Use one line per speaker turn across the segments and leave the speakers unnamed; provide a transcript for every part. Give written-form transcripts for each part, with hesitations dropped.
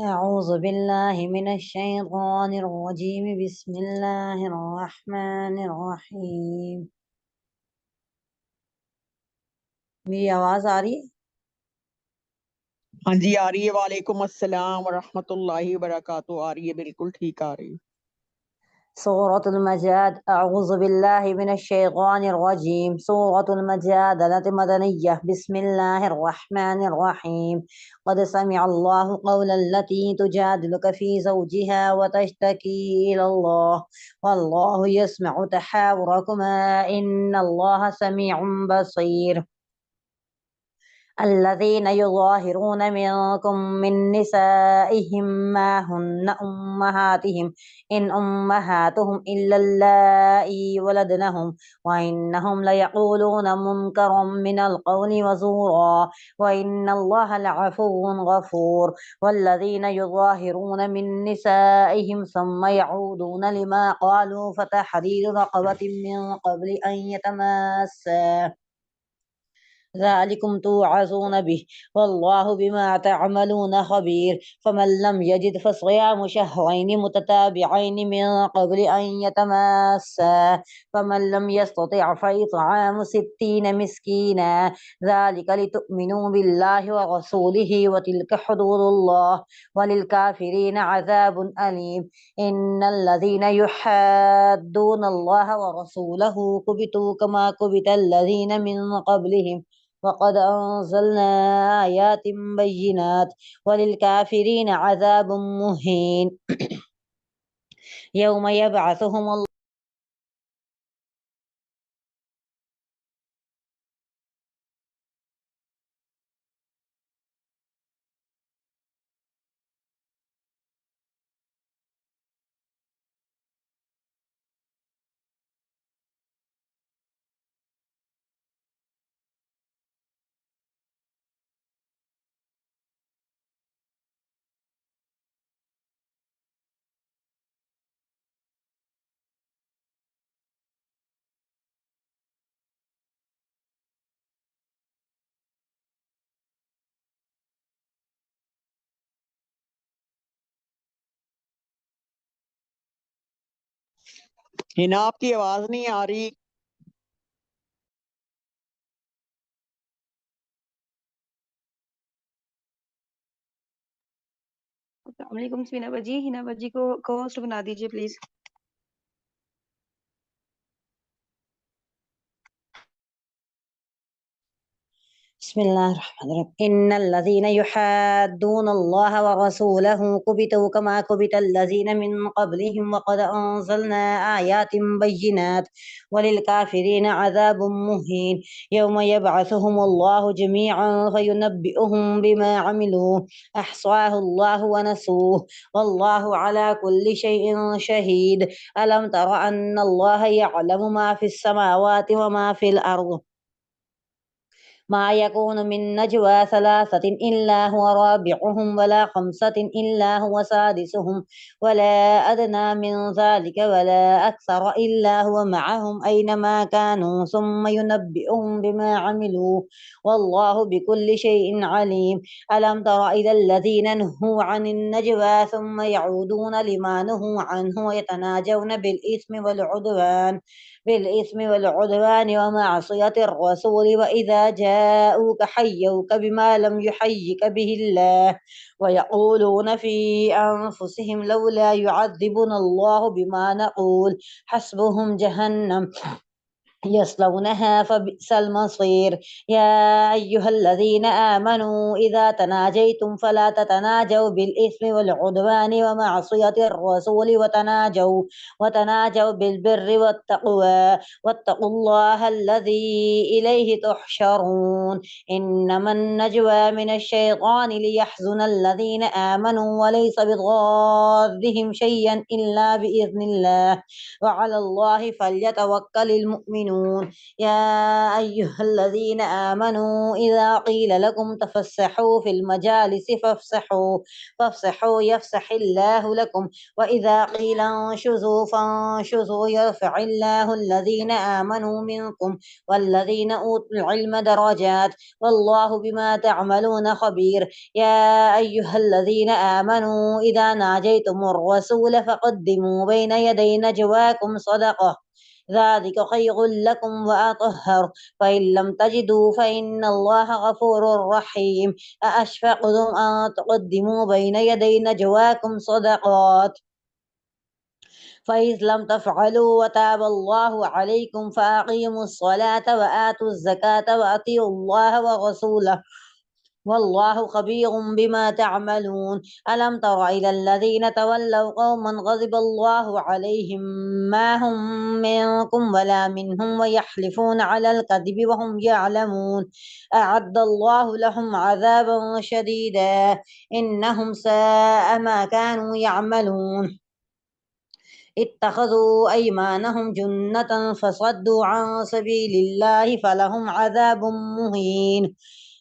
أعوذ بالله من الشيطان الرجيم بسم الله الرحمن الرحیم۔ میری آواز آ رہی ہے؟
ہاں جی آ رہی ہے۔ وعلیکم السلام ورحمۃ اللہ وبرکاتہ۔ آ رہی ہے، بالکل ٹھیک آ رہی ہے۔
سورة المجاد أعوذ بالله من الشيطان الرجيم سورة المجادلة مدنية بسم الله الرحمن الرحيم قد سمع الله قول التي تجادلك في زوجها وتشتكي إلى الله والله يسمع تحاوركما إن الله سميع بصير الذين يظاهرون منكم من نسائهم ما هن أمهاتهم إن أمهاتهم إلا اللائي ولدنهم وإنهم ليقولون منكرا من القول وزورا وإن الله لعفو غفور والذين يظاهرون من نسائهم ثم يعودون لما قالوا فتحرير رقبة من قبل أن يتماسا ذلكم توعظون به والله بما تعملون خبير فمن لم يجد فصيام شهرين متتابعين من قبل أن يتماسا فمن لم يستطع فإطعام 60 مسكينا ذلك لتؤمنوا بالله ورسوله وتلك حدود الله وللكافرين عذاب أليم إن الذين يحادون الله ورسوله كبتوا كما كبت الذين من قبلهم وقد أنزلنا آيات بينات وللكافرين عذاب مهين يوم يبعثهم الله
ہنا آپ کی آواز نہیں آ رہی۔
السلام علیکم سمینا باجی، ہنا باجی کو ہوسٹ بنا دیجیے پلیز۔
بسم الله الرحمن الرحيم إن الذين يحادون الله ورسوله كبتوا كما كبت الذين من قبلهم وقد أنزلنا آيات بينات وللكافرين عذاب مهين يوم يبعثهم الله جميعا فينبئهم بما عملوا أحصاه الله ونسوه والله على كل شيء شهيد ألم تر أن الله يعلم ما في السماوات وما في الأرض ما يكون من نجوى 3 إلا هو رابعهم ولا 5 إلا هو سادسهم ولا أدنى من ذلك ولا أكثر إلا هو معهم أينما كانوا ثم ينبئهم بما عملوا والله بكل شيء عليم ألم تر إلى الذين نهوا عن النجوى ثم يعودون لما نهوا عنه ويتناجون بالإثم والعدوان ومعصية الرسول وإذا جاءوك حيوك بما لم يحيك به الله ويقولون في أنفسهم لولا يعذبنا الله بما نقول حسبهم جهنم يصلونها فبئس المصير يا أيها الذين آمنوا إذا تناجيتم فلا تتناجوا بالإثم والعدوان ومعصية الرسول وتناجوا بالبر والتقوى واتقوا الله الذي إليه تحشرون إنما النجوى من الشيطان ليحزن الذين آمنوا وليس بضارهم شيئا إلا بإذن الله وعلى الله فليتوكل المؤمنون يؤمنون يا أيها الذين آمنوا إذا قيل لكم تفسحوا في المجالس فافسحوا يفسح الله لكم وإذا قيل انشزوا فانشزوا يرفع الله الذين آمنوا منكم والذين أوتوا العلم درجات والله بما تعملون خبير يا أيها الذين آمنوا إذا ناجيتم الرسول فقدموا بين يدي نجواكم صدقة ذلك خير لكم وأطهر فإن لم تجدوا فإن الله غفور رحيم أأشفقتم أن تقدموا بين يدي نجواكم صدقات فإذ لم تفعلوا وتاب الله عليكم فأقيموا الصلاة وآتوا الزكاة وأطيعوا الله ورسوله والله خبير بما تعملون ألم تر إلى الذين تولوا قوما غضب الله عليهم ما هم منكم ولا منهم ويحلفون على الكذب وهم يعلمون أعد الله لهم عذابا شديدا إنهم ساء ما كانوا يعملون اتخذوا أيمانهم جنة فصدوا عن سبيل الله فلهم عذاب مهين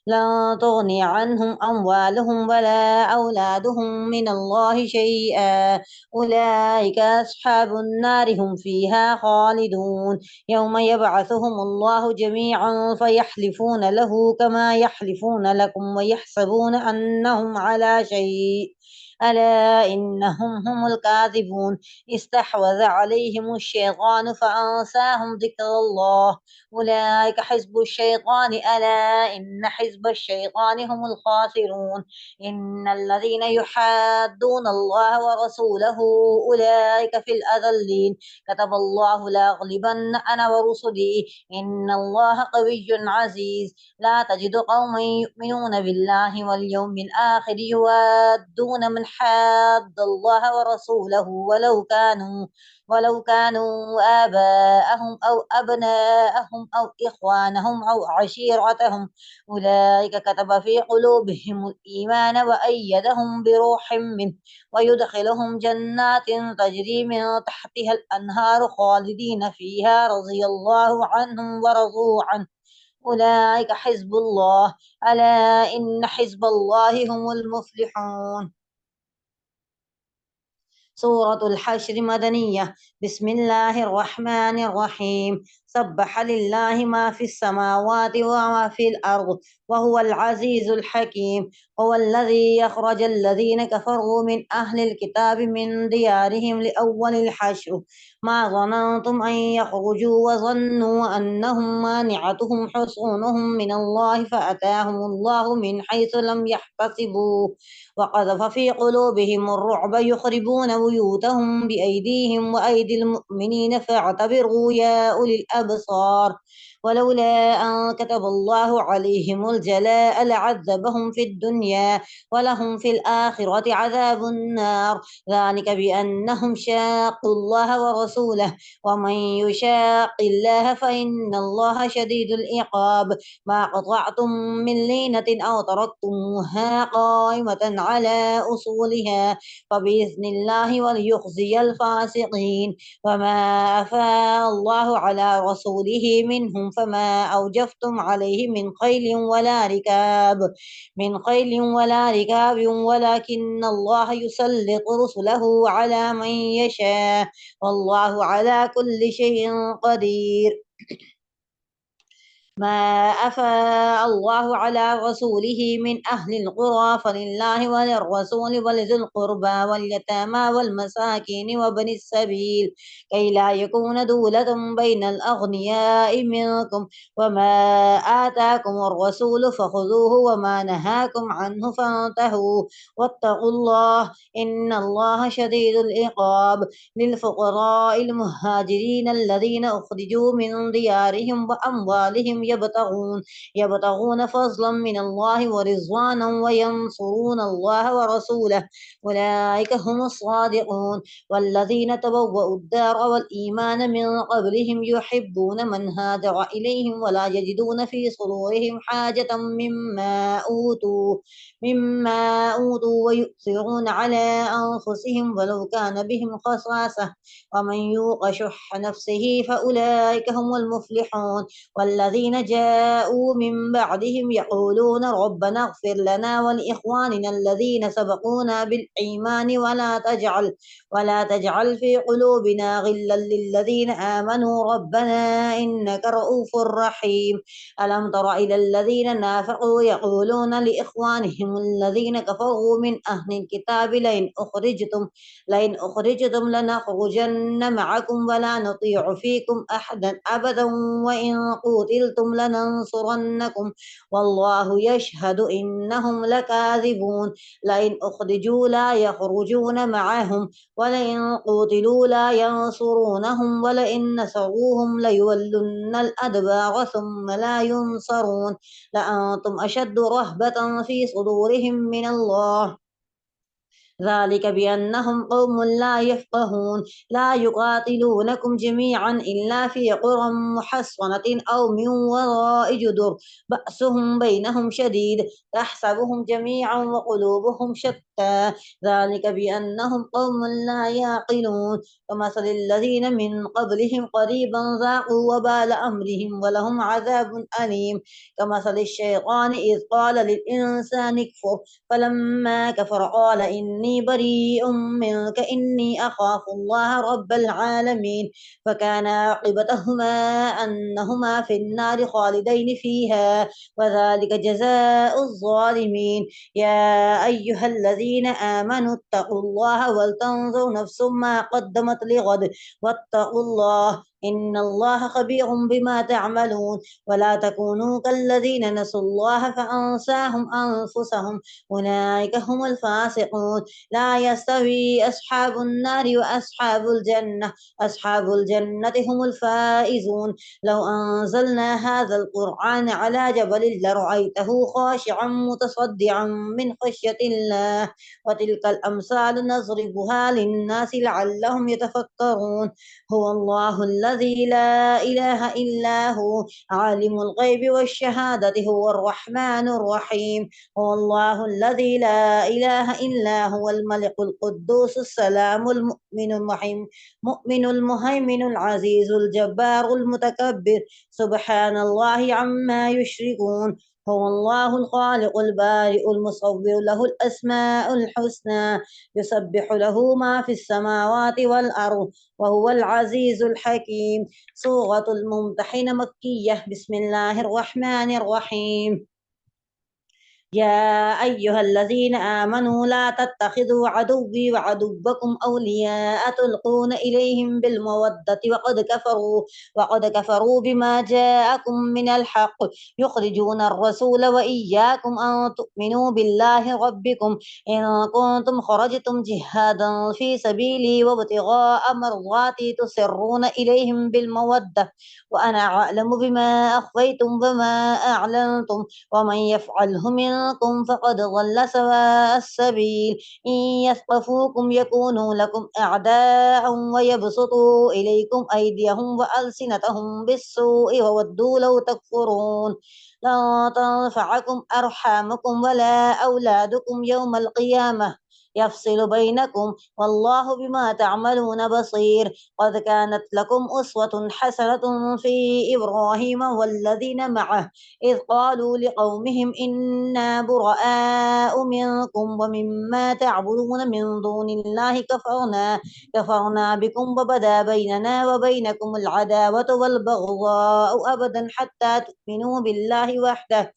لن تغني عنهم أموالهم ولا أولادهم من الله شيئا أولئك أصحاب النار هم فيها خالدون يوم يبعثهم الله جميعا فيحلفون له كما يحلفون لكم ويحسبون أنهم على شيء ألا إنهم هم الكاذبون استحوذ عليهم الشيطان فأنساهم ذكر الله أولئك حزب الشيطان ألا إن حزب الشيطان هم الخاسرون إن الذين يحادون الله ورسوله أولئك في الأذلين كتب الله لأغلبن أنا ورسلي إن الله قوي عزيز لا تجد قوما يؤمنون بالله واليوم الآخر يوادون من حاد الله ورسوله ولو كانوا آباءهم أو أبناءهم أو إخوانهم أو عشيرتهم أولئك كتب في قلوبهم الإيمان وأيدهم بروح منه ويدخلهم جنات تجري من تحتها الأنهار خالدين فيها رضي الله عنهم ورضوا عنه أولئك حزب الله ألا إن حزب الله هم المفلحون سورة الحشر مدنية بسم الله الرحمن الرحيم سبح لله ما في السماوات وما في الأرض وهو العزيز الحكيم هو الذي يخرج الذين كفروا من أهل الكتاب من ديارهم لأول الحشر ما ظننتم أن يخرجوا وظنوا أنهم مانعتهم حصونهم من الله فأتاهم الله من حيث لم يحتسبوا وقذف في قلوبهم الرعب يخربون بيوتهم بأيديهم وأيدي المؤمنين فاعتبروا يا أولي الأبصار ولولا أن كتب الله عليهم الجلاء لعذبهم في الدنيا ولهم في الآخرة عذاب النار ذلك بأنهم شاقوا الله ورسوله ومن يشاق الله فإن الله شديد العقاب ما قطعتم من لينة أو تركتموها قائمة على أصولها فبإذن الله وليخزي الفاسقين وما أفاء الله على رسوله منهم فما أوجفتم عليه من خيل ولا ركاب ولكن الله يسلط رسله على من يشاء والله على كل شيء قدير ما أفاء الله على رسوله من أهل القرى فلله وللرسول ولذي القربى واليتامى والمساكين وابن السبيل كي لا يكون دولة بين الأغنياء منكم وما آتاكم الرسول فخذوه وما نهاكم عنه فانتهوا واتقوا الله إن الله شديد العقاب للفقراء المهاجرين الذين أخرجوا من ديارهم وأموالهم يبتغون فضلا من الله ورضوانا وينصرون الله ورسوله أولئك هم الصادقون والذين تبوأوا الدار والإيمان من قبلهم يحبون من هاجر إليهم ولا يجدون في صدورهم حاجة مما أوتوا ويؤثرون على أنفسهم ولو كان بهم خصاصة ومن يوق شح نفسه فأولئك هم المفلحون والذين جاءوا من بعدهم يقولون ربنا اغفر لنا ولإخواننا الذين سبقونا بالإيمان ولا تجعل في قلوبنا غلا للذين آمنوا ربنا إنك رؤوف رحيم ألم تر إلى الذين نافقوا يقولون لإخوانهم الذين كفروا من أهل الكتاب لئن أخرجتم لنخرجن معكم ولا نطيع فيكم أحدا أبدا وإن قتلتم لننصرنكم والله يشهد إنهم لكاذبون لئن أخرجوا لا يخرجون معهم ولئن قتلوا لا ينصرونهم ولئن نصروهم ليولن الأدبار ثم لا ينصرون لأنتم أشد رهبة في صدورهم من الله ذلك بأنهم قوم لا يفقهون لا يقاتلونكم جميعا إلا في قرى محصنة أو من وراء جدر بأسهم بينهم شديد تحسبهم جميعا وقلوبهم شتى ذلك بأنهم قوم لا يعقلون كمثل الذين من قبلهم قريبا ذاقوا وبال أمرهم ولهم عذاب أليم كمثل الشيطان إذ قال للإنسان اكفر فلما كفر قال إني بريء منك إني أخاف الله رب العالمين فكان عاقبتهما أنهما في النار خالدين فيها وذلك جزاء الظالمين يا أيها الذين آمنوا اتقوا الله ولتنظر نفس ما قدمت لغد واتقوا الله إن الله خبير بما تعملون ولا تكونوا كالذين نسوا الله فأنساهم أنفسهم أولئك هم الفاسقون لا يستوي أصحاب النار أصحاب الجنة هم الفائزون لو أنزلنا هذا القرآن على جبل لرأيته خاشعا متصدعا من خشية الله وتلك الأمثال نضربها للناس لعلهم يتفكرون هو الله الذي لا إله إلا هو عالم الغيب والشهادة هو الرحمن الرحيم هو الله الذي لا إله إلا هو الملك القدوس السلام المؤمن المهيمن العزيز الجبار المتكبر سبحان الله عما يشركون هو الله الخالق البارئ المصور له الأسماء الحسنى يسبح له ما في السماوات والأرض وهو العزيز الحكيم سورة الممتحنة مكية بسم الله الرحمن الرحيم يا أيها الذين آمنوا لا تتخذوا عدوي وعدوكم أولياء تلقون إليهم بالمودة وقد كفروا بما جاءكم من الحق يخرجون الرسول وإياكم أن تؤمنوا بالله ربكم إن كنتم خرجتم جهادا في سبيلي وابتغاء مرضاتي تسرون إليهم بالمودة وأنا أعلم بما أخفيتم وما أعلنتم ومن يفعله منكم فقد ضل سواء السبيل إن يثقفوكم يكونوا لكم أعداء ويبسطوا إليكم أيديهم وألسنتهم بالسوء وودوا لو تكفرون لا تنفعكم أرحامكم ولا أولادكم يوم القيامة يفصل بينكم والله بما تعملون بصير قد كانت لكم أسوة حسنة في إبراهيم والذين معه إذ قالوا لقومهم إنا براء منكم ومما تعبدون من دون الله كفرنا بكم وبدا بيننا وبينكم العداوة والبغضاء أبدا حتى تؤمنوا بالله وحده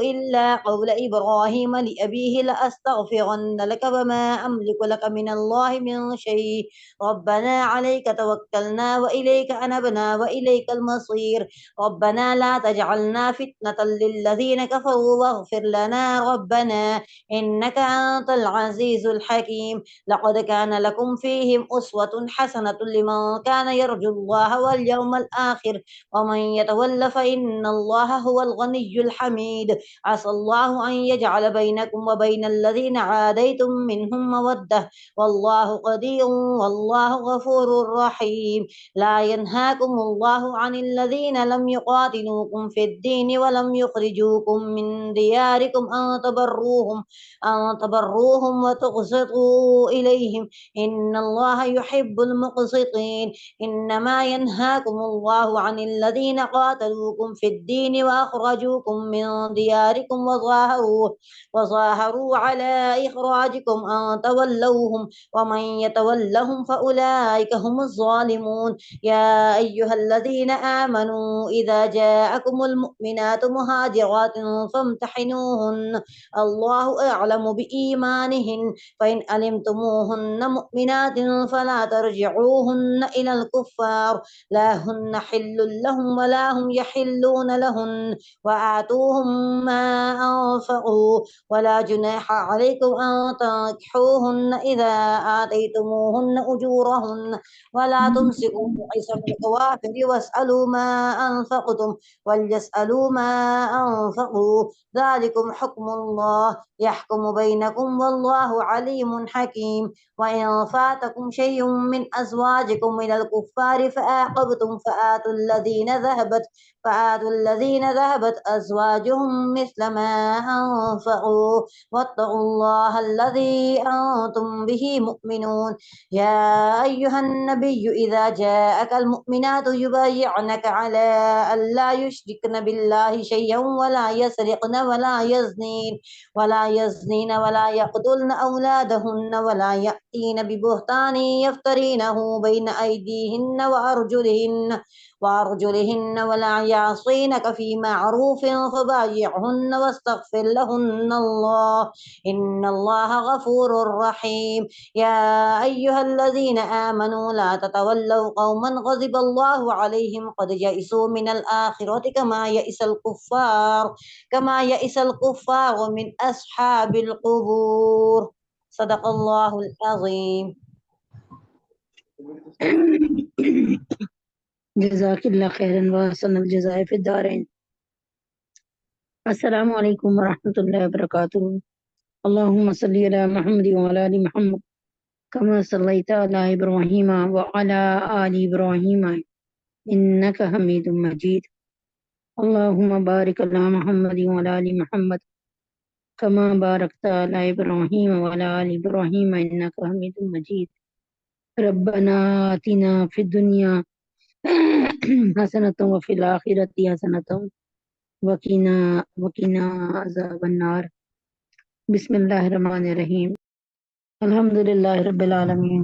إلا قول إبراهيم لأبيه لأستغفرن لأستغفرن لك وما أملك لك من الله من شيء ربنا عليك توكلنا وإليك أنبنا وإليك المصير ربنا لا تجعلنا فتنة للذين كفروا واغفر لنا ربنا إنك أنت العزيز الحكيم لقد كان لكم فيهم أسوة حسنة لمن كان يرجو الله واليوم الآخر ومن يتول فإن الله هو الغني الحميد عسى الله أن يجعل بينكم وبين الذين عاديتم منهم مودة والله قدير والله غفور رحيم لا ينهاكم الله عن الذين لم يقاتلوكم في الدين ولم يخرجوكم من دياركم أن تبروهم وتقسطوا إليهم إن الله يحب المقسطين إنما ينهاكم الله عن الذين قاتلوكم في الدين وأخرجوكم من دياركم وظاهروا على إخراجكم أن تولوهم ومن يتولهم فأولئك هم الظالمون يا أيها الذين آمنوا إذا جاءكم المؤمنات مهاجرات فامتحنوهن الله أعلم بإيمانهن فإن علمتموهن مؤمنات فلا ترجعوهن إلى الكفار لا هن حل لهم ولا هم يحلون لهن وآتوهم ما أنفقوا ولا جناح عليكم أن تنكحوهن إذا آتيتموهن أجورهن ولا تمسكوا بعصم الكوافر واسألوا ما أنفقتم وليسألوا ما أنفقوا ذلكم حكم الله يحكم بينكم والله عليم حكيم وإن فاتكم شيء من أزواجكم إلى الكفار فآقبتم فآتوا الذين ذهبت أزواجهم مثل ما أنفقوا واتقوا الله الذي أنتم به مؤمنون يا أيها النبي إذا جاءك المؤمنات يبايعنك على أن لا يشركن بالله شيئا ولا يسرقن ولا يزنين ولا يقتلن أولادهن ولا يأتين ببهتان يفترينه بين أيديهن وأرجلهن ولا يعصينك في معروف فبايعهن واستغفر لهن الله إن الله غفور رحيم يا أيها الذين آمنوا لا تتولوا قوما غضب الله عليهم قد يئسوا من الآخرة كما يئس الكفار من أصحاب القبور صدق الله العظيم
جزاک اللہ خیرن وحسن الجزائے فی الدارین۔ السلام علیکم ورحمۃ اللہ وبرکاتہ۔ اللہم صلی علی محمد وعلی آل محمد کما صلیت علی ابراہیم وعلی آل ابراہیم انک حمید مجید۔ اللہم بارک علی محمد وعلی آل محمد کما بارکت علی ابراہیم وعلی آل ابراہیم انک حمید مجید۔ ربنا آتنا فی الدنیا حسنۃ وفی الآخرۃ حسنۃ وقنا عذاب النار۔ بسم اللہ الرحمن الرحیم۔ الحمدللہ رب العالمین۔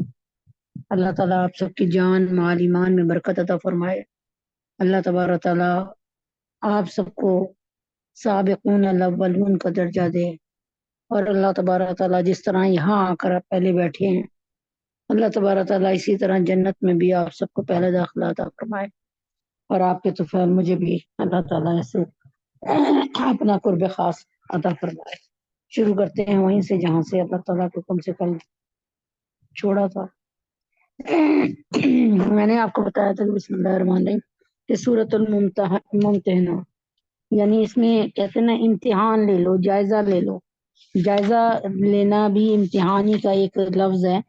اللہ تعالیٰ آپ سب کی جان مال ایمان میں برکت عطا فرمائے۔ اللہ تبارک تعالیٰ آپ سب کو سابقون الاولون کا درجہ دے، اور اللہ تبارک تعالیٰ جس طرح یہاں آ کر پہلے بیٹھے ہیں، اللہ تبارک تعالیٰ اسی طرح جنت میں بھی آپ سب کو پہلے داخلہ عطا فرمائے، اور آپ کے طفیل مجھے بھی اللہ تعالیٰ ایسے اپنا قرب خاص عطا فرمائے۔ شروع کرتے ہیں وہیں سے جہاں سے اللہ تعالیٰ کے حکم سے کل چھوڑا تھا۔ میں نے آپ کو بتایا تھا کہ بسم اللہ الرحمن الرحیم کہ سورۃ الممتحنہ، یعنی اس میں کہتے ہیں نا امتحان لے لو، جائزہ لے لو۔ جائزہ لینا بھی امتحانی کا ایک لفظ ہے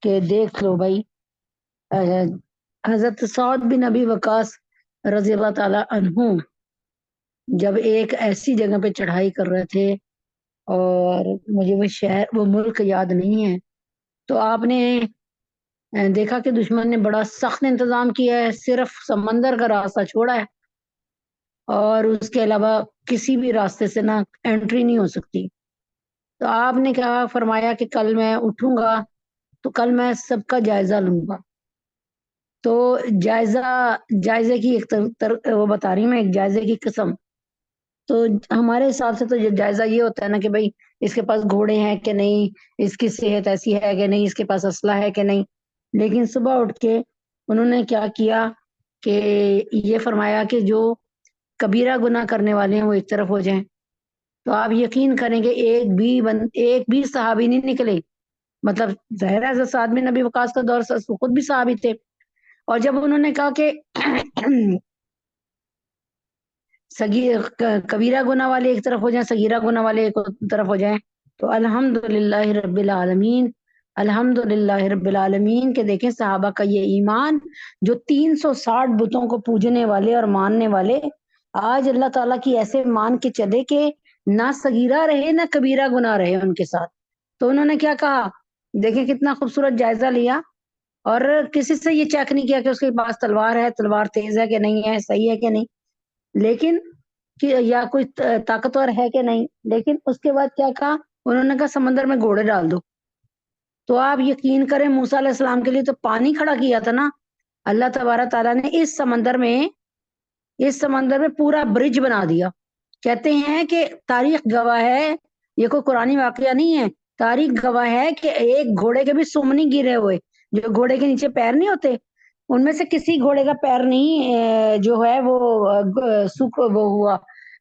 کہ دیکھ لو بھائی۔ حضرت سعد بن ابی وقاص رضی اللہ تعالی عنہ جب ایک ایسی جگہ پہ چڑھائی کر رہے تھے، اور مجھے وہ ملک یاد نہیں ہے، تو آپ نے دیکھا کہ دشمن نے بڑا سخت انتظام کیا ہے، صرف سمندر کا راستہ چھوڑا ہے، اور اس کے علاوہ کسی بھی راستے سے نہ انٹری نہیں ہو سکتی۔ تو آپ نے کیا فرمایا کہ کل میں اٹھوں گا تو کل میں سب کا جائزہ لوں گا۔ تو جائزے کی ایک وہ بتا رہی ہوں میں، ایک جائزے کی قسم تو ہمارے حساب سے تو یہ جائزہ یہ ہوتا ہے نا کہ بھائی اس کے پاس گھوڑے ہیں کہ نہیں، اس کی صحت ایسی ہے کہ نہیں، اس کے پاس اسلحہ ہے کہ نہیں. لیکن صبح اٹھ کے انہوں نے کیا کیا کہ یہ فرمایا کہ جو کبیرہ گناہ کرنے والے ہیں وہ ایک طرف ہو جائیں. تو آپ یقین کریں گے ایک بھی صحابی نہیں نکلے. مطلب ظاہر ہے حضرت سعد بن نبی وقاص کا دور خود بھی صحابی تھے. اور جب انہوں نے کہا کہ کبیرہ گناہ والے ایک طرف ہو جائیں، صغیرہ گناہ والے ایک طرف ہو جائیں، تو الحمدللہ رب العالمین، الحمدللہ رب العالمین کہ دیکھیں صحابہ کا یہ ایمان جو 360 بتوں کو پوجنے والے اور ماننے والے آج اللہ تعالیٰ کی ایسے مان کے چلے کہ نہ صغیرہ رہے نہ کبیرہ گناہ رہے ان کے ساتھ. تو انہوں نے کیا کہا، دیکھیں کتنا خوبصورت جائزہ لیا، اور کسی سے یہ چیک نہیں کیا کہ اس کے پاس تلوار ہے، تلوار تیز ہے کہ نہیں ہے، صحیح ہے کہ نہیں، لیکن یا کوئی طاقتور ہے کہ نہیں. لیکن اس کے بعد کیا کہا انہوں نے کہا سمندر میں گھوڑے ڈال دو. تو آپ یقین کریں موسیٰ علیہ السلام کے لیے تو پانی کھڑا کیا تھا نا اللہ تبارک تعالیٰ نے، اس سمندر میں پورا برج بنا دیا. کہتے ہیں کہ تاریخ گواہ ہے، یہ کوئی قرآنی واقعہ نہیں ہے، تاریخ گواہ ہے کہ ایک گھوڑے کے بھی سم نہیں گرے ہوئے. جو گھوڑے کے نیچے پیر نہیں ہوتے ان میں سے کسی گھوڑے کا پیر نہیں جو ہے وہ ہوا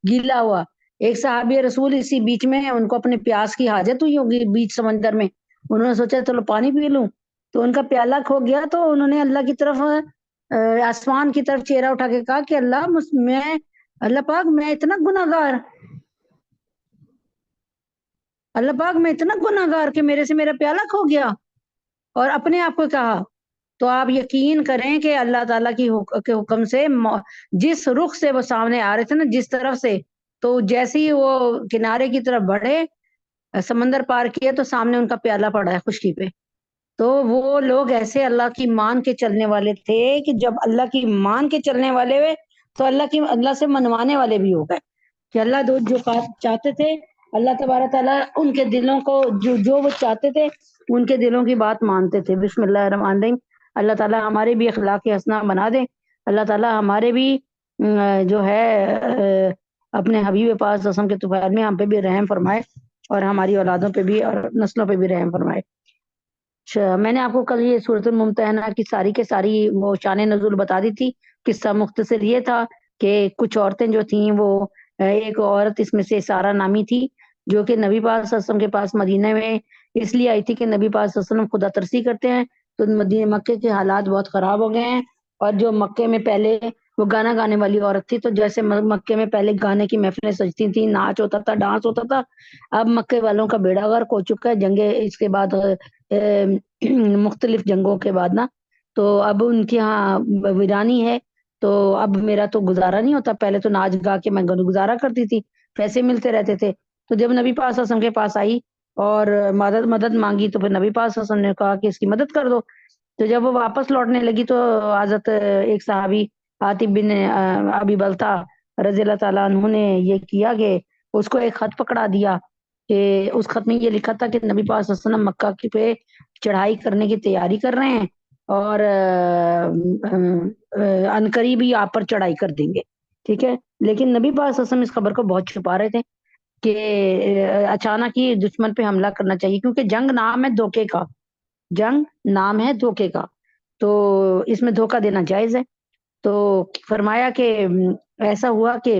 گیلا ہوا. ایک صحابی رسول اسی بیچ میں ان کو اپنے پیاس کی حاجت ہوئی ہوگی بیچ سمندر میں، انہوں نے سوچا چلو پانی پی لوں، تو ان کا پیالہ کھو گیا. تو انہوں نے اللہ کی طرف آسمان کی طرف چہرہ اٹھا کے کہا کہ اللہ پاک میں اتنا گناہ گار کہ میرے سے میرا پیالہ کھو گیا. اور اپنے آپ کو کہا. تو آپ یقین کریں کہ اللہ تعالیٰ کے حکم سے جس رخ سے وہ سامنے آ رہے تھے نا، جس طرف سے، تو جیسے ہی وہ کنارے کی طرف بڑھے، سمندر پار کیا، تو سامنے ان کا پیالہ پڑا ہے خشکی پہ. تو وہ لوگ ایسے اللہ کی مان کے چلنے والے تھے کہ جب اللہ کی مان کے چلنے والے ہوئے تو اللہ سے منوانے والے بھی ہو گئے کہ اللہ جو چاہتے تھے اللہ تبارک تعالیٰ ان کے دلوں کو جو وہ چاہتے تھے ان کے دلوں کی بات مانتے تھے. بسم اللہ الرحمن الرحیم. اللہ تعالیٰ ہمارے بھی اخلاق حسنہ بنا دے. اللہ تعالیٰ ہمارے بھی جو ہے اپنے حبیب پاک صلی اللہ علیہ وسلم کے طفیل میں ہم پہ بھی رحم فرمائے اور ہماری اولادوں پہ بھی اور نسلوں پہ بھی رحم فرمائے. میں نے آپ کو کل یہ سورۃ الممتحنہ کی ساری کے ساری وہ شان نزول بتا دی تھی. قصہ مختصر یہ تھا کہ کچھ عورتیں جو تھیں وہ ایک عورت اس میں سے سارہ نامی تھی جو کہ نبی پاک صلی اللہ علیہ وسلم کے پاس مدینہ میں اس لیے آئی تھی کہ نبی پاک صلی اللہ علیہ وسلم خدا ترسی کرتے ہیں. تو مکے کے حالات بہت خراب ہو گئے ہیں، اور جو مکے میں پہلے وہ گانا گانے والی عورت تھی، تو جیسے مکے میں پہلے گانے کی محفلیں سجتی تھیں، ناچ ہوتا تھا، ڈانس ہوتا تھا، اب مکے والوں کا بیڑا غرق ہو چکا ہے جنگیں اس کے بعد مختلف جنگوں کے بعد نا. تو اب ان کے ہاں ویرانی ہے. تو اب میرا تو گزارا نہیں ہوتا، پہلے تو ناچ گا کے میں گزارا کرتی تھی، پیسے ملتے رہتے تھے. تو جب نبی پاک صلی اللہ علیہ وسلم کے پاس آئی اور مدد مانگی تو پھر نبی پاک صلی اللہ علیہ وسلم نے کہا کہ اس کی مدد کر دو. تو جب وہ واپس لوٹنے لگی تو حضرت ایک صحابی عاطب بن ابی بلتہ رضی اللہ تعالیٰ عنہ نے یہ کیا کہ اس کو ایک خط پکڑا دیا کہ اس خط میں یہ لکھا تھا کہ نبی پاک صلی اللہ علیہ وسلم مکہ پہ چڑھائی کرنے کی تیاری کر رہے ہیں اور عنقریب ہی آپ پر چڑھائی کر دیں گے. ٹھیک ہے، لیکن نبی پاک صلی اللہ علیہ وسلم اس خبر کو بہت چھپا رہے تھے کہ اچانک ہی دشمن پہ حملہ کرنا چاہیے، کیونکہ جنگ نام ہے دھوکے کا، جنگ نام ہے دھوکے کا، تو اس میں دھوکہ دینا جائز ہے. تو فرمایا کہ ایسا ہوا کہ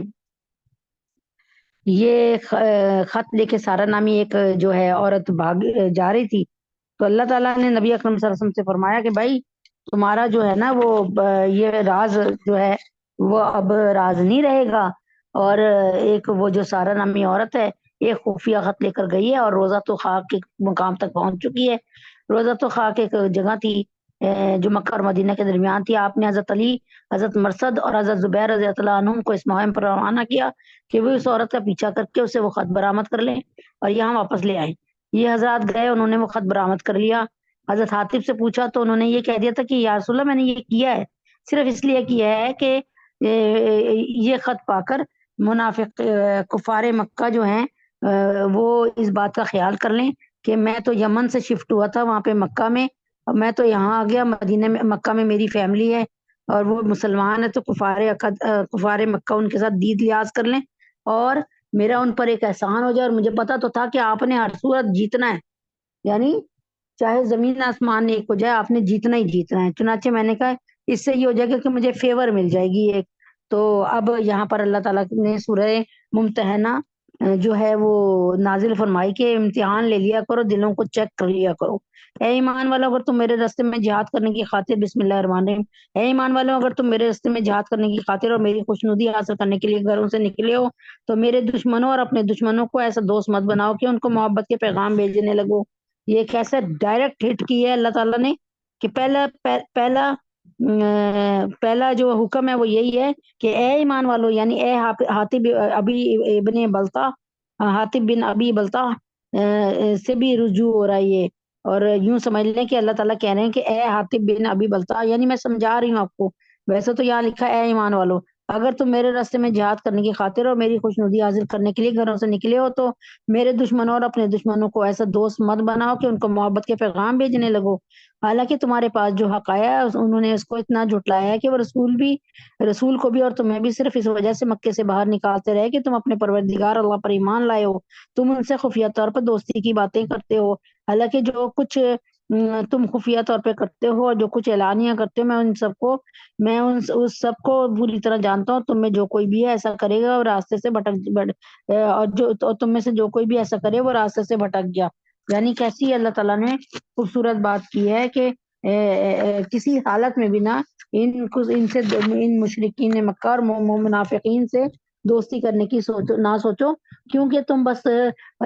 یہ خط لے کے سارہ نامی ایک جو ہے عورت بھاگ جا رہی تھی. تو اللہ تعالیٰ نے نبی اکرم صلی اللہ علیہ وسلم سے فرمایا کہ بھائی تمہارا جو ہے نا وہ یہ راز جو ہے وہ اب راز نہیں رہے گا. اور ایک وہ جو سارہ نامی عورت ہے ایک خفیہ خط لے کر گئی ہے اور روضہ تو خاک کے مقام تک پہنچ چکی ہے. روضہ تو خاک ایک جگہ تھی جو مکہ اور مدینہ کے درمیان تھی. آپ نے حضرت علی، حضرت مرثد اور حضرت زبیر رضی اللہ عنہ کو اس مہم پر روانہ کیا کہ وہ اس عورت کا پیچھا کر کے اسے وہ خط برآمد کر لیں اور یہاں واپس لے آئیں. یہ حضرات گئے، انہوں نے وہ خط برآمد کر لیا. حضرت حاتب سے پوچھا تو انہوں نے یہ کہہ دیا تھا کہ یا رسول اللہ میں نے یہ کیا ہے صرف اس لیے کیا ہے کہ یہ خط پا کر منافق کفار مکہ جو ہیں وہ اس بات کا خیال کر لیں کہ میں تو یمن سے شفٹ ہوا تھا وہاں پہ مکہ میں، اور میں تو یہاں آ گیا مدینہ میں، مکہ میں میری فیملی ہے اور وہ مسلمان ہے، تو کفار مکہ ان کے ساتھ دید لیاز کر لیں اور میرا ان پر ایک احسان ہو جائے، اور مجھے پتا تو تھا کہ آپ نے ہر صورت جیتنا ہے، یعنی چاہے زمین آسمان ایک ہو جائے آپ نے جیتنا ہی جیتنا ہے۔ چنانچہ میں نے کہا اس سے یہ ہو جائے گا کہ مجھے فیور مل جائے گی ایک۔ تو اب یہاں پر اللہ تعالیٰ نے سورہ ممتحنہ جو ہے وہ نازل فرمائی کہ امتحان لے لیا کرو، دلوں کو چیک کر لیا کرو۔ اے ایمان والو اگر تم میرے راستے میں جہاد کرنے کی خاطر، بسم اللہ الرحمن الرحیم، اے ایمان والو اگر تم میرے راستے میں جہاد کرنے کی خاطر اور میری خوشنودی حاصل کرنے کے لیے گھروں سے نکلے ہو تو میرے دشمنوں اور اپنے دشمنوں کو ایسا دوست مت بناؤ کہ ان کو محبت کے پیغام بھیجنے لگو۔ یہ کیسے ڈائریکٹ ہٹ کی ہے اللہ تعالیٰ نے کہ پہلا جو حکم ہے وہ یہی ہے کہ اے ایمان والو، یعنی اے حاطب ابن بلتا، حاطب بن ابی بلتا سے بھی رجوع ہو رہا ہے یہ، اور یوں سمجھ لیں کہ اللہ تعالیٰ کہہ رہے ہیں کہ اے حاطب بن ابی بلتا، یعنی میں سمجھا رہی ہوں آپ کو، ویسے تو یہاں لکھا ہے اے ایمان والو، اگر تم میرے راستے میں جہاد کرنے کی خاطر اور میری خوشنودی حاصل کرنے کے لیے گھروں سے نکلے ہو تو میرے دشمنوں اور اپنے دشمنوں کو ایسا دوست مت بناؤ کہ ان کو محبت کے پیغام بھیجنے لگو، حالانکہ تمہارے پاس جو حق آیا ہے انہوں نے اس کو اتنا جھٹلایا ہے کہ وہ رسول کو بھی اور تمہیں بھی صرف اس وجہ سے مکے سے باہر نکالتے رہے کہ تم اپنے پروردگار اللہ پر ایمان لائے ہو، تم ان سے خفیہ طور پر دوستی کی باتیں کرتے ہو، حالانکہ جو کچھ تم خفیہ طور پہ کرتے ہو اور جو کچھ اعلانیہ کرتے ہو میں اس سب کو بری طرح جانتا ہوں۔ تم میں جو کوئی بھی ہے ایسا کرے گا اور راستے سے اور تم میں سے جو کوئی بھی ایسا کرے وہ راستے سے بھٹک گیا۔ یعنی کیسی اللہ تعالیٰ نے خوبصورت بات کی ہے کہ کسی حالت میں بھی نہ ان مشرکین مکہ اور منافقین سے دوستی کرنے کی نہ سوچو، کیونکہ تم بس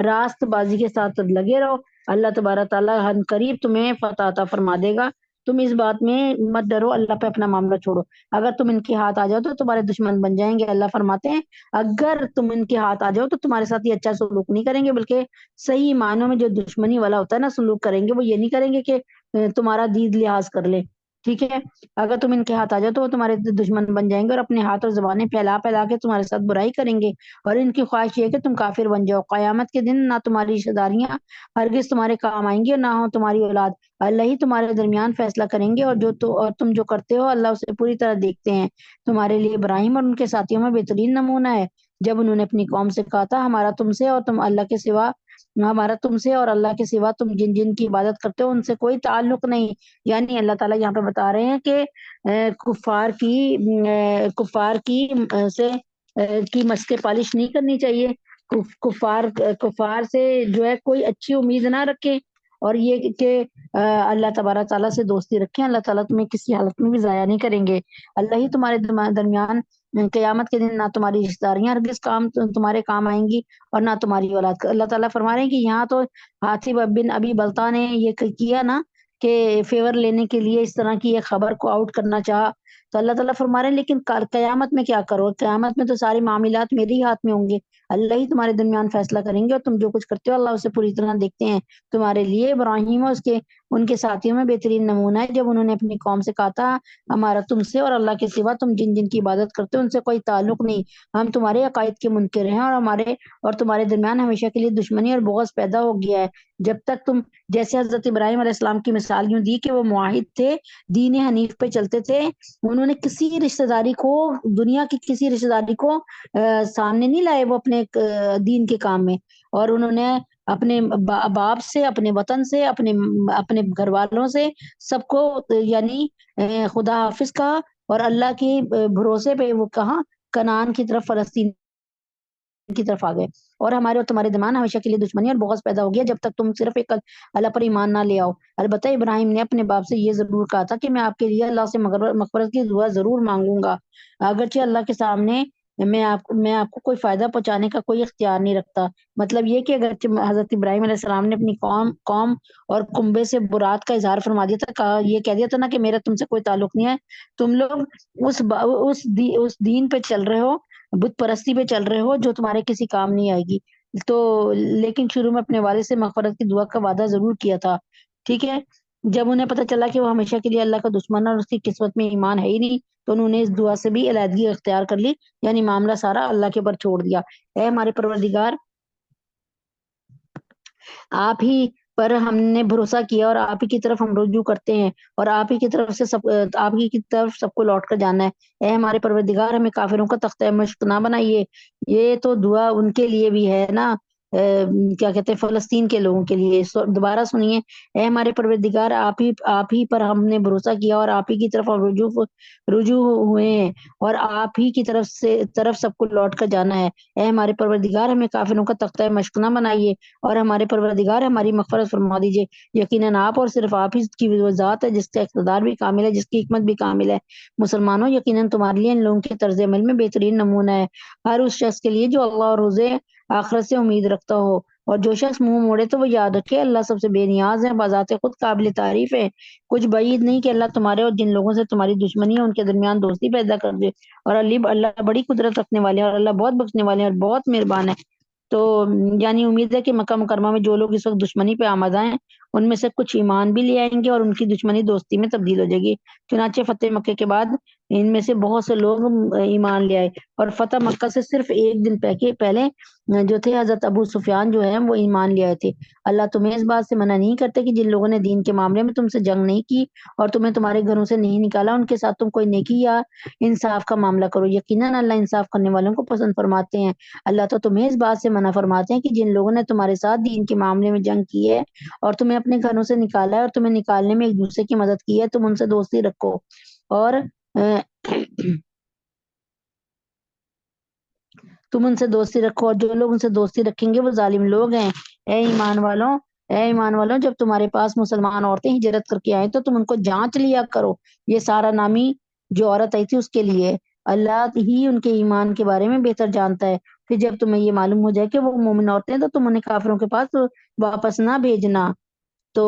راست بازی کے ساتھ لگے رہو، اللہ تبارک تعالیٰ ہر قریب تمہیں فتح عطا فرما دے گا۔ تم اس بات میں مت ڈرو، اللہ پہ اپنا معاملہ چھوڑو، اگر تم ان کے ہاتھ آ جاؤ تو تمہارے دشمن بن جائیں گے۔ اللہ فرماتے ہیں اگر تم ان کے ہاتھ آ جاؤ تو تمہارے ساتھ یہ اچھا سلوک نہیں کریں گے، بلکہ صحیح معنوں میں جو دشمنی والا ہوتا ہے نا سلوک کریں گے، وہ یہ نہیں کریں گے کہ تمہارا دید لحاظ کر لے، ٹھیک ہے؟ اگر تم ان کے ہاتھ آ جاؤ تو وہ تمہارے دشمن بن جائیں گے اور اپنے ہاتھ اور زبانیں پھیلا پھیلا کے تمہارے ساتھ برائی کریں گے، اور ان کی خواہش یہ ہے کہ تم کافر بن جاؤ۔ قیامت کے دن نہ تمہاری رشتہ داریاں ہرگز تمہارے کام آئیں گی اور نہ ہو تمہاری اولاد، اللہ ہی تمہارے درمیان فیصلہ کریں گے، اور تم جو کرتے ہو اللہ اسے پوری طرح دیکھتے ہیں۔ تمہارے لیے ابراہیم اور ان کے ساتھیوں میں بہترین نمونہ ہے، جب انہوں نے اپنی قوم سے کہا تھا ہمارا تم سے اور اللہ کے سوا تم جن جن کی عبادت کرتے ہو ان سے کوئی تعلق نہیں۔ یعنی اللہ تعالیٰ یہاں پہ بتا رہے ہیں کہ کفار کی مشق پالش نہیں کرنی چاہیے، کفار سے جو ہے کوئی اچھی امید نہ رکھے، اور یہ کہ اللہ تبارک تعالیٰ سے دوستی رکھیں، اللہ تعالیٰ تمہیں کسی حالت میں بھی ضائع نہیں کریں گے۔ اللہ ہی تمہارے درمیان قیامت کے دن نہ تمہاری رشتہ داریاں ہرگز تمہارے کام آئیں گی اور نہ تمہاری اولاد۔ اللہ تعالیٰ فرما رہے ہیں کہ یہاں تو حاطب بن ابی بلتا نے یہ کیا نا کہ فیور لینے کے لیے اس طرح کی ایک خبر کو آؤٹ کرنا چاہا، تو اللہ تعالیٰ فرما رہے ہیں لیکن قیامت میں کیا کرو، قیامت میں تو سارے معاملات میرے ہی ہاتھ میں ہوں گے، اللہ ہی تمہارے درمیان فیصلہ کریں گے، اور تم جو کچھ کرتے ہو اللہ اسے پوری طرح دیکھتے ہیں۔ تمہارے لیے ابراہیم اور ان کے ساتھیوں میں بہترین نمونہ ہے، جب انہوں نے اپنی قوم سے کہا تھا ہمارا تم سے اور اللہ کے سوا تم جن جن کی عبادت کرتے ہو ان سے کوئی تعلق نہیں، ہم تمہارے عقائد کے منکر ہیں، اور تمہارے درمیان ہمیشہ کے لیے دشمنی اور بغض پیدا ہو گیا ہے، جب تک تم جیسے حضرت ابراہیم علیہ السلام کی مثال یوں دی کہ وہ معاہد تھے، دین حنیف پہ چلتے تھے، انہوں نے کسی رشتہ داری کو، دنیا کی کسی رشتہ داری کو سامنے نہیں لائے وہ اپنے دین کے کام میں، اور انہوں نے اپنے باپ سے، اپنے وطن سے، اپنے گھر والوں سے سب کو یعنی خدا حافظ کہا، اور اللہ کے بھروسے پہ وہ کہاں کنعان کی طرف، فلسطین کی طرف آ گئے، اور ہمارے اور تمہارے درمیان ہمیشہ کے لیے دشمنی اور بغض پیدا ہو گیا جب تک تم صرف ایک اللہ پر ایمان نہ لے آؤ۔ البتہ ابراہیم نے اپنے باپ سے یہ ضرور کہا تھا کہ میں آپ کے لیے اللہ سے مغفرت کی دعا ضرور مانگوں گا، اگرچہ اللہ کے سامنے میں آپ کو کوئی فائدہ پہنچانے کا کوئی اختیار نہیں رکھتا۔ مطلب یہ کہ اگر حضرت ابراہیم علیہ السلام نے اپنی قوم اور کنبے سے برات کا اظہار فرما دیا تھا، یہ کہہ دیا تھا نا کہ میرا تم سے کوئی تعلق نہیں ہے، تم لوگ اس دین پہ چل رہے ہو، بت پرستی پہ چل رہے ہو جو تمہارے کسی کام نہیں آئے گی، تو لیکن شروع میں اپنے والد سے مغفرت کی دعا کا وعدہ ضرور کیا تھا، ٹھیک ہے؟ جب انہیں پتہ چلا کہ وہ ہمیشہ کے لیے اللہ کا دشمن اور اس کی قسمت میں ایمان ہے ہی نہیں، تو انہوں نے اس دعا سے بھی علیحدگی اختیار کر لی، یعنی معاملہ سارا اللہ کے اوپر چھوڑ دیا۔ اے ہمارے پروردگار، آپ ہی پر ہم نے بھروسہ کیا اور آپ ہی کی طرف ہم رجوع کرتے ہیں اور آپ ہی کی طرف سے آپ ہی کی طرف سب کو لوٹ کر جانا ہے۔ اے ہمارے پروردگار ہمیں کافروں کا تختہ مشق نہ بنائیے۔ یہ تو دعا ان کے لیے بھی ہے نا، کیا کہتے ہیں، فلسطین کے لوگوں کے لیے۔ دوبارہ سنیے، اے ہمارے پروردگار آپ ہی پر ہم نے بھروسہ کیا اور آپ ہی کی طرف ہم رجوع ہوئے ہیں اور آپ ہی کی طرف سب کو لوٹ کر جانا ہے۔ اے ہمارے پروردگار ہمیں کافروں کا تختہ مشق نہ بنائیے اور ہمارے پروردگار ہماری مغفرت فرما دیجیے۔ یقیناً آپ اور صرف آپ ہی کی وہ ذات ہے جس کا اقتدار بھی کامل ہے، جس کی حکمت بھی کامل ہے۔ مسلمانوں، یقیناً تمہارے لیے ان لوگوں کے طرز عمل میں بہترین نمونہ ہے ہر اس شخص کے لیے جو اللہ اور روز آخرت سے امید رکھتا ہو، اور جو شخص منہ موڑے تو وہ یاد رکھے اللہ سب سے بے نیاز ہے، بذات خود قابل تعریف ہے۔ کچھ بعید نہیں کہ اللہ تمہارے اور جن لوگوں سے تمہاری دشمنی ہے ان کے درمیان دوستی پیدا کر دے، اور اللہ بڑی قدرت رکھنے والے ہیں اور اللہ بہت بخشنے والے ہیں اور بہت مہربان ہے۔ تو یعنی امید ہے کہ مکہ مکرمہ میں جو لوگ اس وقت دشمنی پہ آمادہ ہیں ان میں سے کچھ ایمان بھی لے آئیں گے اور ان کی دشمنی دوستی میں تبدیل ہو جائے گی۔ چنانچہ فتح مکہ کے بعد ان میں سے بہت سے لوگ ایمان لے آئے، اور فتح مکہ سے صرف ایک دن پہلے جو تھے حضرت ابو سفیان جو ہیں وہ ایمان لے آئے تھے۔ اللہ تمہیں اس بات سے منع نہیں کرتے کہ جن لوگوں نے دین کے معاملے میں تم سے جنگ نہیں کی اور تمہیں تمہارے گھروں سے نہیں نکالا ان کے ساتھ تم کوئی نیکی یا انصاف کا معاملہ کرو۔ یقیناً اللہ انصاف کرنے والوں کو پسند فرماتے ہیں۔ اللہ تو تمہیں اس بات سے منع فرماتے ہیں کہ جن لوگوں نے تمہارے ساتھ دین کے معاملے میں جنگ کی ہے اور تمہیں اپنے گھروں سے نکالا ہے اور تمہیں نکالنے میں ایک دوسرے کی مدد کی ہے، تم ان سے دوستی رکھو اور اور جو لوگ ان سے دوستی رکھیں گے وہ ظالم لوگ ہیں۔ اے ایمان والوں، جب تمہارے پاس مسلمان عورتیں ہجرت کر کے آئیں تو تم ان کو جانچ لیا کرو۔ یہ سارا نامی جو عورت آئی تھی اس کے لیے اللہ ہی ان کے ایمان کے بارے میں بہتر جانتا ہے۔ پھر جب تمہیں یہ معلوم ہو جائے کہ وہ مومن عورتیں ہیں تو تم انہیں کافروں کے پاس واپس نہ بھیجنا، تو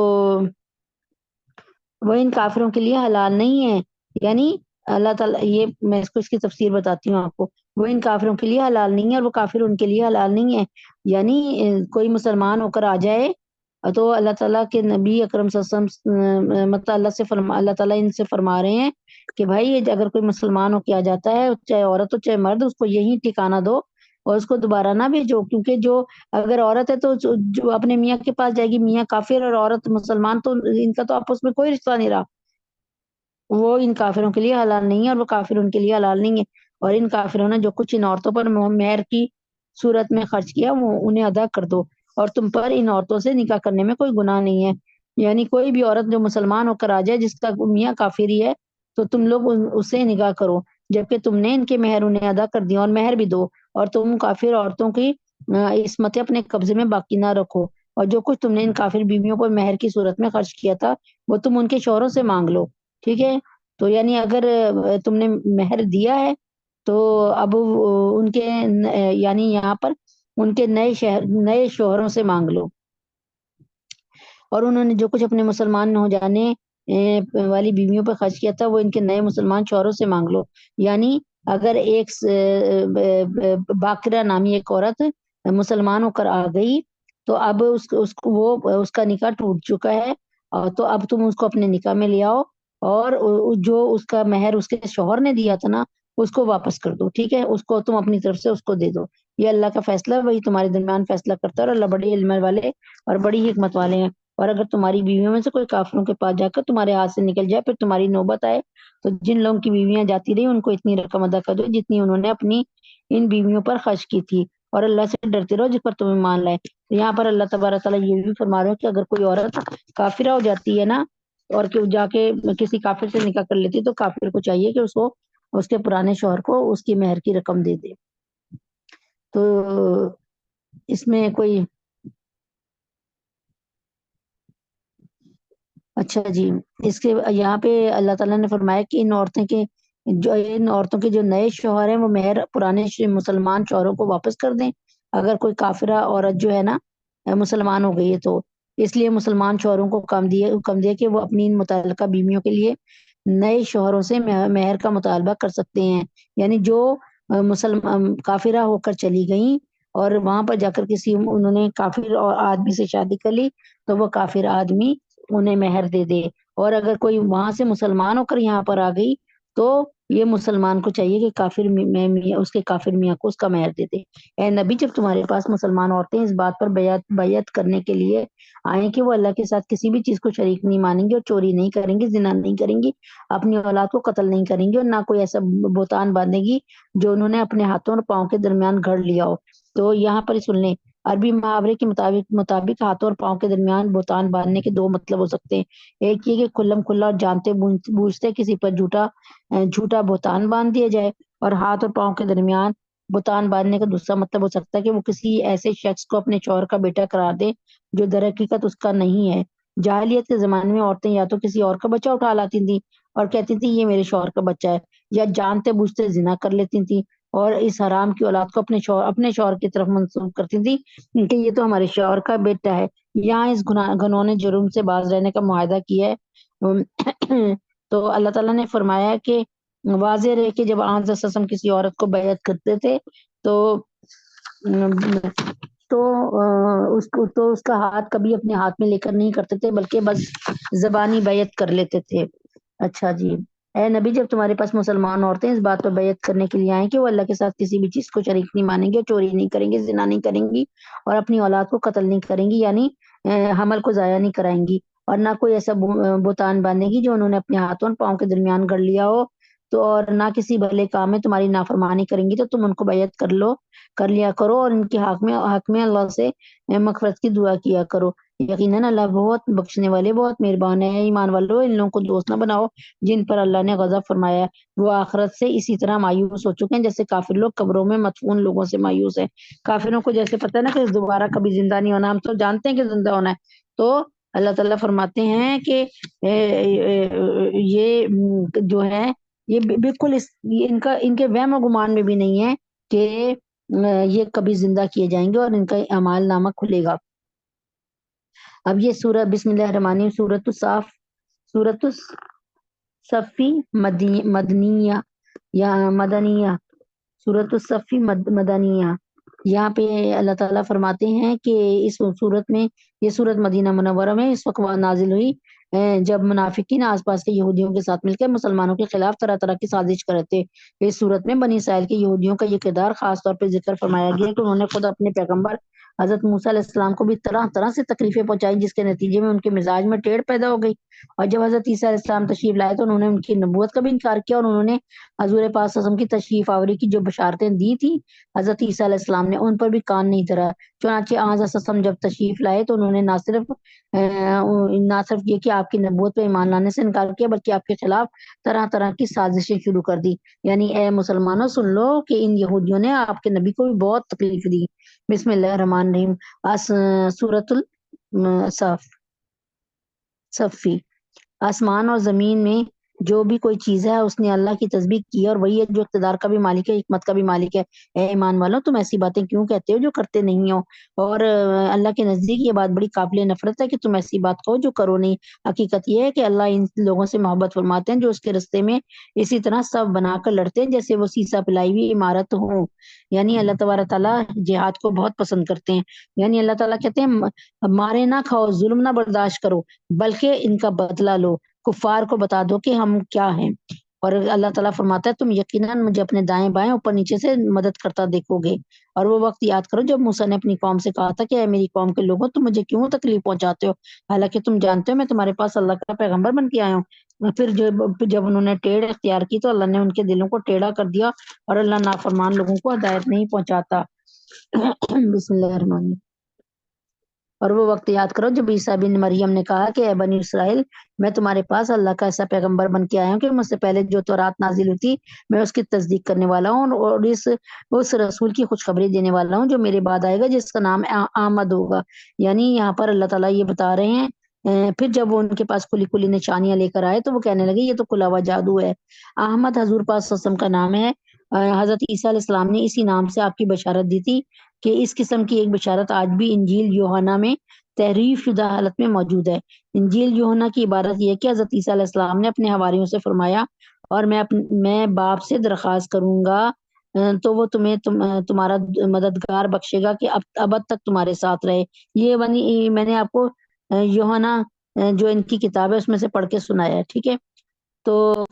وہ ان کافروں کے لیے حلال نہیں ہے۔ یعنی اللہ تعالیٰ، یہ میں اس کی تفسیر بتاتی ہوں آپ کو، وہ ان کافروں کے لیے حلال نہیں ہے اور وہ کافر ان کے لیے حلال نہیں ہے۔ یعنی کوئی مسلمان ہو کر آ جائے تو اللہ تعالیٰ کے نبی اکرم صلی اللہ علیہ وسلم مطلب اللہ تعالیٰ ان سے فرما رہے ہیں کہ بھائی اگر کوئی مسلمان ہو کے آ جاتا ہے چاہے عورت ہو چاہے مرد، اس کو یہی ٹھکانہ دو اور اس کو دوبارہ نہ بھیجو، کیونکہ جو اگر عورت ہے تو جو اپنے میاں کے پاس جائے گی، میاں کافر اور عورت مسلمان، تو ان کا تو آپس میں کوئی رشتہ نہیں رہا، وہ ان کافروں کے لیے حلال نہیں ہے اور وہ کافر ان کے لیے حلال نہیں ہے۔ اور ان کافروں نے جو کچھ ان عورتوں پر مہر کی صورت میں خرچ کیا وہ انہیں ادا کر دو، اور تم پر ان عورتوں سے نکاح کرنے میں کوئی گناہ نہیں ہے۔ یعنی کوئی بھی عورت جو مسلمان ہو کر آ جائے جس کا میاں کافری ہے تو تم لوگ اس سے نکاح کرو، جبکہ تم نے ان کے مہر انہیں ادا کر دیا، اور مہر بھی دو، اور تم کافر عورتوں کی عصمتیں اپنے قبضے میں باقی نہ رکھو، اور جو کچھ تم نے ان کافر بیویوں پر مہر کی صورت میں خرچ کیا تھا وہ تم ان کے شوہروں سے مانگ لو، ٹھیک ہے۔ تو یعنی اگر تم نے مہر دیا ہے تو اب ان کے یعنی یہاں پر ان کے نئے شوہروں سے مانگ لو، اور انہوں نے جو کچھ اپنے مسلمان ہو جانے والی بیویوں پر خرچ کیا تھا وہ ان کے نئے مسلمان شوہروں سے مانگ لو۔ یعنی اگر ایک باقرہ نامی ایک عورت مسلمان ہو کر آ گئی تو اب اس کا نکاح ٹوٹ چکا ہے، تو اب تم اس کو اپنے نکاح میں لے آؤ اور جو اس کا مہر اس کے شوہر نے دیا تھا نا اس کو واپس کر دو، ٹھیک ہے، اس کو تم اپنی طرف سے اس کو دے دو۔ یہ اللہ کا فیصلہ، وہی تمہارے درمیان فیصلہ کرتا ہے، اور اللہ بڑی علم والے اور بڑی حکمت والے ہیں۔ اور اگر تمہاری بیویوں میں سے کوئی کافروں کے پاس جا کر تمہارے ہاتھ سے نکل جائے پھر تمہاری نوبت آئے تو جن لوگوں کی بیویاں جاتی رہی ان کو اتنی رقم ادا کر دو جتنی انہوں نے اپنی ان بیویوں پر خرچ کی تھی، اور اللہ سے ڈرتے رہو جس پر تمہیں مان لائے۔ یہاں پر اللہ تبارک تعالیٰ یہ بھی فرما رہے ہیں کہ اگر کوئی عورت کافرہ ہو جاتی ہے نا اور جا کے کسی کافر سے نکاح کر لیتی تو کافر کو چاہیے کہ اس کو اس کے پرانے شوہر کو اس کی مہر کی رقم دے دے۔ تو اس میں کوئی اچھا جی، اس کے یہاں پہ اللہ تعالیٰ نے فرمایا کہ ان عورتوں کے جو نئے شوہر ہیں وہ مہر پرانے مسلمان شوہروں کو واپس کر دیں اگر کوئی کافرہ عورت جو ہے نا مسلمان ہو گئی ہے تو۔ اس لیے مسلمان شوہروں کو حکم دیا کہ وہ اپنی متعلقہ بیویوں کے لیے نئے شوہروں سے مہر کا مطالبہ کر سکتے ہیں۔ یعنی جو کافرہ ہو کر چلی گئیں اور وہاں پر جا کر انہوں نے کافر آدمی سے شادی کر لی تو وہ کافر آدمی انہیں مہر دے دے، اور اگر کوئی وہاں سے مسلمان ہو کر یہاں پر آ گئی تو یہ مسلمان کو چاہیے کہ کافر اس کے کافر میاں کو اس کا مہر دے دے۔ اے نبی جب تمہارے پاس مسلمان عورتیں اس بات پر بیعت کرنے کے لیے آئیں کہ وہ اللہ کے ساتھ کسی بھی چیز کو شریک نہیں مانیں گی اور چوری نہیں کریں گی، زنا نہیں کریں گی، اپنی اولاد کو قتل نہیں کریں گی اور نہ کوئی ایسا بہتان باندھے گی جو انہوں نے اپنے ہاتھوں اور پاؤں کے درمیان گھڑ لیا ہو۔ تو یہاں پر سن لیں، عربی محاورے کے مطابق ہاتھوں اور پاؤں کے درمیان بہتان باندھنے کے دو مطلب ہو سکتے ہیں۔ ایک یہ کہ کھلم کھلا اور جانتے بوجھتے کسی پر جھوٹا بہتان باندھ دیا جائے، اور ہاتھ اور پاؤں کے درمیان بہتان باندھنے کا دوسرا مطلب ہو سکتا ہے کہ وہ کسی ایسے شخص کو اپنے شوہر کا بیٹا قرار دے جو در حقیقت اس کا نہیں ہے۔ جاہلیت کے زمانے میں عورتیں یا تو کسی اور کا بچہ اٹھا لاتی تھیں اور کہتی تھیں یہ میرے شوہر کا بچہ ہے، یا جانتے بوجھتے زنا کر لیتی تھیں اور اس حرام کی اولاد کو اپنے شوہر کی طرف منسوب کرتی تھیں کہ یہ تو ہمارے شوہر کا بیٹا ہے۔ یہاں اس گھنونے جرم سے باز رہنے کا معاہدہ کیا ہے۔ تو اللہ تعالیٰ نے فرمایا کہ واضح رہے کہ جب آن وسلم کسی عورت کو بیعت کرتے تھے تو اس کا ہاتھ کبھی اپنے ہاتھ میں لے کر نہیں کرتے تھے، بلکہ بس زبانی بیعت کر لیتے تھے۔ اچھا جی، اے نبی جب تمہارے پاس مسلمان عورتیں اس بات پر بیعت کرنے کے لیے آئیں کہ وہ اللہ کے ساتھ کسی بھی چیز کو شریک نہیں مانیں گے، چوری نہیں کریں گی، زنا نہیں کریں گی اور اپنی اولاد کو قتل نہیں کریں گی، یعنی حمل کو ضائع نہیں کرائیں گی، اور نہ کوئی ایسا بہتان باندھے گی جو انہوں نے اپنے ہاتھوں اور پاؤں کے درمیان گڑھ لیا ہو، تو اور نہ کسی بھلے کام میں تمہاری نافرمانی کریں گی، تو تم ان کو بیعت کر لیا کرو اور ان کے حق میں اللہ سے مغفرت کی دعا کیا کرو۔ یقیناً اللہ بہت بخشنے والے، بہت مہربان ہے۔ ایمان والو، ان لوگوں کو دوست نہ بناؤ جن پر اللہ نے غضب فرمایا ہے، وہ آخرت سے اسی طرح مایوس ہو چکے ہیں جیسے کافر لوگ قبروں میں مدفون لوگوں سے مایوس ہیں۔ کافروں کو جیسے پتہ ہے نا کہ دوبارہ کبھی زندہ نہیں ہونا، ہم تو جانتے ہیں کہ زندہ ہونا ہے، تو اللہ تعالیٰ فرماتے ہیں کہ یہ جو ہے یہ بالکل ان کے وہم و گمان میں بھی نہیں ہے کہ یہ کبھی زندہ کیے جائیں گے اور ان کا اعمال نامہ کھلے گا۔ اب یہ سورہ بسم اللہ الرحمن الرحیم، سورۃ الصفی مدنیہ یا مدنیہ، سورۃ الصفی مدنیہ۔ یہاں پہ اللہ تعالیٰ فرماتے ہیں کہ اس سورت میں، یہ سورت مدینہ منورہ میں اس وقت نازل ہوئی جب منافقین آس پاس کے یہودیوں کے ساتھ مل کر مسلمانوں کے خلاف طرح طرح کی سازش کر رہے تھے۔ اس صورت میں بنی اسرائیل کے یہودیوں کا یہ کردار خاص طور پہ ذکر فرمایا گیا کہ انہوں نے خود اپنے پیغمبر حضرت موسیٰ علیہ السلام کو بھی طرح طرح سے تکلیفیں پہنچائی، جس کے نتیجے میں ان کے مزاج میں ٹیڑھ پیدا ہو گئی، اور جب حضرت عیسیٰ علیہ السلام تشریف لائے تو انہوں نے ان کی نبوت کا بھی انکار کیا، اور انہوں نے حضور پاک صلی اللہ علیہ وسلم کی تشریف آوری کی جو بشارتیں دی تھی حضرت عیسیٰ علیہ السلام نے، ان پر بھی کان نہیں دھرا۔ چنانچہ حضرت صلی اللہ علیہ وسلم جب تشریف لائے تو انہوں نے نہ صرف یہ کہ آپ کی نبوت پہ ایمان لانے سے انکار کیا، بلکہ آپ کے خلاف طرح طرح کی سازشیں شروع کر دی۔ یعنی اے مسلمانوں سن لو کہ ان یہودیوں نے آپ کے نبی کو بھی بہت تکلیف دی۔ بسم اللہ الرحمن الرحیم، سورۃ الصفی۔ آسمان اور زمین میں جو بھی کوئی چیز ہے اس نے اللہ کی تسبیح کی ہے، اور وہی ہے جو اقتدار کا بھی مالک ہے، حکمت کا بھی مالک ہے۔ اے ایمان والو، تم ایسی باتیں کیوں کہتے ہو جو کرتے نہیں ہو، اور اللہ کے نزدیک یہ بات بڑی قابل نفرت ہے کہ تم ایسی بات کہو جو کرو نہیں۔ حقیقت یہ ہے کہ اللہ ان لوگوں سے محبت فرماتے ہیں جو اس کے راستے میں اسی طرح صف بنا کر لڑتے ہیں جیسے وہ سیسا پلائی ہوئی عمارت ہو۔ یعنی اللہ تبارک تعالیٰ جہاد کو بہت پسند کرتے ہیں۔ یعنی اللہ تعالیٰ کہتے ہیں مارے نہ کھاؤ، ظلم نہ برداشت کرو، بلکہ ان کا بدلہ لو، کفار کو بتا دو کہ ہم کیا ہیں۔ اور اللہ تعالیٰ فرماتا ہے تم یقیناً مجھے اپنے دائیں بائیں اوپر نیچے سے مدد کرتا دیکھو گے۔ اور وہ وقت یاد کرو جب موسیٰ نے اپنی قوم سے کہا تھا کہ اے میری قوم کے لوگوں، تم مجھے کیوں تکلیف پہنچاتے ہو، حالانکہ تم جانتے ہو میں تمہارے پاس اللہ کا پیغمبر بن کے آیا ہوں۔ پھر جب انہوں نے ٹیڑھ اختیار کی تو اللہ نے ان کے دلوں کو ٹیڑھا کر دیا، اور اللہ نافرمان لوگوں کو ہدایت نہیں پہنچاتا۔ بسم اللہ الرحمن الرحیم۔ اور وہ وقت یاد کرو جب عیسیٰ بن مریم نے کہا کہ اے بنی اسرائیل، میں تمہارے پاس اللہ کا ایسا پیغمبر بن کے آیا ہوں کہ مجھ سے پہلے جو تورات نازل ہوئی تھی میں اس کی تصدیق کرنے والا ہوں، اور اس رسول کی خوشخبری دینے والا ہوں جو میرے بعد آئے گا، جس کا نام احمد ہوگا۔ یعنی یہاں پر اللہ تعالیٰ یہ بتا رہے ہیں پھر جب وہ ان کے پاس کھلی کھلی نشانیاں لے کر آئے تو وہ کہنے لگے یہ تو کھلا ہوا جادو ہے۔ احمد حضور پاک صلی اللہ علیہ وسلم کا نام ہے۔ حضرت عیسیٰ علیہ السلام نے اسی نام سے آپ کی بشارت دی تھی کہ اس قسم کی ایک بشارت آج بھی انجیل یوحنا میں تحریف شدہ حالت میں موجود ہے۔ انجیل یوحنا کی عبارت یہ ہے کہ حضرت عیسیٰ علیہ السلام نے اپنے حواریوں سے فرمایا اور میں باپ سے درخواست کروں گا تو وہ تمہیں تمہارا مددگار بخشے گا کہ ابد تک تمہارے ساتھ رہے۔ یہ میں نے آپ کو یوحنا جو ان کی کتاب ہے اس میں سے پڑھ کے سنایا ہے، ٹھیک ہے۔ تو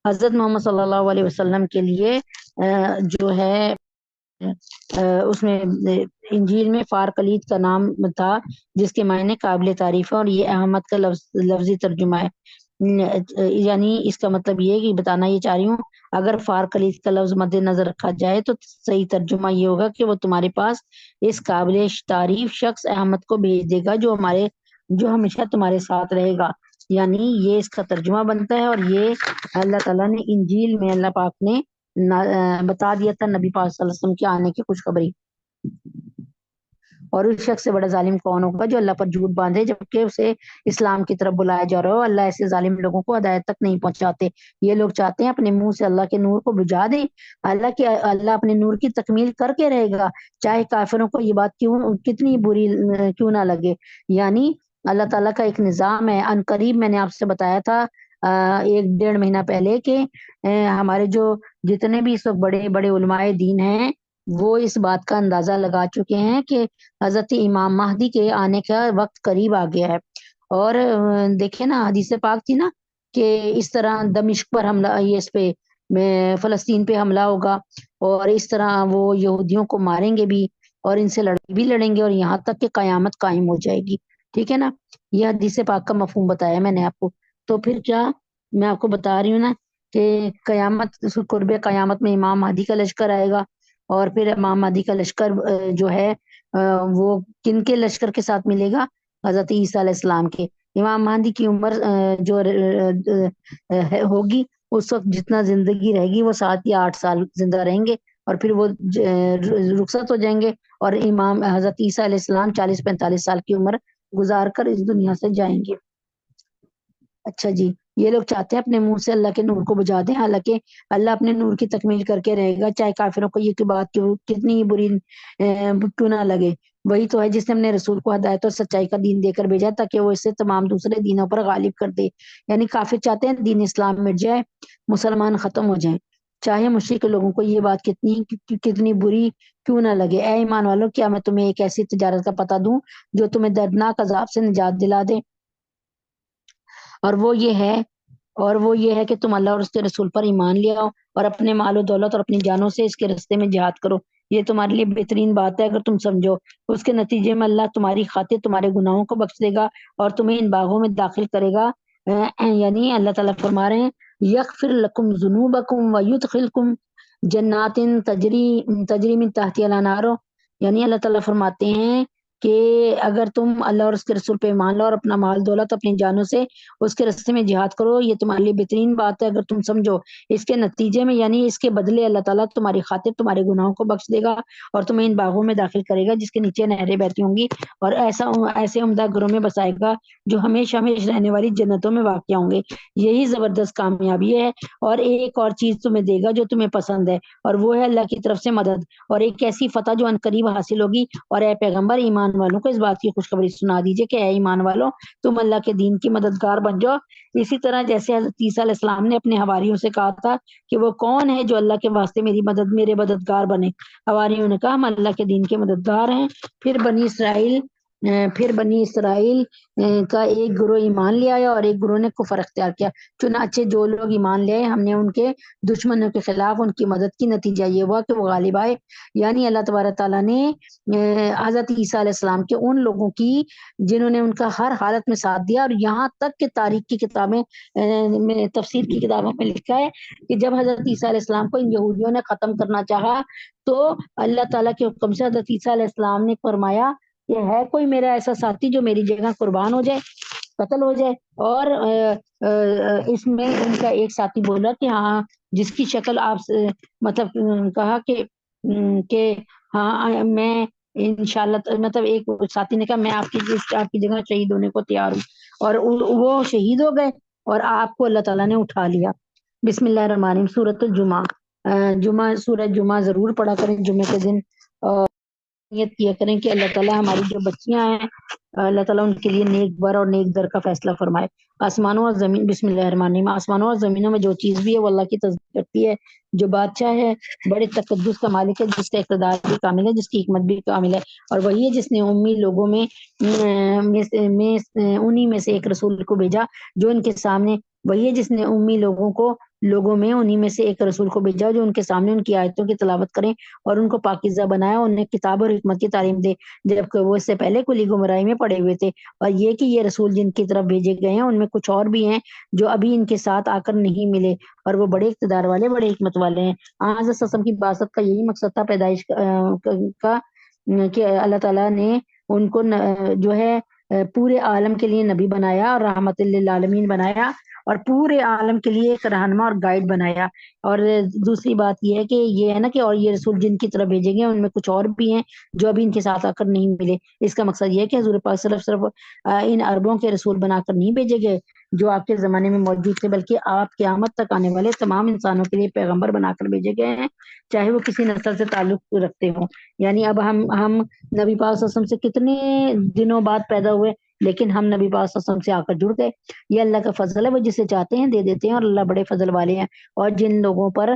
حضرت محمد صلی اللہ علیہ وسلم کے لیے جو ہے اس میں انجیل میں فارقلیت کا نام تھا، جس کے معنی قابل تعریف ہے، اور یہ احمد کا لفظی ترجمہ ہے۔ یعنی اس کا مطلب یہ ہے کہ بتانا یہ چاہ رہی ہوں، اگر فارقلیت کا لفظ مد نظر رکھا جائے تو صحیح ترجمہ یہ ہوگا کہ وہ تمہارے پاس اس قابل تعریف شخص احمد کو بھیج دے گا جو ہمیشہ تمہارے ساتھ رہے گا۔ یعنی یہ اس کا ترجمہ بنتا ہے، اور یہ اللہ تعالیٰ نے انجیل میں اللہ پاک نے بتا دیا تھا نبی پاک صلی اللہ علیہ وسلم کے آنے کی خوشخبری۔ اور اس شخص سے بڑا ظالم کون ہوگا جو اللہ پر جھوٹ باندھے جبکہ اسے اسلام کی طرف بلایا جا رہا ہو۔ اللہ ایسے ظالم لوگوں کو ہدایت تک نہیں پہنچاتے۔ یہ لوگ چاہتے ہیں اپنے منہ سے اللہ کے نور کو بجھا دیں، اللہ اپنے نور کی تکمیل کر کے رہے گا، چاہے کافروں کو یہ بات کتنی بری کیوں نہ لگے۔ یعنی اللہ تعالیٰ کا ایک نظام ہے۔ ان قریب میں نے آپ سے بتایا تھا 1-1.5 مہینہ پہلے کہ ہمارے جو جتنے بھی اس وقت بڑے بڑے علماء دین ہیں وہ اس بات کا اندازہ لگا چکے ہیں کہ حضرت امام مہدی کے آنے کا وقت قریب آ گیا ہے۔ اور دیکھیں نا حدیث پاک تھی نا کہ اس طرح دمشق پر حملہ، یہ اس پہ فلسطین پہ حملہ ہوگا، اور اس طرح وہ یہودیوں کو ماریں گے بھی اور ان سے لڑیں گے، اور یہاں تک کہ قیامت قائم ہو جائے گی۔ ٹھیک ہے نا، یہ حدیث پاک کا مفہوم بتایا میں نے آپ کو۔ تو پھر کیا میں آپ کو بتا رہی ہوں نا کہ قیامت، قرب قیامت میں امام مہدی کا لشکر آئے گا، اور پھر امام مہدی کا لشکر جو ہے وہ کن کے لشکر کے ساتھ ملے گا؟ حضرت عیسیٰ علیہ السلام کے۔ امام مہدی کی عمر جو ہوگی اس وقت جتنا زندگی رہے گی وہ 7 یا 8 سال زندہ رہیں گے، اور پھر وہ رخصت ہو جائیں گے، اور امام حضرت عیسیٰ علیہ السلام 40-45 سال کی عمر گزار کر اس دنیا سے جائیں گے۔ اچھا جی، یہ لوگ چاہتے ہیں اپنے منہ سے اللہ کے نور کو بجھا دیں، حالانکہ اللہ اپنے نور کی تکمیل کر کے رہے گا، چاہے کافروں کو یہ بات کتنی ہی بری کیوں نہ لگے۔ وہی تو ہے جس نے اپنے رسول کو ہدایت اور سچائی کا دین دے کر بھیجا تاکہ وہ اسے تمام دوسرے دینوں پر غالب کر دے۔ یعنی کافر چاہتے ہیں دین اسلام مٹ جائے، مسلمان ختم ہو جائیں، چاہے مشرک لوگوں کو یہ بات کتنی بری کیوں نہ لگے۔ اے ایمان والو، کیا میں تمہیں ایک ایسی تجارت کا پتہ دوں جو تمہیں دردناک عذاب سے نجات دلا دے؟ اور وہ یہ ہے کہ تم اللہ اور اس کے رسول پر ایمان لے آؤ اور اپنے مال و دولت اور اپنی جانوں سے اس کے راستے میں جہاد کرو۔ یہ تمہارے لیے بہترین بات ہے اگر تم سمجھو۔ اس کے نتیجے میں اللہ تمہاری خاطر تمہارے گناہوں کو بخش دے گا اور تمہیں ان باغوں میں داخل کرے گا۔ یعنی اللہ تعالیٰ فرما رہے ہیں یغفر لکم ذنوبکم ویدخلکم جنات تجری من تحتها الانہار۔ یعنی اللہ تعالیٰ فرماتے ہیں کہ اگر تم اللہ اور اس کے رسول پہ ایمان لو اور اپنا مال دولت اپنی جانوں سے اس کے راستے میں جہاد کرو، یہ تمہارے لیے بہترین بات ہے اگر تم سمجھو۔ اس کے نتیجے میں یعنی اس کے بدلے اللہ تعالیٰ تمہاری خاطر تمہارے گناہوں کو بخش دے گا اور تمہیں ان باغوں میں داخل کرے گا جس کے نیچے نہریں بہتی ہوں گی، اور ایسے عمدہ گھروں میں بسائے گا جو ہمیشہ ہمیشہ رہنے والی جنتوں میں واقع ہوں گے۔ یہی زبردست کامیابی ہے، اور ایک اور چیز تمہیں دے گا جو تمہیں پسند ہے، اور وہ ہے اللہ کی طرف سے مدد اور ایک ایسی فتح جو عنقریب حاصل ہوگی۔ اور اے پیغمبر، ایمان والوں کو اس بات کی خوشخبری سنا دیجئے کہ اے ایمان والوں، تم اللہ کے دین کی مددگار بن جاؤ، اسی طرح جیسے حضرت عیسیٰ علیہ السلام نے اپنے حواریوں سے کہا تھا کہ وہ کون ہے جو اللہ کے واسطے میرے مددگار بنے۔ حواریوں نے کہا ہم اللہ کے دین کے مددگار ہیں۔ پھر بنی اسرائیل کا ایک گروہ ایمان لے آیا اور ایک گروہ نے کفر اختیار کیا۔ چنانچہ جو لوگ ایمان لے آئے ہم نے ان کے دشمنوں کے خلاف ان کی مدد کی، نتیجہ یہ ہوا کہ وہ غالب آئے۔ یعنی اللہ تبارک تعالیٰ نے حضرت عیسیٰ علیہ السلام کے ان لوگوں کی جنہوں نے ان کا ہر حالت میں ساتھ دیا، اور یہاں تک کہ تاریخ کی کتابیں میں تفسیر کی کتابوں میں لکھا ہے کہ جب حضرت عیسیٰ علیہ السلام کو ان یہودیوں نے ختم کرنا چاہا تو اللہ تعالیٰ کے حکم سے حضرت عیسیٰ علیہ السلام نے فرمایا کہ ہے کوئی میرا ایسا ساتھی جو میری جگہ قربان ہو جائے، قتل ہو جائے؟ اور اس میں ان کا ایک ساتھی بولا کہ ہاں، جس کی شکل آپ مطلب کہا کہ ہاں میں انشاءاللہ، مطلب ایک ساتھی نے کہا میں آپ کی جگہ شہید ہونے کو تیار ہوں، اور وہ شہید ہو گئے اور آپ کو اللہ تعالیٰ نے اٹھا لیا۔ بسم اللہ الرحمن الرحیم۔ سورۃ الجمعہ، سورہ جمعہ ضرور پڑھا کریں جمعے کے دن، اور نیت کیا کریں کہ اللہ تعالیٰ ہماری جو بچیاں ہیں اللہ تعالیٰ ان کے لیے نیک بر اور نیک در کا فیصلہ فرمائے۔ آسمانوں اور زمین، بسم اللہ الرحمن الرحیم، آسمانوں اور زمینوں میں جو چیز بھی ہے وہ اللہ کی تصدیق کرتی ہے، جو بادشاہ ہے، بڑے تقدس کا مالک ہے، جس کا اقتدار بھی کامل ہے، جس کی حکمت بھی کامل ہے، اور وہی ہے جس نے امی لوگوں میں انہی میں سے ایک رسول کو بھیجا جو ان کے سامنے، وہی ہے جس نے امی لوگوں کو لوگوں میں انہی میں سے ایک رسول کو بھیجا جو ان کے سامنے ان کی آیتوں کی تلاوت کریں اور ان کو پاکیزہ بنایا، انہیں کتاب اور حکمت کی تعلیم دے، جبکہ وہ اس سے پہلے کلی گمراہی میں پڑے ہوئے تھے۔ اور یہ کہ یہ رسول جن کی طرف بھیجے گئے ہیں ان میں کچھ اور بھی ہیں جو ابھی ان کے ساتھ آ کر نہیں ملے، اور وہ بڑے اقتدار والے، بڑے حکمت والے ہیں۔ حضرت صلی اللہ علیہ وسلم کی بعثت کا یہی مقصد تھا، پیدائش کا کہ اللہ تعالیٰ نے ان کو جو ہے پورے عالم کے لیے نبی بنایا اور رحمت للعالمین بنایا، اور پورے عالم کے لیے ایک رہنما اور گائیڈ بنایا۔ اور دوسری بات یہ ہے کہ یہ ہے نا کہ اور یہ رسول جن کی طرف بھیجے گئے ان میں کچھ اور بھی ہیں جو ابھی ان کے ساتھ آ کر نہیں ملے۔ اس کا مقصد یہ ہے کہ حضور پاک صلی اللہ علیہ وسلم ان عربوں کے رسول بنا کر نہیں بھیجے گئے جو آپ کے زمانے میں موجود تھے، بلکہ آپ قیامت تک آنے والے تمام انسانوں کے لیے پیغمبر بنا کر بھیجے گئے ہیں، چاہے وہ کسی نسل سے تعلق رکھتے ہوں۔ یعنی اب ہم نبی پاک صلی اللہ علیہ وسلم سے کتنے دنوں بعد پیدا ہوئے، لیکن ہم نبی پاک صلی اللہ علیہ وسلم سے آ کر جڑ گئے۔ یہ اللہ کا فضل ہے، وہ جسے چاہتے ہیں دے دیتے ہیں، اور اللہ بڑے فضل والے ہیں۔ اور جن لوگوں پر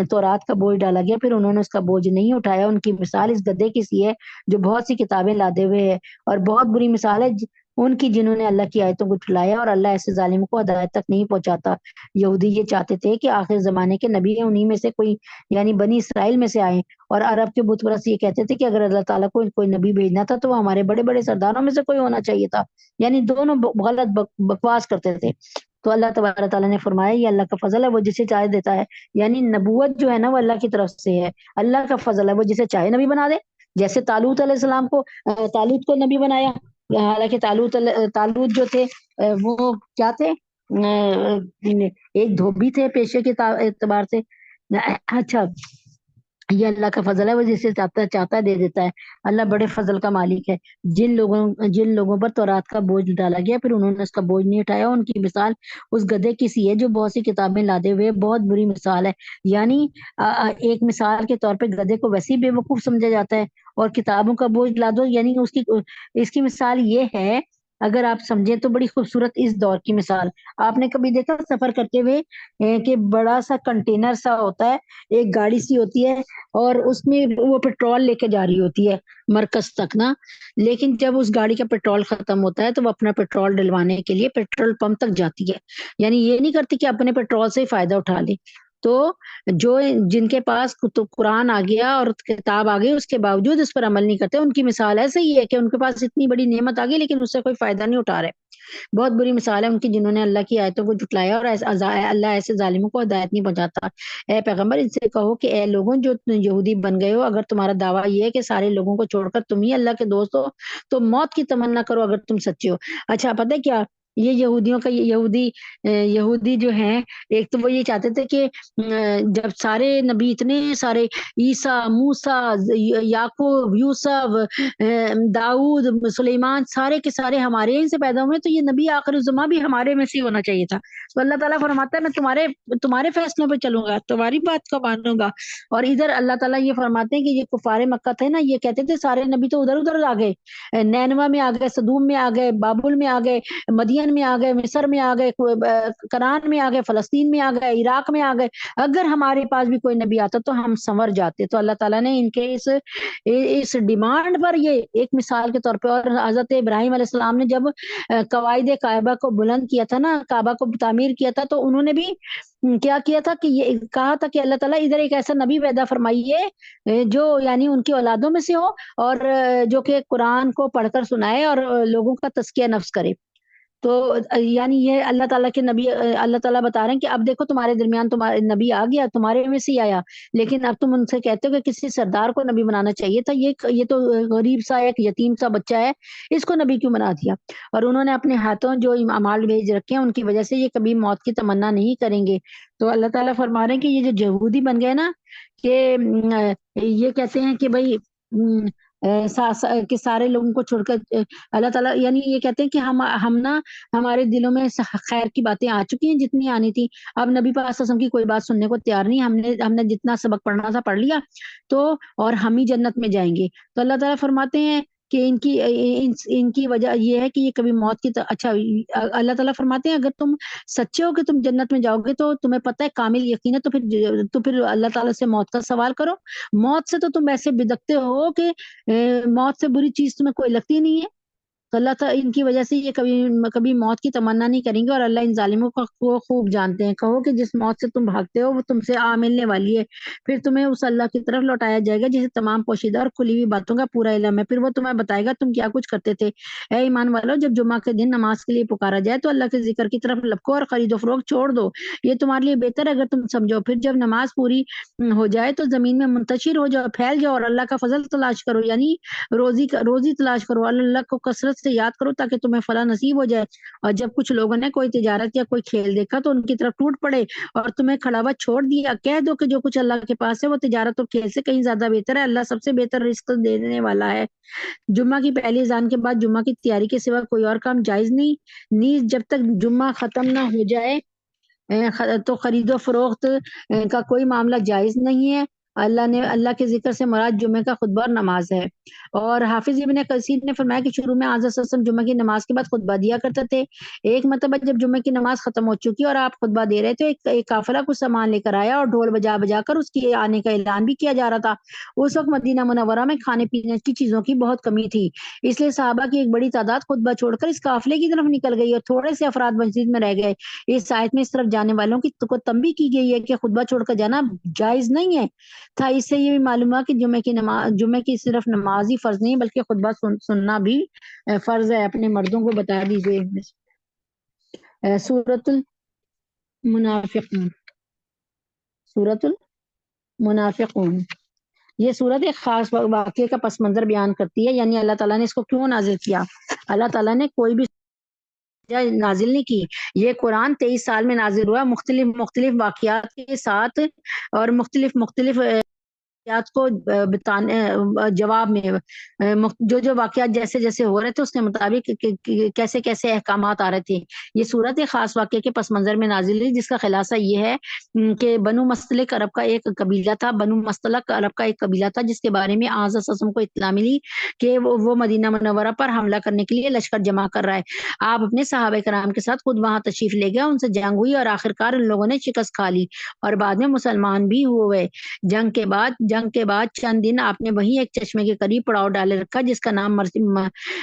تورات کا بوجھ ڈالا گیا پھر انہوں نے اس کا بوجھ نہیں اٹھایا، ان کی مثال اس گدھے کی سی ہے جو بہت سی کتابیں لادے ہوئے ہے، اور بہت بری مثال ہے ان کی جنہوں نے اللہ کی آیتوں کو جھٹلایا، اور اللہ ایسے ظالموں کو ہدایت تک نہیں پہنچاتا۔ یہودی یہ چاہتے تھے کہ آخر زمانے کے نبی ہیں انہی میں سے کوئی، یعنی بنی اسرائیل میں سے آئے، اور عرب کے بت پرست یہ کہتے تھے کہ اگر اللہ تعالیٰ کو کوئی نبی بھیجنا تھا تو وہ ہمارے بڑے بڑے سرداروں میں سے کوئی ہونا چاہیے تھا، یعنی دونوں غلط بکواس کرتے تھے۔ تو اللہ تبارک تعالیٰ نے فرمایا یہ اللہ کا فضل ہے، وہ جسے چاہے دیتا ہے۔ یعنی نبوت جو ہے نا وہ اللہ کی طرف سے ہے، اللہ کا فضل ہے، وہ جسے چاہے نبی بنا دے۔ جیسے طالوت علیہ السلام کو طالوت کو نبی بنایا، حالانکہ طالوت جو تھے وہ کیا تھے، ایک دھوبی تھے پیشے کے اعتبار سے۔ اچھا، یہ اللہ کا فضل ہے، وہ جسے چاہتا ہے دے دیتا ہے۔ اللہ بڑے فضل کا مالک ہے۔ جن لوگوں پر تورات کا بوجھ ڈالا گیا پھر انہوں نے اس کا بوجھ نہیں اٹھایا، ان کی مثال اس گدھے کی سی ہے جو بہت سی کتابیں لادے ہوئے، بہت بری مثال ہے۔ یعنی ایک مثال کے طور پہ گدھے کو ویسے ہی بے وقوف سمجھا جاتا ہے، اور کتابوں کا بوجھ لا دو، یعنی اس کی مثال یہ ہے، اگر آپ سمجھیں تو بڑی خوبصورت اس دور کی مثال۔ آپ نے کبھی دیکھا سفر کرتے ہوئے کہ بڑا سا کنٹینر سا ہوتا ہے، ایک گاڑی سی ہوتی ہے، اور اس میں وہ پیٹرول لے کے جا رہی ہوتی ہے مرکز تک نا، لیکن جب اس گاڑی کا پیٹرول ختم ہوتا ہے تو وہ اپنا پیٹرول ڈلوانے کے لیے پیٹرول پمپ تک جاتی ہے، یعنی یہ نہیں کرتی کہ اپنے پیٹرول سے ہی فائدہ اٹھا لے۔ تو جن کے پاس قرآن آ گیا اور کتاب آ گئی اس کے باوجود اس پر عمل نہیں کرتے، ان کی مثال ایسے ہی ہے کہ ان کے پاس اتنی بڑی نعمت آ گئی لیکن اس سے کوئی فائدہ نہیں اٹھا رہے۔ بہت بری مثال ہے ان کی جنہوں نے اللہ کی آیتوں کو جھٹلایا، اور اللہ ایسے ظالموں کو ہدایت نہیں پہنچاتا۔ اے پیغمبر ان سے کہو کہ اے لوگوں جو یہودی بن گئے ہو، اگر تمہارا دعویٰ یہ ہے کہ سارے لوگوں کو چھوڑ کر تم ہی اللہ کے دوست ہو تو موت کی تمنا کرو اگر تم سچے ہو۔ اچھا، پتہ ہے کیا، یہ یہودیوں کا یہودی جو ہیں، ایک تو وہ یہ چاہتے تھے کہ جب سارے نبی اتنے سارے عیسیٰ، موسیٰ، یعقوب، یوسف، داؤد، سلیمان، سارے کے سارے ہمارے ہی سے پیدا ہوئے، تو یہ نبی آخر الزماں بھی ہمارے میں سے ہونا چاہیے تھا۔ تو اللہ تعالیٰ فرماتا ہے میں تمہارے فیصلوں پہ چلوں گا، تمہاری بات کو مانوں گا۔ اور ادھر اللہ تعالیٰ یہ فرماتے ہیں کہ یہ کفار مکہ تھے نا، یہ کہتے تھے سارے نبی تو ادھر آ گئے، نینوا میں آ گئے، صدوم میں آ گئے، بابل میں آ گئے، مدین میں آ گئے، مصر میں آ گئے، کران میں آ گئے، فلسطین میں آ گئے، عراق میں آ گئے، اگر ہمارے پاس بھی کوئی نبی آتا تو ہم سنور جاتے۔ تو اللہ تعالیٰ نے ان کے اس ڈیمانڈ پر یہ ایک مثال کے طور پہ، اور حضرت ابراہیم علیہ السلام نے جب قواعد کعبہ کو بلند کیا تھا نا، کعبہ کو تعمیر کیا تھا، تو انہوں نے بھی کیا کیا تھا کہ یہ کہا تھا کہ اللہ تعالیٰ ادھر ایک ایسا نبی پیدا فرمائیے جو یعنی ان کی اولادوں میں سے ہو، اور جو کہ قرآن کو پڑھ کر سنائے اور لوگوں کا تزکیہ نفس کرے۔ تو یعنی یہ اللہ تعالیٰ کے نبی، اللہ تعالیٰ بتا رہے ہیں کہ اب دیکھو تمہارے درمیان تمہارے نبی آ گیا، تمہارے میں سے ہی آیا، لیکن اب تم ان سے کہتے ہو کہ کسی سردار کو نبی بنانا چاہیے تھا، یہ تو غریب سا ایک یتیم سا بچہ ہے، اس کو نبی کیوں بنا دیا؟ اور انہوں نے اپنے ہاتھوں جو اعمال بھیج رکھے ہیں ان کی وجہ سے یہ کبھی موت کی تمنا نہیں کریں گے۔ تو اللہ تعالیٰ فرما رہے ہیں کہ یہ جو یہودی بن گئے نا، کہ یہ کہتے ہیں کہ بھائی کہ سارے لوگوں کو چھوڑ کر اللہ تعالیٰ، یعنی یہ کہتے ہیں کہ ہم نا ہمارے دلوں میں خیر کی باتیں آ چکی ہیں جتنی آنی تھی، اب نبی پاک صلی اللہ علیہ وسلم کی کوئی بات سننے کو تیار نہیں، ہم نے جتنا سبق پڑھنا تھا پڑھ لیا، تو اور ہم ہی جنت میں جائیں گے۔ تو اللہ تعالیٰ فرماتے ہیں کہ ان کی وجہ یہ ہے کہ یہ کبھی موت کی اچھا، اللہ تعالیٰ فرماتے ہیں اگر تم سچے ہو کہ تم جنت میں جاؤ گے تو تمہیں پتہ ہے کامل یقین ہے، تو پھر اللہ تعالیٰ سے موت کا سوال کرو۔ موت سے تو تم ایسے بدکتے ہو کہ موت سے بری چیز تمہیں کوئی لگتی نہیں ہے۔ تو اللہ تعالیٰ ان کی وجہ سے یہ کبھی موت کی تمنا نہیں کریں گے، اور اللہ ان ظالموں کو خوب جانتے ہیں۔ کہو کہ جس موت سے تم بھاگتے ہو وہ تم سے آ ملنے والی ہے، پھر تمہیں اس اللہ کی طرف لوٹایا جائے گا جسے تمام پوشیدہ اور کھلی ہوئی باتوں کا پورا علم ہے، پھر وہ تمہیں بتائے گا تم کیا کچھ کرتے تھے۔ اے ایمان والو، جب جمعہ کے دن نماز کے لیے پکارا جائے تو اللہ کے ذکر کی طرف لپکو اور خرید و فروخت چھوڑ دو، یہ تمہارے لیے بہتر ہے اگر تم سمجھو۔ پھر جب نماز پوری ہو جائے تو زمین میں منتشر ہو جاؤ، پھیل جاؤ اور اللہ کا فضل تلاش کرو، یعنی روزی تلاش کرو، اللہ کو کثرت سے یاد کرو تاکہ تمہیں فلاح نصیب ہو جائے۔ اور جب کچھ لوگوں نے کوئی تجارت یا کوئی کھیل دیکھا تو ان کی طرف ٹوٹ پڑے اور تمہیں کھڑا ہوا چھوڑ دیا، کہہ دو کہ جو کچھ اللہ کے پاس ہے وہ تجارت اور کھیل سے کہیں زیادہ بہتر ہے، اللہ سب سے بہتر رزق دینے والا ہے۔ جمعہ کی پہلی اذان کے بعد جمعہ کی تیاری کے سوا کوئی اور کام جائز نہیں، نیز جب تک جمعہ ختم نہ ہو جائے تو خرید و فروخت کا کوئی معاملہ جائز نہیں ہے۔ اللہ کے ذکر سے مراد جمعے کا خطبہ اور نماز ہے۔ اور حافظ ابن کثیر نے فرمایا کہ شروع میں آنظر صلی اللہ علیہ وسلم جمعے کی نماز کے بعد خطبہ دیا کرتے تھے۔ ایک مرتبہ جب جمعے کی نماز ختم ہو چکی اور آپ خطبہ دے رہے تھے، ایک قافلہ کچھ سامان لے کر آیا اور ڈھول بجا بجا کر اس کے آنے کا اعلان بھی کیا جا رہا تھا۔ اس وقت مدینہ منورہ میں کھانے پینے کی چیزوں کی بہت کمی تھی، اس لیے صحابہ کی ایک بڑی تعداد خطبہ چھوڑ کر اس قافلے کی طرف نکل گئی اور تھوڑے سے افراد مسجد میں رہ گئے۔ اس آیت میں اس طرف جانے والوں کی کو تنبیہ کی گئی ہے کہ خطبہ چھوڑ کر جانا جائز نہیں ہے تھا۔ اس سے یہ بھی معلوم ہوا کہ جمعے کی صرف نماز ہی فرض نہیں بلکہ خطبہ سننا بھی فرض ہے۔ اپنے مردوں کو بتا دیجیے۔ سورۃ المنافقون، یہ سورت ایک خاص واقعے کا پس منظر بیان کرتی ہے، یعنی اللہ تعالیٰ نے اس کو کیوں نازل کیا۔ اللہ تعالیٰ نے کوئی بھی نازل نہیں کی، یہ قرآن 23 سال میں نازل ہوا، مختلف واقعات کے ساتھ اور مختلف کو بتانے جواب میں جو واقعات جیسے جیسے ہو رہے تھے اس کے مطابق کیسے کیسے احکامات آ رہے تھے۔ یہ صورت ایک خاص واقعے کے پس منظر میں نازل ہوئی جس کا خلاصہ یہ ہے کہ بنو مستلق عرب کا ایک قبیلہ تھا جس کے بارے میں آنظر صلی اللہ علیہ وسلم کو اطلاع ملی کہ وہ مدینہ منورہ پر حملہ کرنے کے لیے لشکر جمع کر رہا ہے۔ آپ اپنے صحابہ کرام کے ساتھ خود وہاں تشریف لے گئے، ان سے جنگ ہوئی اور آخرکار ان لوگوں نے شکست کھا لی اور بعد میں مسلمان بھی ہوئے۔ جنگ کے بعد چند دن آپ نے وہیں ایک چشمے کے قریب پڑاؤ ڈالے رکھا جس کا نام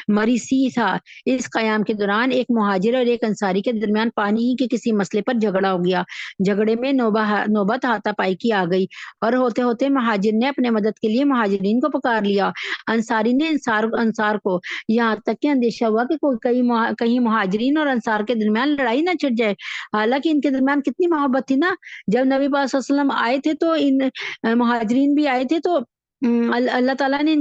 مریسی تھا۔ اس قیام کے دوران ایک مہاجر اور ایک انصاری کے درمیان پانی کے کسی مسئلے پر جھگڑا ہو گیا۔ جھگڑے میں نوبت ہاتھا پائی کی آ گئی اور ہوتے ہوتے مہاجر نے اپنے مدد کے لیے مہاجرین کو پکار لیا، انصاری نے انصار کو، یہاں تک کہ اندیشہ ہوا کہ کہیں مہاجرین اور انصار کے درمیان لڑائی نہ چھڑ جائے۔ حالانکہ ان کے درمیان کتنی محبت تھی نا، جب نبی پاک صلی اللہ علیہ وسلم آئے تھے تو ان مہاجرین بھی آئے تھے تو اللہ تعالیٰ نے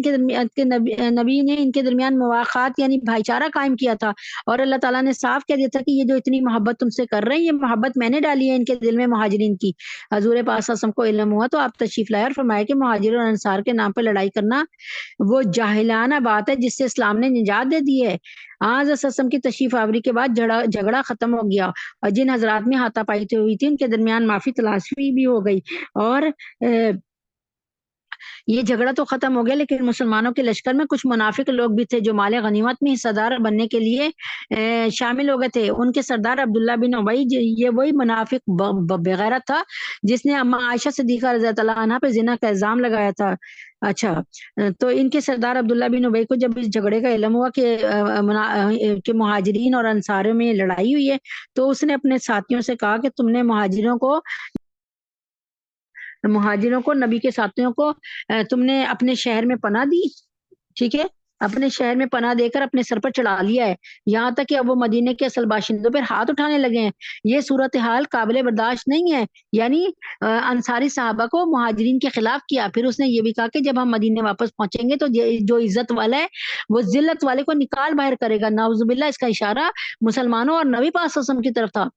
نبی نے ان کے درمیان مواخات یعنی بھائی چارہ قائم کیا تھا، اور اللہ تعالیٰ نے صاف کہہ دیا تھا کہ یہ جو اتنی محبت تم سے کر رہے ہیں یہ محبت میں نے ڈالی ہے ان کے دل میں مہاجرین کی۔ حضور پاک صلی اللہ علیہ وسلم کو علم ہوا تو آپ تشریف لائے اور فرمایا کہ مہاجر اور انصار کے نام پر لڑائی کرنا وہ جاہلانہ بات ہے جس سے اسلام نے نجات دے دی ہے۔ آج اسلم کی تشریف آوری کے بعد جھگڑا ختم ہو گیا اور جن حضرات میں ہاتھا پائی ہوئی تھی ان کے درمیان معافی تلاشی بھی ہو گئی، اور یہ جھگڑا تو ختم ہو گیا لیکن مسلمانوں کے لشکر میں کچھ منافق لوگ بھی تھے جو مال غنیمت میں حصہ دار بننے کے لیے شامل ہو گئے تھے۔ ان کے سردار عبداللہ بن ابی، یہ وہی منافق بغیرت تھا جس نے اما عائشہ صدیقہ رضی اللہ عنہا پہ زنا کا الزام لگایا تھا۔ اچھا، تو ان کے سردار عبداللہ بن ابی کو جب اس جھگڑے کا علم ہوا کہ مہاجرین اور انصاروں میں لڑائی ہوئی ہے تو اس نے اپنے ساتھیوں سے کہا کہ تم نے مہاجروں کو نبی کے ساتھیوں کو تم نے اپنے شہر میں پناہ دی، ٹھیک ہے، اپنے شہر میں پناہ دے کر اپنے سر پر چڑھا لیا ہے، یہاں تک کہ اب وہ مدینے کے اصل باشندوں پر ہاتھ اٹھانے لگے ہیں۔ یہ صورتحال قابل برداشت نہیں ہے، یعنی انصاری صحابہ کو مہاجرین کے خلاف کیا۔ پھر اس نے یہ بھی کہا کہ جب ہم مدینے واپس پہنچیں گے تو جو عزت والا ہے وہ ذلت والے کو نکال باہر کرے گا۔ نعوذ باللہ، اس کا اشارہ مسلمانوں اور نبی پاک صلی اللہ علیہ وسلم کی طرف تھا۔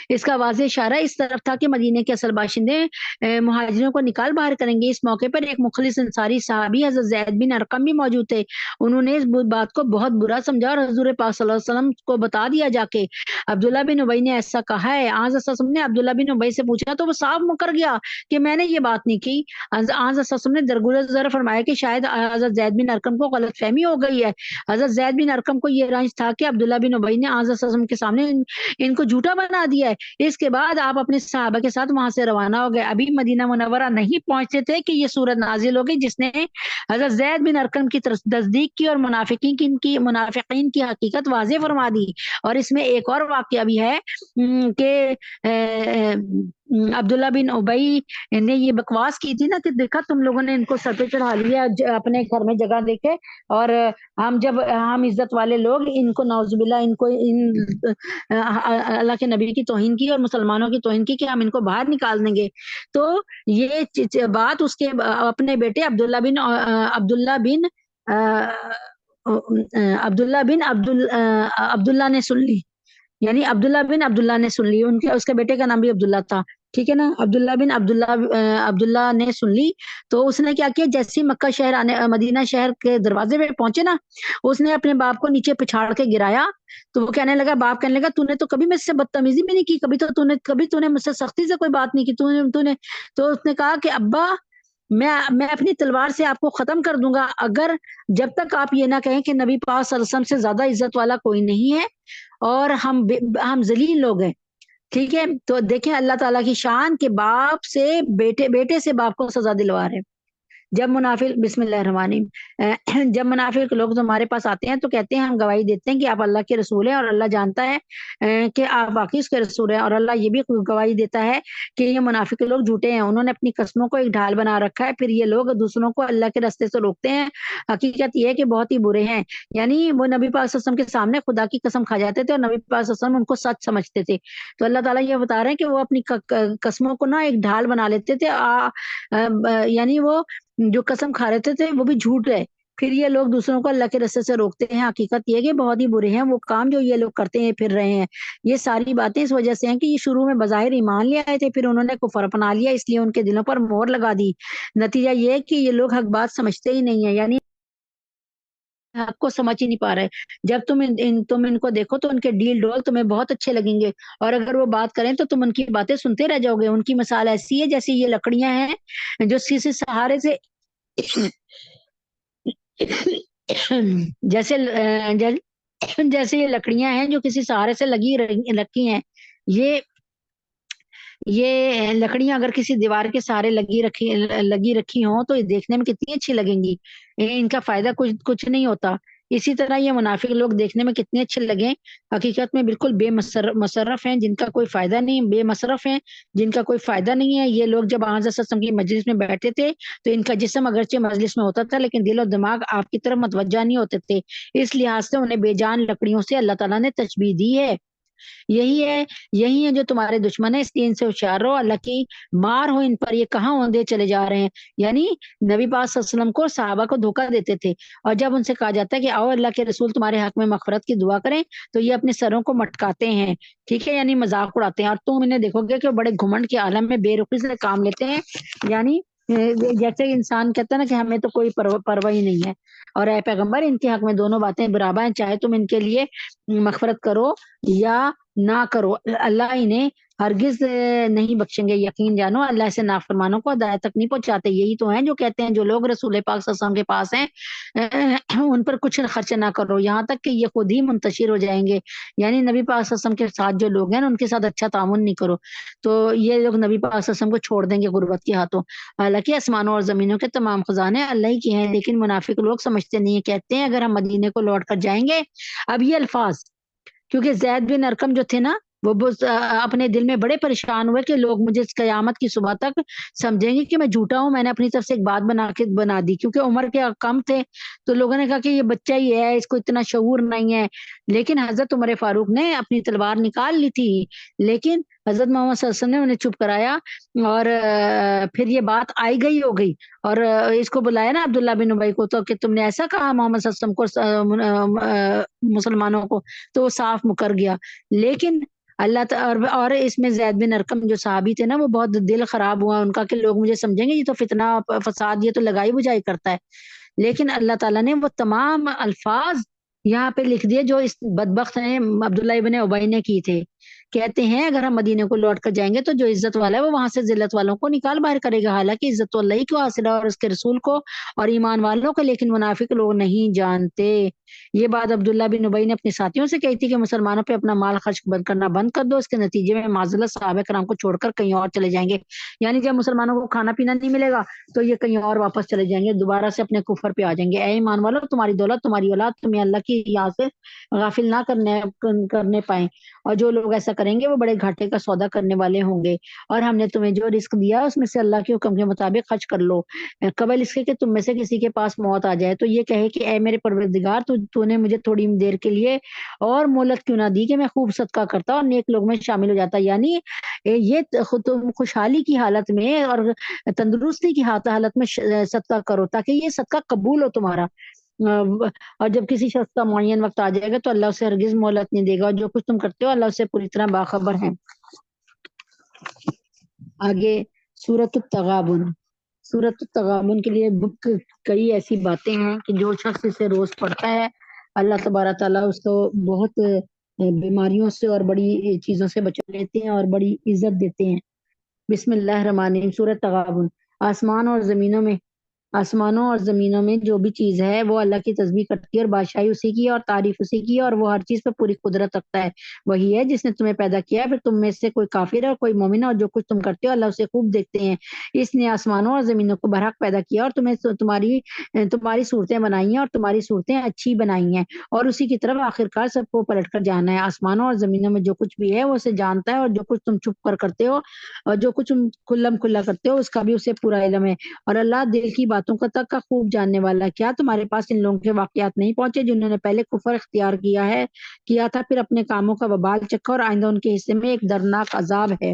اس کا واضح اشارہ اس طرف تھا کہ مدینے کے اصل باشندے مہاجروں کو نکال باہر کریں گے۔ اس موقع پر ایک مخلص انصاری صحابی حضرت زید بن ارقم بھی موجود تھے، انہوں نے اس بات کو بہت برا سمجھا اور حضور پاک صلی اللہ علیہ وسلم کو بتا دیا جا کے عبداللہ بن ابی نے ایسا کہا ہے۔ آنظر صلی اللہ علیہ وسلم نے عبداللہ بن ابی سے پوچھا تو وہ صاف مکر گیا کہ میں نے یہ بات نہیں کی۔ آنظر صلی اللہ علیہ وسلم نے درگزر فرمایا کہ شاید حضرت زید بن ارقم کو غلط فہمی ہو گئی ہے۔ حضرت زید بن ارقم کو یہ رنج تھا کہ عبداللہ بن ابی نے آنظر صلی اللہ علیہ وسلم کے سامنے ان کو جھوٹا بنا دیا ہے۔ اس کے بعد آپ اپنے صحابہ کے ساتھ وہاں سے روانہ ہو گئے۔ ابھی مدینہ منورہ نہیں پہنچتے تھے کہ یہ سورت نازل ہو گئی، جس نے حضرت زید بن ارقم کی تصدیق کی اور منافقین کی حقیقت واضح فرما دی۔ اور اس میں ایک اور واقعہ بھی ہے کہ عبداللہ بن ابی نے یہ بکواس کی تھی نا کہ دیکھا تم لوگوں نے ان کو سر پہ چڑھا لیا اپنے گھر میں جگہ دیکھے، اور ہم عزت والے لوگ ان کو نعوذ باللہ اللہ کے نبی کی توہین کی اور مسلمانوں کی توہین کی کہ ہم ان کو باہر نکال دیں گے۔ تو یہ بات اس کے اپنے بیٹے عبداللہ نے سن لی، یعنی عبداللہ بن عبداللہ نے سن لی، اس کے بیٹے کا نام بھی عبداللہ تھا، ٹھیک ہے نا، عبداللہ بن عبداللہ نے سن لی۔ تو اس نے کیا کیا، جیسے مکہ شہر مدینہ شہر کے دروازے پہ پہنچے نا، اس نے اپنے باپ کو نیچے پچھاڑ کے گرایا۔ تو وہ کہنے لگا، باپ کہنے لگا، تو نے تو کبھی مجھ سے بدتمیزی بھی نہیں کی، کبھی تو نے مجھ سے سختی سے کوئی بات نہیں کی، تو اس نے کہا کہ ابا میں اپنی تلوار سے آپ کو ختم کر دوں گا، اگر جب تک آپ یہ نہ کہیں کہ نبی پاک صلی اللہ علیہ وسلم سے زیادہ عزت والا کوئی نہیں ہے اور ہم ذلیل لوگ ہیں، ٹھیک ہے۔ تو دیکھیں اللہ تعالیٰ کی شان کے باپ سے بیٹے سے باپ کو سزا دلوا رہے ہیں۔ جب منافق بسم اللہ الرحمن الرحیم، جب منافق لوگ تمہارے پاس آتے ہیں تو کہتے ہیں ہم گواہی دیتے ہیں کہ آپ اللہ کے رسول ہیں، اور اللہ جانتا ہے کہ آپ واقعی اس کے رسول ہیں، اور اللہ یہ بھی گواہی دیتا ہے کہ یہ منافق لوگ جھوٹے ہیں، انہوں نے اپنی قسموں کو ایک ڈھال بنا رکھا ہے، پھر یہ لوگ دوسروں کو اللہ کے راستے سے روکتے ہیں، حقیقت یہ ہے کہ بہت ہی برے ہیں۔ یعنی وہ نبی پاک صلی اللہ علیہ وسلم کے سامنے خدا کی قسم کھا جاتے تھے اور نبی پاک صلی اللہ علیہ وسلم ان کو سچ سمجھتے تھے۔ تو اللہ تعالیٰ یہ بتا رہے ہیں کہ وہ اپنی قسموں کو نا ایک ڈھال بنا لیتے تھے، یعنی وہ جو قسم کھا رہے تھے وہ بھی جھوٹ ہے، پھر یہ لوگ دوسروں کو اللہ کے راستے سے روکتے ہیں، حقیقت یہ کہ بہت ہی برے ہیں وہ کام جو یہ لوگ کرتے ہیں پھر رہے ہیں۔ یہ ساری باتیں اس وجہ سے ہیں کہ یہ شروع میں بظاہر ایمان لے آئے تھے، پھر انہوں نے کفر اپنا لیا، اس لیے ان کے دلوں پر مہر لگا دی۔ نتیجہ یہ ہے کہ یہ لوگ حق بات سمجھتے ہی نہیں ہیں، یعنی حق کو سمجھ ہی نہیں پا رہے۔ جب تم ان کو دیکھو تو ان کے ڈیل ڈول تمہیں بہت اچھے لگیں گے، اور اگر وہ بات کریں تو تم ان کی باتیں سنتے رہ جاؤ گے۔ ان کی مثال ایسی ہے جیسے یہ لکڑیاں ہیں جو کسی سہارے سے جیسے یہ لکڑیاں ہیں جو کسی سہارے سے لگی رکھی ہیں۔ یہ لکڑیاں اگر کسی دیوار کے سہارے لگی رکھی ہوں تو یہ دیکھنے میں کتنی اچھی لگیں گی، ان کا فائدہ کچھ نہیں ہوتا۔ اسی طرح یہ منافق لوگ دیکھنے میں کتنے اچھے لگیں، حقیقت میں بالکل بے مصرف ہیں، جن کا کوئی فائدہ نہیں، بے مصرف ہیں جن کا کوئی فائدہ نہیں ہے۔ یہ لوگ جب حضرت صلی اللہ علیہ وسلم کی مجلس میں بیٹھے تھے تو ان کا جسم اگرچہ مجلس میں ہوتا تھا لیکن دل و دماغ آپ کی طرف متوجہ نہیں ہوتے تھے، اس لحاظ سے انہیں بے جان لکڑیوں سے اللہ تعالیٰ نے تشبیہ دی ہے۔ یہی ہے جو تمہارے دشمن ہے، اس لیے ان سے ہوشیار رہو، اللہ کی مار ہو ان پر، یہ کہاں ہوندے چلے جا رہے ہیں۔ یعنی نبی پاک صلی اللہ علیہ وسلم کو صحابہ کو دھوکہ دیتے تھے، اور جب ان سے کہا جاتا ہے کہ آؤ اللہ کے رسول تمہارے حق میں مغفرت کی دعا کریں تو یہ اپنے سروں کو مٹکاتے ہیں، ٹھیک ہے، یعنی مذاق اڑاتے ہیں، اور تم انہیں دیکھو گے کہ وہ بڑے گھمنڈ کے عالم میں بے رخی سے کام لیتے ہیں، یعنی جیسے انسان کہتا ہے نا کہ ہمیں تو کوئی پرواہ ہی نہیں ہے۔ اور اے پیغمبر ان کے حق میں دونوں باتیں برابر ہیں، چاہے تم ان کے لیے مغفرت کرو یا نہ کرو، اللہ انہیں ہرگز نہیں بخشیں گے۔ یقین جانو اللہ سے نافرمانوں کو ہدایت تک نہیں پہنچاتے۔ یہی تو ہیں جو کہتے ہیں جو لوگ رسول پاک صلی اللہ علیہ وسلم کے پاس ہیں ان پر کچھ خرچ نہ کرو یہاں تک کہ یہ خود ہی منتشر ہو جائیں گے، یعنی نبی پاک صلی اللہ علیہ وسلم کے ساتھ جو لوگ ہیں ان کے ساتھ اچھا تعاون نہیں کرو تو یہ لوگ نبی پاک صلی اللہ علیہ وسلم کو چھوڑ دیں گے غربت کے ہاتھوں۔ حالانکہ آسمانوں اور زمینوں کے تمام خزانے اللہ ہی کے ہیں، لیکن منافق لوگ سمجھتے نہیں ہیں، کہتے ہیں اگر ہم مدینے کو لوٹ کر جائیں گے۔ اب یہ الفاظ کیونکہ زید بن ارقم جو تھے نا وہ اپنے دل میں بڑے پریشان ہوئے کہ لوگ مجھے اس قیامت کی صبح تک سمجھیں گے کہ میں جھوٹا ہوں، میں نے اپنی طرف سے ایک بات بنا دی، کیونکہ عمر کے کم تھے تو لوگوں نے کہا کہ یہ بچہ ہی ہے، اس کو اتنا شعور نہیں ہے، لیکن حضرت عمر فاروق نے اپنی تلوار نکال لی تھی، لیکن حضرت محمد صلی اللہ علیہ وسلم نے انہیں چپ کرایا، اور پھر یہ بات آئی گئی ہو گئی، اور اس کو بلایا نا عبداللہ بن ابی کو تو کہ تم نے ایسا کہا محمد صلی اللہ علیہ وسلم کو مسلمانوں کو، تو وہ صاف مکر گیا۔ لیکن اللہ اور اس میں زید بن ارقم جو صحابی تھے نا وہ بہت دل خراب ہوا ان کا کہ لوگ مجھے سمجھیں گے یہ تو فتنہ فساد، یہ تو لگائی بجائی کرتا ہے، لیکن اللہ تعالیٰ نے وہ تمام الفاظ یہاں پہ لکھ دیے جو اس بدبخت نے عبداللہ ابن ابی نے کی تھے کہتے ہیں اگر ہم مدینے کو لوٹ کر جائیں گے تو جو عزت والا ہے وہ وہاں سے ذلت والوں کو نکال باہر کرے گا، حالانکہ عزت تو اللہ ہی کو حاصل ہے اور اس کے رسول کو اور ایمان والوں کو، لیکن منافق لوگ نہیں جانتے۔ یہ بات عبداللہ بن ابی نے اپنے ساتھیوں سے کہی تھی کہ مسلمانوں پہ اپنا مال خرچ کرنا بند کر دو، اس کے نتیجے میں معذلت صحابہ کرام کو چھوڑ کر کہیں اور چلے جائیں گے، یعنی جب مسلمانوں کو کھانا پینا نہیں ملے گا تو یہ کہیں اور واپس چلے جائیں گے، دوبارہ سے اپنے کفر پہ آ جائیں گے۔ اے ایمان والو، تمہاری دولت تمہاری اولاد تمہیں اللہ کی یاد سے غافل نہ کرنے پائیں، اور جو لوگ ایسا کریں گے وہ بڑے گھاٹے کا سودا کرنے والے ہوں گے۔ اور ہم نے تمہیں جو رزق دیا اس میں سے اللہ کے حکم کے مطابق خرچ کر لو، قبل اس کے کہ تم میں سے کسی کے پاس موت آ جائے تو یہ کہے کہ اے میرے پروردگار، تو نے مجھے تھوڑی دیر کے لیے اور مہلت کیوں نہ دی کہ میں خوب صدقہ کرتا اور نیک لوگ میں شامل ہو جاتا۔ یعنی یہ تم خوشحالی کی حالت میں اور تندرستی کی حالت میں صدقہ کرو تاکہ یہ صدقہ قبول ہو تمہارا، اور جب کسی شخص کا معین وقت آ جائے گا تو اللہ اسے ہرگز مہلت نہیں دے گا، اور جو کچھ تم کرتے ہو اللہ اسے پوری طرح باخبر ہے۔ آگے سورۃ التغابن۔ سورۃ التغابن کے لیے کئی ایسی باتیں ہیں کہ جو شخص اسے روز پڑھتا ہے اللہ تبارک تعالیٰ اس کو بہت بیماریوں سے اور بڑی چیزوں سے بچا لیتے ہیں اور بڑی عزت دیتے ہیں۔ بسم اللہ الرحمن الرحیم۔ سورۃ تغابن۔ آسمانوں اور زمینوں میں جو بھی چیز ہے وہ اللہ کی تسبیح کرتی ہے اور بادشاہی اسی کی ہے اور تعریف اسی کی ہے، اور وہ ہر چیز پہ پوری قدرت رکھتا ہے۔ وہی ہے جس نے تمہیں پیدا کیا ہے، پھر تم میں سے کوئی کافر ہے اور کوئی مومن ہے، اور جو کچھ تم کرتے ہو اللہ اسے خوب دیکھتے ہیں۔ اس نے آسمانوں اور زمینوں کو برحق پیدا کیا اور تمہیں تمہاری صورتیں بنائی ہیں اور تمہاری صورتیں اچھی بنائی ہیں، اور اسی کی طرف آخرکار سب کو پلٹ کر جانا ہے۔ آسمانوں اور زمینوں میں جو کچھ بھی ہے وہ اسے جانتا ہے، اور جو کچھ تم چھپ کر کرتے ہو اور جو کچھ تم کھلم کھلا کرتے ہو اس کا بھی اسے پورا علم ہے، اور اللہ دل کی باتوں کا تک کا خوب جاننے والا ہے۔ کیا تمہارے پاس ان لوگوں کے واقعات نہیں پہنچے جنہوں نے پہلے کفر اختیار کیا تھا، پھر اپنے کاموں کا وبال چکھا، اور آئندہ ان کے حصے میں ایک دردناک عذاب ہے۔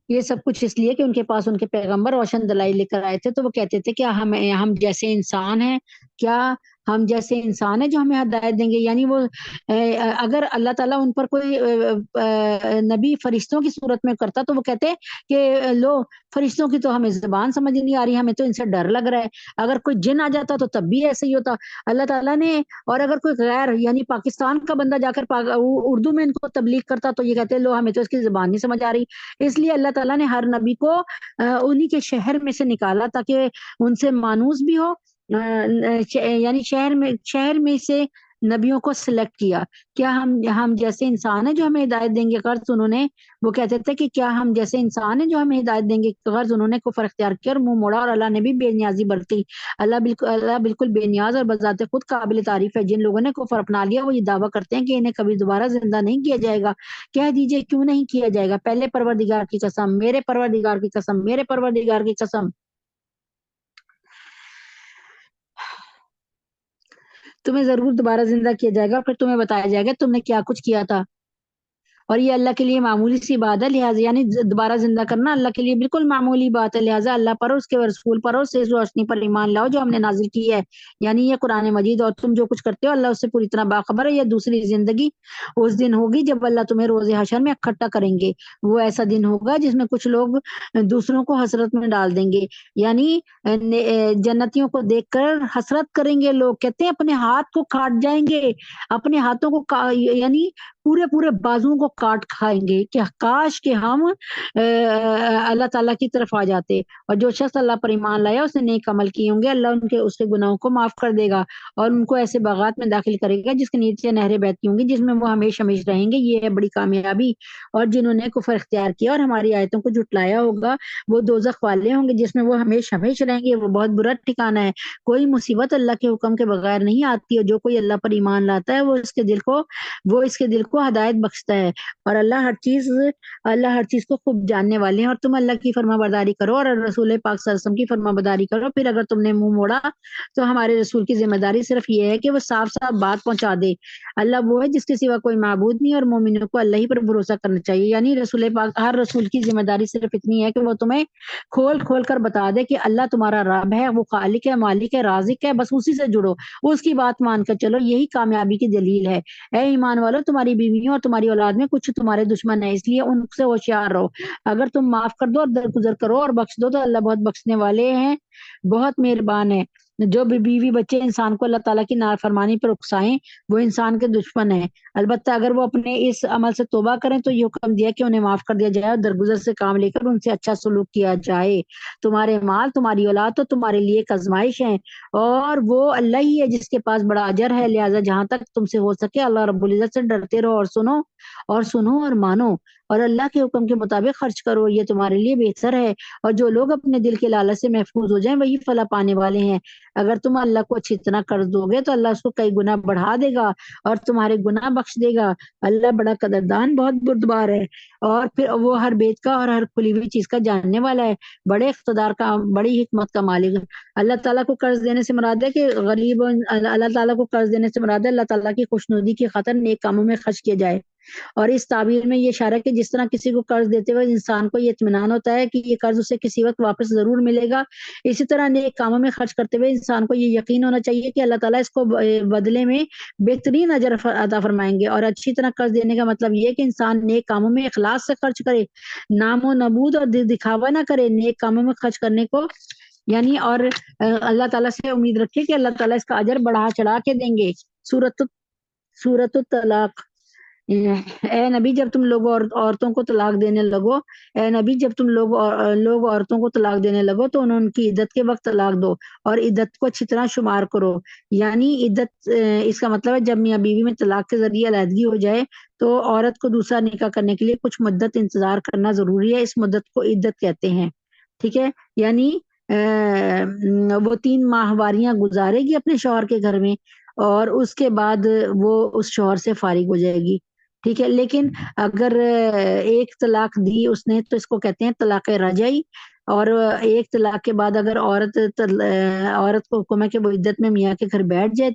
یہ سب کچھ اس لیے کہ ان کے پاس ان کے پیغمبر روشن دلائل لے کر آئے تھے، تو وہ کہتے تھے کہ ہم جیسے انسان ہیں، کیا ہم جیسے انسان ہیں جو ہمیں ہدایت دیں گے؟ یعنی وہ اگر اللہ تعالیٰ ان پر کوئی نبی فرشتوں کی صورت میں کرتا تو وہ کہتے کہ لو فرشتوں کی تو ہمیں زبان سمجھ نہیں آ رہی، ہمیں تو ان سے ڈر لگ رہا ہے۔ اگر کوئی جن آ جاتا تو تب بھی ایسے ہی ہوتا۔ اللہ تعالیٰ نے، اور اگر کوئی غیر یعنی پاکستان کا بندہ جا کر اردو میں ان کو تبلیغ کرتا تو یہ کہتے لو ہمیں تو اس کی زبان نہیں سمجھ آ رہی۔ اس لیے اللہ تعالیٰ نے ہر نبی کو انہی کے شہر میں سے نکالا تاکہ ان سے مانوس بھی ہو، یعنی شہر میں سے نبیوں کو سلیکٹ کیا۔ کیا ہم جیسے انسان ہیں جو ہمیں ہدایت دیں گے؟ غرض انہوں نے، وہ کہتے تھے کہ کیا ہم جیسے انسان ہیں جو ہمیں ہدایت دیں گے؟ غرض انہوں نے کفر اختیار کیا اور منہ موڑا، اور اللہ نے بھی بے نیازی برتی۔ اللہ بالکل بے نیاز اور بذات خود قابل تعریف ہے۔ جن لوگوں نے کفر اپنا لیا وہ یہ دعویٰ کرتے ہیں کہ انہیں کبھی دوبارہ زندہ نہیں کیا جائے گا۔ کہہ دیجئے کیوں نہیں کیا جائے گا؟ پہلے پروردگار کی قسم، میرے پروردگار کی قسم، میرے پروردگار کی قسم، تمہیں ضرور دوبارہ زندہ کیا جائے گا، پھر تمہیں بتایا جائے گا تم نے کیا کچھ کیا تھا، اور یہ اللہ کے لیے معمولی سی بات ہے۔ لہٰذا یعنی دوبارہ زندہ کرنا اللہ کے لیے بالکل معمولی بات ہے، لہٰذا اللہ پر اور اس کے رسول پر اور اس روشنی پر ایمان لاؤ جو ہم نے نازل کی ہے، یعنی یہ قرآن مجید، اور تم جو کچھ کرتے ہو اللہ اس سے پوری طرح باخبر ہے۔ یہ دوسری زندگی اس دن ہوگی جب اللہ تمہیں روز حشر میں اکٹھا کریں گے۔ وہ ایسا دن ہوگا جس میں کچھ لوگ دوسروں کو حسرت میں ڈال دیں گے، یعنی جنتیوں کو دیکھ کر حسرت کریں گے۔ لوگ کہتے ہیں اپنے ہاتھ کو کاٹ جائیں گے، اپنے ہاتھوں کو یعنی پورے بازوؤں کو کاٹ کھائیں گے کہ کاش کہ ہم اللہ تعالیٰ کی طرف آ جاتے۔ اور جو شخص اللہ پر ایمان لایا اس نے نیک عمل کیے ہوں گے اللہ اس کے گناہوں کو معاف کر دے گا اور ان کو ایسے باغات میں داخل کرے گا جس کے نیچے نہریں بہتی ہوں گی، جس میں وہ ہمیشہ ہمیشہ رہیں گے۔ یہ ہے بڑی کامیابی۔ اور جنہوں نے کفر اختیار کیا اور ہماری آیتوں کو جھٹلایا ہوگا وہ دوزخ والے ہوں گے جس میں وہ ہمیشہ ہمیشہ رہیں گے۔ وہ بہت برا ٹھکانہ ہے۔ کوئی مصیبت اللہ کے حکم کے بغیر نہیں آتی، اور جو کوئی اللہ پر ایمان لاتا ہے وہ اس کے دل کو ہدایت بخشتا ہے، اور اللہ ہر چیز کو خوب جاننے والے ہیں۔ اور تم اللہ کی فرما برداری کرو اور رسول پاک صلی اللہ علیہ وسلم کی فرما برداری کرو، پھر اگر تم نے منہ موڑا تو ہمارے رسول کی ذمہ داری صرف یہ ہے کہ وہ صاف صاف بات پہنچا دے۔ اللہ وہ ہے جس کے سوا کوئی معبود نہیں، اور مومنوں کو اللہ ہی پر بھروسہ کرنا چاہیے۔ یعنی رسول پاک، ہر رسول کی ذمہ داری صرف اتنی ہے کہ وہ تمہیں کھول کر بتا دے کہ اللہ تمہارا رب ہے، وہ خالق ہے، مالک ہے، رازق ہے، بس اسی سے جڑو، اس کی بات مان کر چلو، یہی کامیابی کی دلیل ہے۔ اے ایمان والو، تمہاری بیویوں اور تمہاری اولاد میں کچھ تمہارے دشمن ہیں، اس لیے ان سے ہوشیار رہو۔ اگر تم معاف کر دو اور درگزر کرو اور بخش دو تو اللہ بہت بخشنے والے ہیں، بہت مہربان ہے۔ جو بھی بیوی بچے انسان کو اللہ تعالیٰ کی نافرمانی پر اکسائیں وہ انسان کے دشمن ہیں، البتہ اگر وہ اپنے اس عمل سے توبہ کریں تو یہ حکم دیا کہ انہیں معاف کر دیا جائے اور درگزر سے کام لے کر ان سے اچھا سلوک کیا جائے۔ تمہارے مال تمہاری اولاد تو تمہارے لیے ایک آزمائش ہے اور وہ اللہ ہی ہے جس کے پاس بڑا اجر ہے، لہٰذا جہاں تک تم سے ہو سکے اللہ رب العزت سے ڈرتے رہو اور سنو اور مانو اور اللہ کے حکم کے مطابق خرچ کرو، یہ تمہارے لیے بہتر ہے۔ اور جو لوگ اپنے دل کے لالچ سے محفوظ ہو جائیں وہی فلاح پانے والے ہیں۔ اگر تم اللہ کو اچھی طرح قرض دو گے تو اللہ اس کو کئی گنا بڑھا دے گا اور تمہارے گناہ بخش دے گا، اللہ بڑا قدردان بہت بردبار ہے۔ اور پھر وہ ہر بیت کا اور ہر کھلی ہوئی چیز کا جاننے والا ہے، بڑے اقتدار کا، بڑی حکمت کا مالک ہے۔ اللہ تعالیٰ کو قرض دینے سے مراد ہے کہ غریب، اللہ تعالیٰ کو قرض دینے سے مراد ہے اللہ تعالیٰ کی خوشنودی کی خاطر نیک کاموں میں خرچ کیا جائے۔ اور اس تعبیر میں یہ اشارہ کہ جس طرح کسی کو قرض دیتے ہوئے انسان کو یہ اطمینان ہوتا ہے کہ یہ قرض اسے کسی وقت واپس ضرور ملے گا، اسی طرح نیک کاموں میں خرچ کرتے ہوئے انسان کو یہ یقین ہونا چاہیے کہ اللہ تعالیٰ اس کو بدلے میں بہترین اجر عطا فرمائیں گے۔ اور اچھی طرح قرض دینے کا مطلب یہ کہ انسان نیک کاموں میں اخلاص سے خرچ کرے، نام و نبود اور دکھاوا نہ کرے، نیک کاموں میں خرچ کرنے کو یعنی اور اللہ تعالیٰ سے امید رکھے کہ اللہ تعالیٰ اس کا اجر بڑھا چڑھا کے دیں گے۔ سورۃ الطلاق۔ اے نبی جب تم لوگ عورتوں کو طلاق دینے لگو، اے نبی جب تم لوگ عورتوں کو طلاق دینے لگو تو ان کی عدت کے وقت طلاق دو اور عدت کو اچھی طرح شمار کرو۔ یعنی عدت اس کا مطلب ہے جب میاں بیوی میں طلاق کے ذریعے علیحدگی ہو جائے تو عورت کو دوسرا نکاح کرنے کے لیے کچھ مدت انتظار کرنا ضروری ہے، اس مدت کو عدت کہتے ہیں، ٹھیک ہے۔ یعنی وہ 3 ماہواریاں گزارے گی اپنے شوہر کے گھر میں اور اس کے بعد وہ اس شوہر سے فارغ ہو جائے گی، ٹھیک ہے۔ لیکن اگر ایک طلاق دی اس نے تو اس کو کہتے ہیں طلاق رجعی، اور ایک طلاق کے بعد اگر عورت کو حکم ہے کہ وہ عدت میں میاں کے گھر بیٹھ جائے،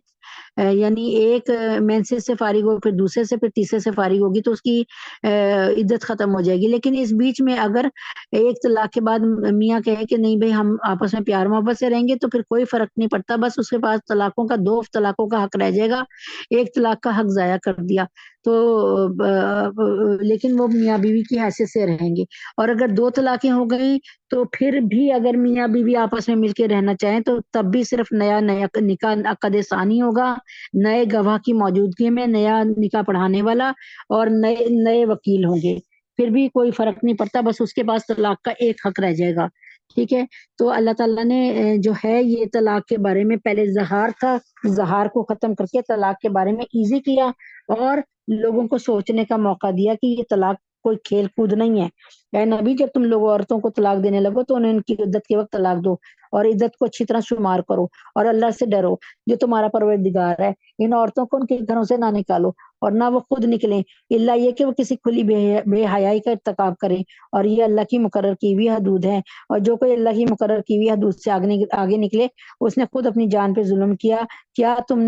یعنی ایک مینسس سے فارغ ہو پھر دوسرے سے پھر تیسرے سے فارغ ہوگی تو اس کی عدت ختم ہو جائے گی۔ لیکن اس بیچ میں اگر ایک طلاق کے بعد میاں کہے کہ نہیں بھائی ہم آپس میں پیار محبت سے رہیں گے تو پھر کوئی فرق نہیں پڑتا، بس اس کے پاس طلاقوں کا 2 طلاقوں کا حق رہ جائے گا، ایک طلاق کا حق ضائع کر دیا تو لیکن وہ میاں بیوی کی حیثیت سے رہیں گے۔ اور اگر 2 طلاقیں ہو گئیں تو پھر بھی اگر میاں بیوی آپس میں مل کے رہنا چاہیں تو تب بھی صرف نیا نکاح عقد ثانی ہوگا، نئے گواہ کی موجودگی میں، نیا نکاح پڑھانے والا اور نئے وکیل ہوں گے، پھر بھی کوئی فرق نہیں پڑتا، بس اس کے پاس طلاق کا ایک حق رہ جائے گا، ٹھیک ہے۔ تو اللہ تعالیٰ نے جو ہے یہ طلاق کے بارے میں پہلے زہار کو ختم کر کے طلاق کے بارے میں ایزی کیا اور لوگوں کو سوچنے کا موقع دیا کہ یہ طلاق کوئی کھیل کود نہیں ہے۔ اے نبی جب تم لوگ عورتوں کو طلاق دینے لگو تو انہیں ان کی عدت کے وقت طلاق دو اور عدت کو اچھی طرح شمار کرو اور اللہ سے ڈرو جو تمہارا پروردگار ہے۔ ان عورتوں کو ان کے گھروں سے نہ نکالو اور نہ وہ خود نکلیں، الا یہ کہ وہ کسی کھلی بے حیائی کا ارتکاب کریں، اور یہ اللہ کی مقرر کی ہوئی حدود ہیں، اور جو کوئی اللہ کی مقرر کی ہوئی حدود سے آگے نکلے اس نے خود اپنی جان پہ ظلم کیا۔ کیا تم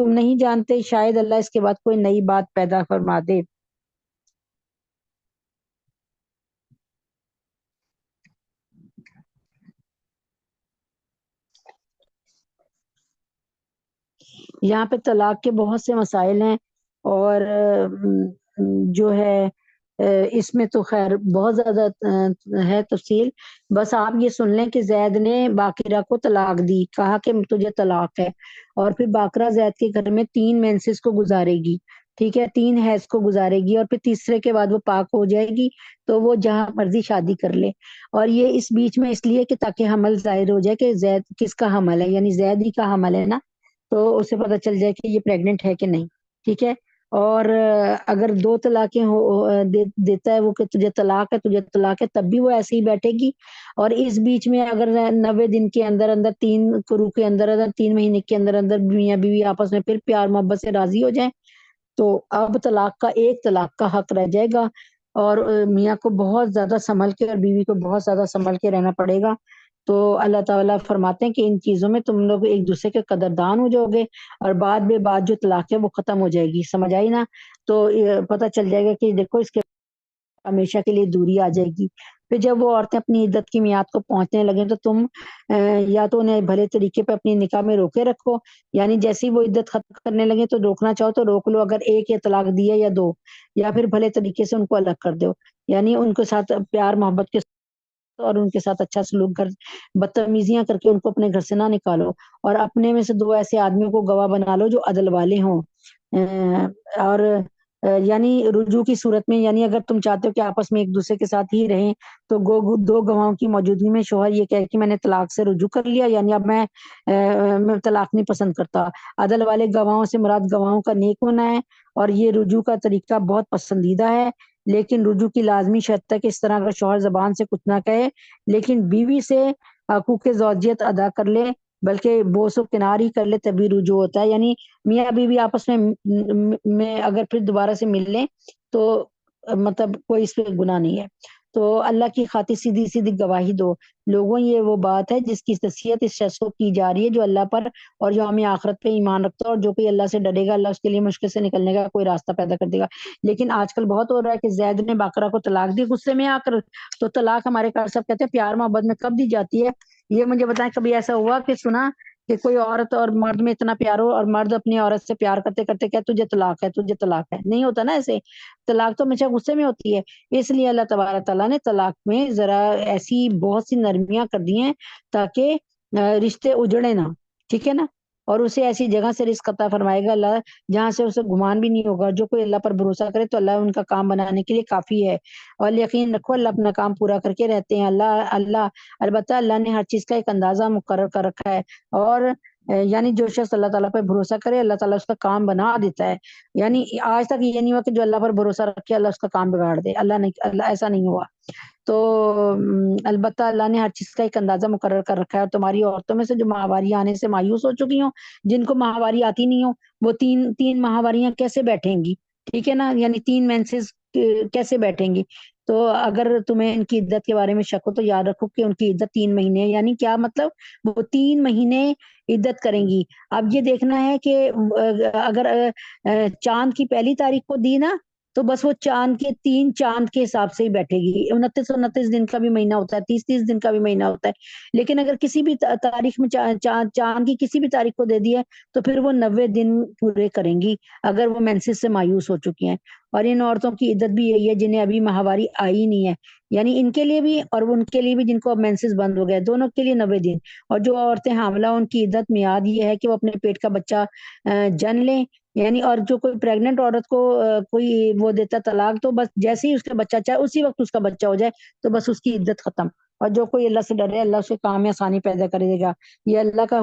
نہیں جانتے شاید اللہ اس کے بعد کوئی نئی بات پیدا فرما دے۔ یہاں پہ طلاق کے بہت سے مسائل ہیں اور جو ہے اس میں تو خیر بہت زیادہ ہے تفصیل، بس آپ یہ سن لیں کہ زید نے باقرہ کو طلاق دی، کہا کہ تجھے طلاق ہے، اور پھر باقرہ زید کے گھر میں 3 مینسز کو گزارے گی، ٹھیک ہے، 3 حیض کو گزارے گی اور پھر تیسرے کے بعد وہ پاک ہو جائے گی تو وہ جہاں مرضی شادی کر لے۔ اور یہ اس بیچ میں اس لیے کہ تاکہ حمل ظاہر ہو جائے کہ زید کس کا حمل ہے، یعنی زید ہی کا حمل ہے نا، تو اسے پتہ چل جائے کہ یہ پریگننٹ ہے کہ نہیں، ٹھیک ہے۔ اور اگر 2 طلاقیں دیتا ہے وہ کہ تجھے طلاق ہے تب بھی وہ ایسے ہی بیٹھے گی، اور اس بیچ میں اگر 90 دن کے اندر 3 قروء کے اندر 3 مہینے کے اندر میاں بیوی آپس میں پھر پیار محبت سے راضی ہو جائیں تو اب ایک طلاق کا حق رہ جائے گا، اور میاں کو بہت زیادہ سنبھل کے اور بیوی کو بہت زیادہ سنبھل کے رہنا پڑے گا۔ تو اللہ تعالیٰ فرماتے ہیں کہ ان چیزوں میں تم لوگ ایک دوسرے کے قدردان ہو جاؤ گے اور بعد جو طلاق ہے وہ ختم ہو جائے گی، سمجھ آئی نا؟ تو پتہ چل جائے گا کہ دیکھو اس کے ہمیشہ کے لیے دوری آ جائے گی۔ پھر جب وہ عورتیں اپنی عدت کی میعاد کو پہنچنے لگیں تو تم یا تو انہیں بھلے طریقے پہ اپنی نکاح میں روکے رکھو، یعنی جیسے ہی وہ عدت ختم کرنے لگے تو روکنا چاہو تو روک لو، اگر 1 یا طلاق دی ہے یا 2، یا پھر بھلے طریقے سے ان کو الگ کر دو، یعنی ان کے ساتھ پیار محبت کے اور ان کے ساتھ اچھا سلوک کر بدتمیزیاں کر کے ان کو اپنے گھر سے نہ نکالو، اور اپنے میں سے 2 ایسے آدمیوں کو گواہ بنا لو جو عدل والے ہوں۔ اور یعنی رجوع کی صورت میں، یعنی اگر تم چاہتے ہو کہ آپس میں ایک دوسرے کے ساتھ ہی رہیں تو 2 گواہوں کی موجودگی میں شوہر یہ کہے کہ میں نے طلاق سے رجوع کر لیا، یعنی اب میں طلاق نہیں پسند کرتا۔ عدل والے گواہوں سے مراد گواہوں کا نیک ہونا ہے، اور یہ رجوع کا طریقہ بہت پسندیدہ ہے، لیکن رجوع کی لازمی شرط ہے کہ اس طرح اگر شوہر زبان سے کچھ نہ کہے لیکن بیوی سے حقوق زوجیت ادا کر لے، بلکہ بوس و کنار ہی کر لے، تبھی رجوع ہوتا ہے۔ یعنی میاں بیوی آپس میں اگر پھر دوبارہ سے مل لیں تو مطلب کوئی اس پہ گناہ نہیں ہے۔ تو اللہ کی خاطر سیدھی سیدھی گواہی دو لوگوں، یہ وہ بات ہے جس کی نصیحت اس شخص کو کی جا رہی ہے جو اللہ پر اور جو ہمیں آخرت پہ ایمان رکھتا ہے، اور جو کوئی اللہ سے ڈرے گا اللہ اس کے لیے مشکل سے نکلنے کا کوئی راستہ پیدا کر دے گا۔ لیکن آج کل بہت ہو رہا ہے کہ زید نے باقرہ کو طلاق دی غصے میں آ کر، تو طلاق ہمارے کار صاحب کہتے ہیں پیار محبت میں کب دی جاتی ہے؟ یہ مجھے بتائیں، کبھی ایسا ہوا کہ سنا کہ کوئی عورت اور مرد میں اتنا پیار ہو اور مرد اپنی عورت سے پیار کرتے کرتے کہ تجھے طلاق ہے، تجھے طلاق ہے؟ نہیں ہوتا نا ایسے، طلاق تو ہمیشہ غصے میں ہوتی ہے۔ اس لیے اللہ تبارک تعالیٰ نے طلاق میں ذرا ایسی بہت سی نرمیاں کر دی ہیں تاکہ رشتے اجڑے نہ، ٹھیک ہے نا، اور اسے ایسی جگہ سے رزق عطا فرمائے گا اللہ جہاں سے اسے گمان بھی نہیں ہوگا۔ جو کوئی اللہ پر بھروسہ کرے تو اللہ ان کا کام بنانے کے لیے کافی ہے، اور یقین رکھو اللہ اپنا کام پورا کر کے رہتے ہیں۔ البتہ اللہ نے ہر چیز کا ایک اندازہ مقرر کر رکھا ہے، اور یعنی جو شخص اللہ تعالیٰ پر بھروسہ کرے اللہ تعالیٰ اس کا کام بنا دیتا ہے۔ یعنی آج تک یہ نہیں ہوا کہ جو اللہ پر بھروسہ رکھے اللہ اس کا کام بگاڑ دے، اللہ ایسا نہیں ہوا۔ تو البتہ اللہ نے ہر چیز کا ایک اندازہ مقرر کر رکھا ہے، اور تمہاری عورتوں میں سے جو ماہواری آنے سے مایوس ہو چکی ہوں، جن کو ماہواری آتی نہیں ہو، وہ تین ماہواریاں کیسے بیٹھیں گی، ٹھیک ہے نا، یعنی 3 مینسز کیسے بیٹھیں گی۔ تو اگر تمہیں ان کی عدت کے بارے میں شک ہو تو یاد رکھو کہ ان کی عدت 3 مہینے، یعنی کیا مطلب، وہ 3 مہینے عدت کریں گی۔ اب یہ دیکھنا ہے کہ اگر چاند کی پہلی تاریخ کو دی نا تو بس وہ چاند کے 3 چاند کے حساب سے ہی بیٹھے گی۔ 29 دن کا بھی مہینہ ہوتا ہے، 30 دن کا بھی مہینہ ہوتا ہے، لیکن اگر کسی بھی تاریخ میں چاند کی کسی بھی تاریخ کو دے دی ہے تو پھر وہ 90 دن پورے کریں گی اگر وہ مینسز سے مایوس ہو چکی ہیں۔ اور ان عورتوں کی عدت بھی یہی ہے جنہیں ابھی ماہواری آئی نہیں ہے، یعنی ان کے لیے بھی اور ان کے لیے بھی جن کو اب مینسز بند ہو گئے، دونوں کے لیے 90 دن۔ اور جو عورتیں حاملہ ان کی عدت میعاد یہ ہے کہ وہ اپنے پیٹ کا بچہ جن لیں، یعنی اور جو کوئی پریگننٹ عورت کو کوئی وہ دیتا طلاق تو بس جیسے ہی اس کا بچہ چاہے اسی وقت اس کا بچہ ہو جائے تو بس اس کی عدت ختم۔ اور جو کوئی اللہ سے ڈرے اللہ اس کے کام میں آسانی پیدا کر دے گا۔ یہ اللہ کا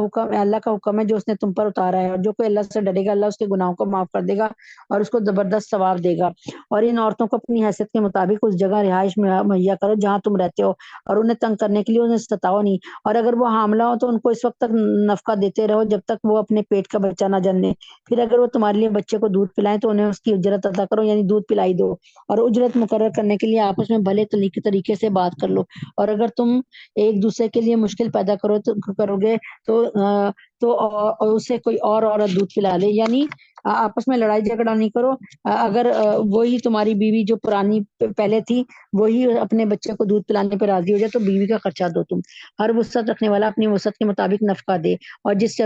حکم ہے جو اس نے تم پر اتارا ہے، اور جو کوئی اللہ سے ڈرے گا اللہ اس کے گناہوں کو معاف کر دے گا اور اس کو زبردست ثواب دے گا۔ اور ان عورتوں کو اپنی حیثیت کے مطابق اس جگہ رہائش مہیا کرو جہاں تم رہتے ہو، اور انہیں تنگ کرنے کے لیے انہیں ستاؤ نہیں، اور اگر وہ حاملہ ہو تو ان کو اس وقت تک نفقہ دیتے رہو جب تک وہ اپنے پیٹ کا بچہ نہ جن لیں۔ پھر اگر وہ تمہارے لیے بچے کو دودھ پلائیں تو انہیں اس کی اجرت ادا کرو، یعنی دودھ پلائی دو، اور اجرت مقرر کرنے کے لیے آپس میں بھلے طریقے سے بات کر لو۔ اور اگر تم ایک دوسرے کے لیے مشکل پیدا کرو گے تو اسے کوئی اور عورت دودھ پلا لے، یعنی آپس میں لڑائی جھگڑا نہیں کرو۔ اگر وہی تمہاری بیوی جو پرانی پہلے تھی وہی اپنے بچے کو دودھ پلانے پہ راضی ہو جائے تو بیوی کا خرچہ دو تم۔ ہر وسعت رکھنے والا اپنی وسعت کے مطابق نفقہ دے، اور جس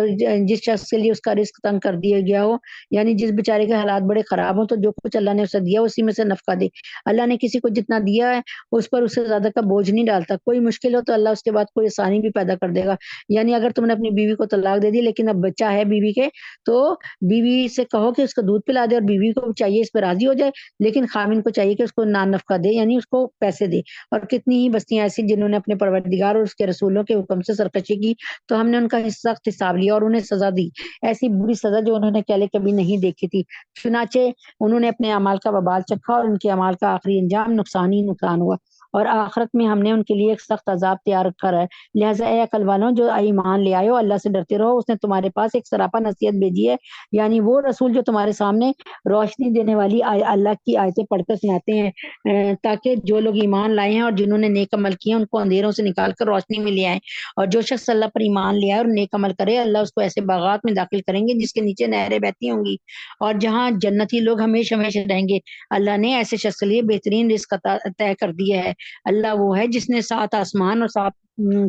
شخص کے لیے اس کا رزق تنگ کر دیا گیا ہو، یعنی جس بیچارے کے حالات بڑے خراب ہوں، تو جو کچھ اللہ نے اسے دیا اسی میں سے نفقہ دے۔ اللہ نے کسی کو جتنا دیا ہے اس پر اسے زیادہ کا بوجھ نہیں ڈالتا۔ کوئی مشکل ہو تو اللہ اس کے بعد کوئی آسانی بھی پیدا کر دے گا۔ یعنی اگر تم نے اپنی بیوی کو طلاق دے دی لیکن اب بچہ ہے بیوی کے، تو بیوی سے کہو کہ اس کو دودھ پلا دے، اور بیوی کو چاہیے اس پہ راضی ہو جائے، لیکن خامن کو چاہیے کہ اس کو نان نفقہ دے، یعنی اس کو پیسے دے۔ اور کتنی ہی بستیاں ایسی جنہوں نے اپنے پروردگار اور اس کے رسولوں کے حکم سے سرکشی کی تو ہم نے ان کا سخت حساب لیا اور انہیں سزا دی، ایسی بری سزا جو انہوں نے پہلے کبھی نہیں دیکھی تھی۔ چنانچہ انہوں نے اپنے اعمال کا وبال چکھا اور ان کے اعمال کا آخری انجام نقصان ہی نقصان ہوا، اور آخرت میں ہم نے ان کے لیے ایک سخت عذاب تیار رکھا ہے۔ لہٰذا اے عقل والوں جو ایمان لے آئے ہو اللہ سے ڈرتے رہو، اس نے تمہارے پاس ایک سراپا نصیحت بھیجی ہے، یعنی وہ رسول جو تمہارے سامنے روشنی دینے والی اللہ کی آیتیں پڑھ کر سناتے ہیں، تاکہ جو لوگ ایمان لائے ہیں اور جنہوں نے نیک عمل کیے ان کو اندھیروں سے نکال کر روشنی میں لے آئیں۔ اور جو شخص اللہ پر ایمان لے آئے اور نیک عمل کرے اللہ اس کو ایسے باغات میں داخل کریں گے جس کے نیچے نہریں بہتی ہوں گی، اور جہاں جنتی لوگ ہمیشہ ہمیشہ رہیں گے۔ اللہ نے ایسے شخص کے لیے بہترین رزق طے کر دیا ہے۔ اللہ وہ ہے جس نے 7 آسمان اور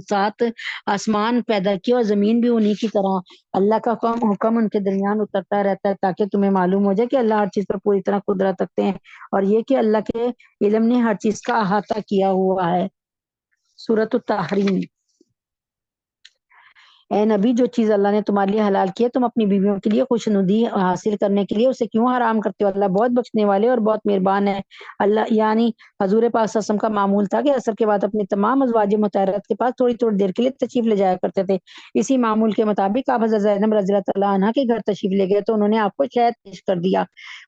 7 آسمان پیدا کیا، اور زمین بھی انہی کی طرح۔ اللہ کا حکم ان کے درمیان اترتا رہتا ہے تاکہ تمہیں معلوم ہو جائے کہ اللہ ہر چیز پر پوری طرح قدرت رکھتے ہیں، اور یہ کہ اللہ کے علم نے ہر چیز کا احاطہ کیا ہوا ہے۔ سورۃ التحریم۔ اے نبی، جو چیز اللہ نے تمہارے لیے حلال کی ہے تم اپنی بیویوں کے لیے خوشنودی حاصل کرنے کے لیے اسے کیوں حرام کرتے ہو؟ اللہ بہت بخشنے والے اور بہت مہربان ہے۔ اللہ یعنی حضور پاک صلی اللہ علیہ وسلم کا معمول تھا کہ عصر کے بعد اپنی تمام ازواج مطہرات کے پاس تھوڑی تھوڑی دیر کے لیے تشریف لے جایا کرتے تھے۔ اسی معمول کے مطابق آپ حضرت زینب رضی اللہ تعالیٰ عنہ کے گھر تشریف لے گئے تو انہوں نے آپ کو شہد پیش کر دیا۔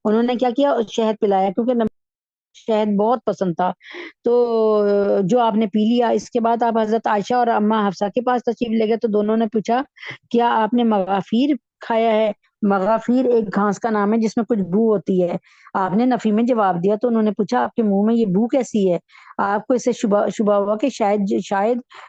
انہوں نے کیا کیا؟ شہد پلایا، کیونکہ شہد بہت پسند تھا، تو جو آپ نے پی لیا۔ اس کے بعد آپ حضرت عائشہ اور اماں حفصہ کے پاس تشریف لے گئے تو دونوں نے پوچھا کیا آپ نے مغافیر کھایا ہے؟ مغافیر ایک گھاس کا نام ہے جس میں کچھ بو ہوتی ہے۔ آپ نے نفی میں جواب دیا تو انہوں نے پوچھا آپ کے منہ میں یہ بو کیسی ہے؟ آپ کو اس سے شبہ ہوا کہ شاید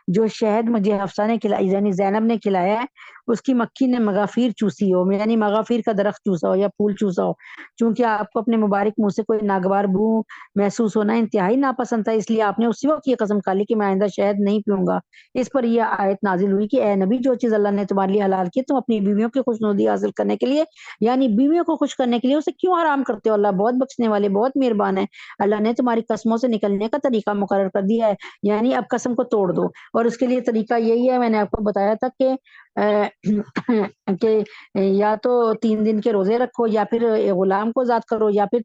جو شہد مجھے حفصہ نے کھلایا یعنی زینب نے کھلایا ہے اس کی مکھی نے مغافیر چوسی ہو، یعنی مغافیر کا درخت چوسا ہو یا پھول چوسا ہو۔ چونکہ آپ کو اپنے مبارک منہ سے کوئی ناگوار بو محسوس ہونا انتہائی ناپسند تھا، اس لیے آپ نے اسی وقت یہ قسم کھا لی کہ میں آئندہ شہد نہیں پیوں گا۔ اس پر یہ آیت نازل ہوئی کہ اے نبی، جو چیز اللہ نے تمہارے لیے حلال کی تم اپنی بیویوں کی خوشنودی حاصل کرنے کے لیے یعنی بیویوں کو خوش کرنے کے لیے اسے کیوں حرام کرتے ہو؟ اللہ بہت بخشنے والے بہت مہربان ہے۔ اللہ نے تمہاری قسموں سے نکلنے کا طریقہ مقرر کر دیا ہے، یعنی اب قسم کو توڑ دو، اور اس کے لیے طریقہ یہی ہے، میں نے آپ کو بتایا تھا کہ یا تو 3 دن کے روزے رکھو، یا پھر غلام کو آزاد کرو، یا پھر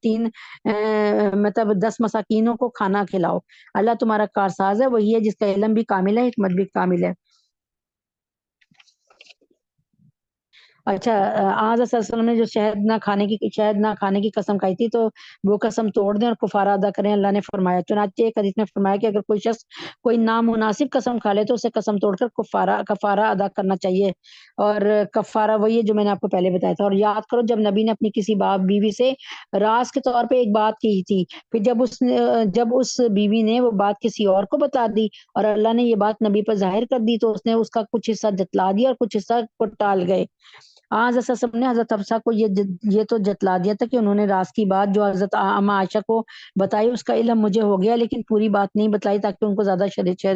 10 مساکینوں کو کھانا کھلاؤ۔ اللہ تمہارا کارساز ہے، وہی ہے جس کا علم بھی کامل ہے، حکمت بھی کامل ہے۔ اچھا، آج صلی اللہ علیہ وسلم نے جو شہد نہ کھانے کی قسم کھائی تھی تو وہ قسم توڑ دیں اور کفارہ ادا کریں، اللہ نے فرمایا۔ چنانچہ ایک حدیث میں فرمایا کہ اگر کوئی شخص کوئی نامناسب قسم کھا لے تو اسے قسم توڑ کر کفارہ ادا کرنا چاہیے، اور کفارہ وہی ہے جو میں نے آپ کو پہلے بتایا تھا۔ اور یاد کرو جب نبی نے اپنی کسی بیوی سے راز کے طور پہ ایک بات کی تھی، پھر جب اس بیوی نے وہ بات کسی اور کو بتا دی اور اللہ نے یہ بات نبی پر ظاہر کر دی تو اس نے اس کا کچھ حصہ جتلا دیا اور کچھ حصہ کو ٹال گئے۔ حضرت نے حضرت حفصہ کو یہ تو جتلا دیا تھا کہ انہوں نے راز کی بات جو حضرت اماں عائشہ کو بتائی اس کا علم مجھے ہو گیا، لیکن پوری بات نہیں بتلائی تاکہ ان کو زیادہ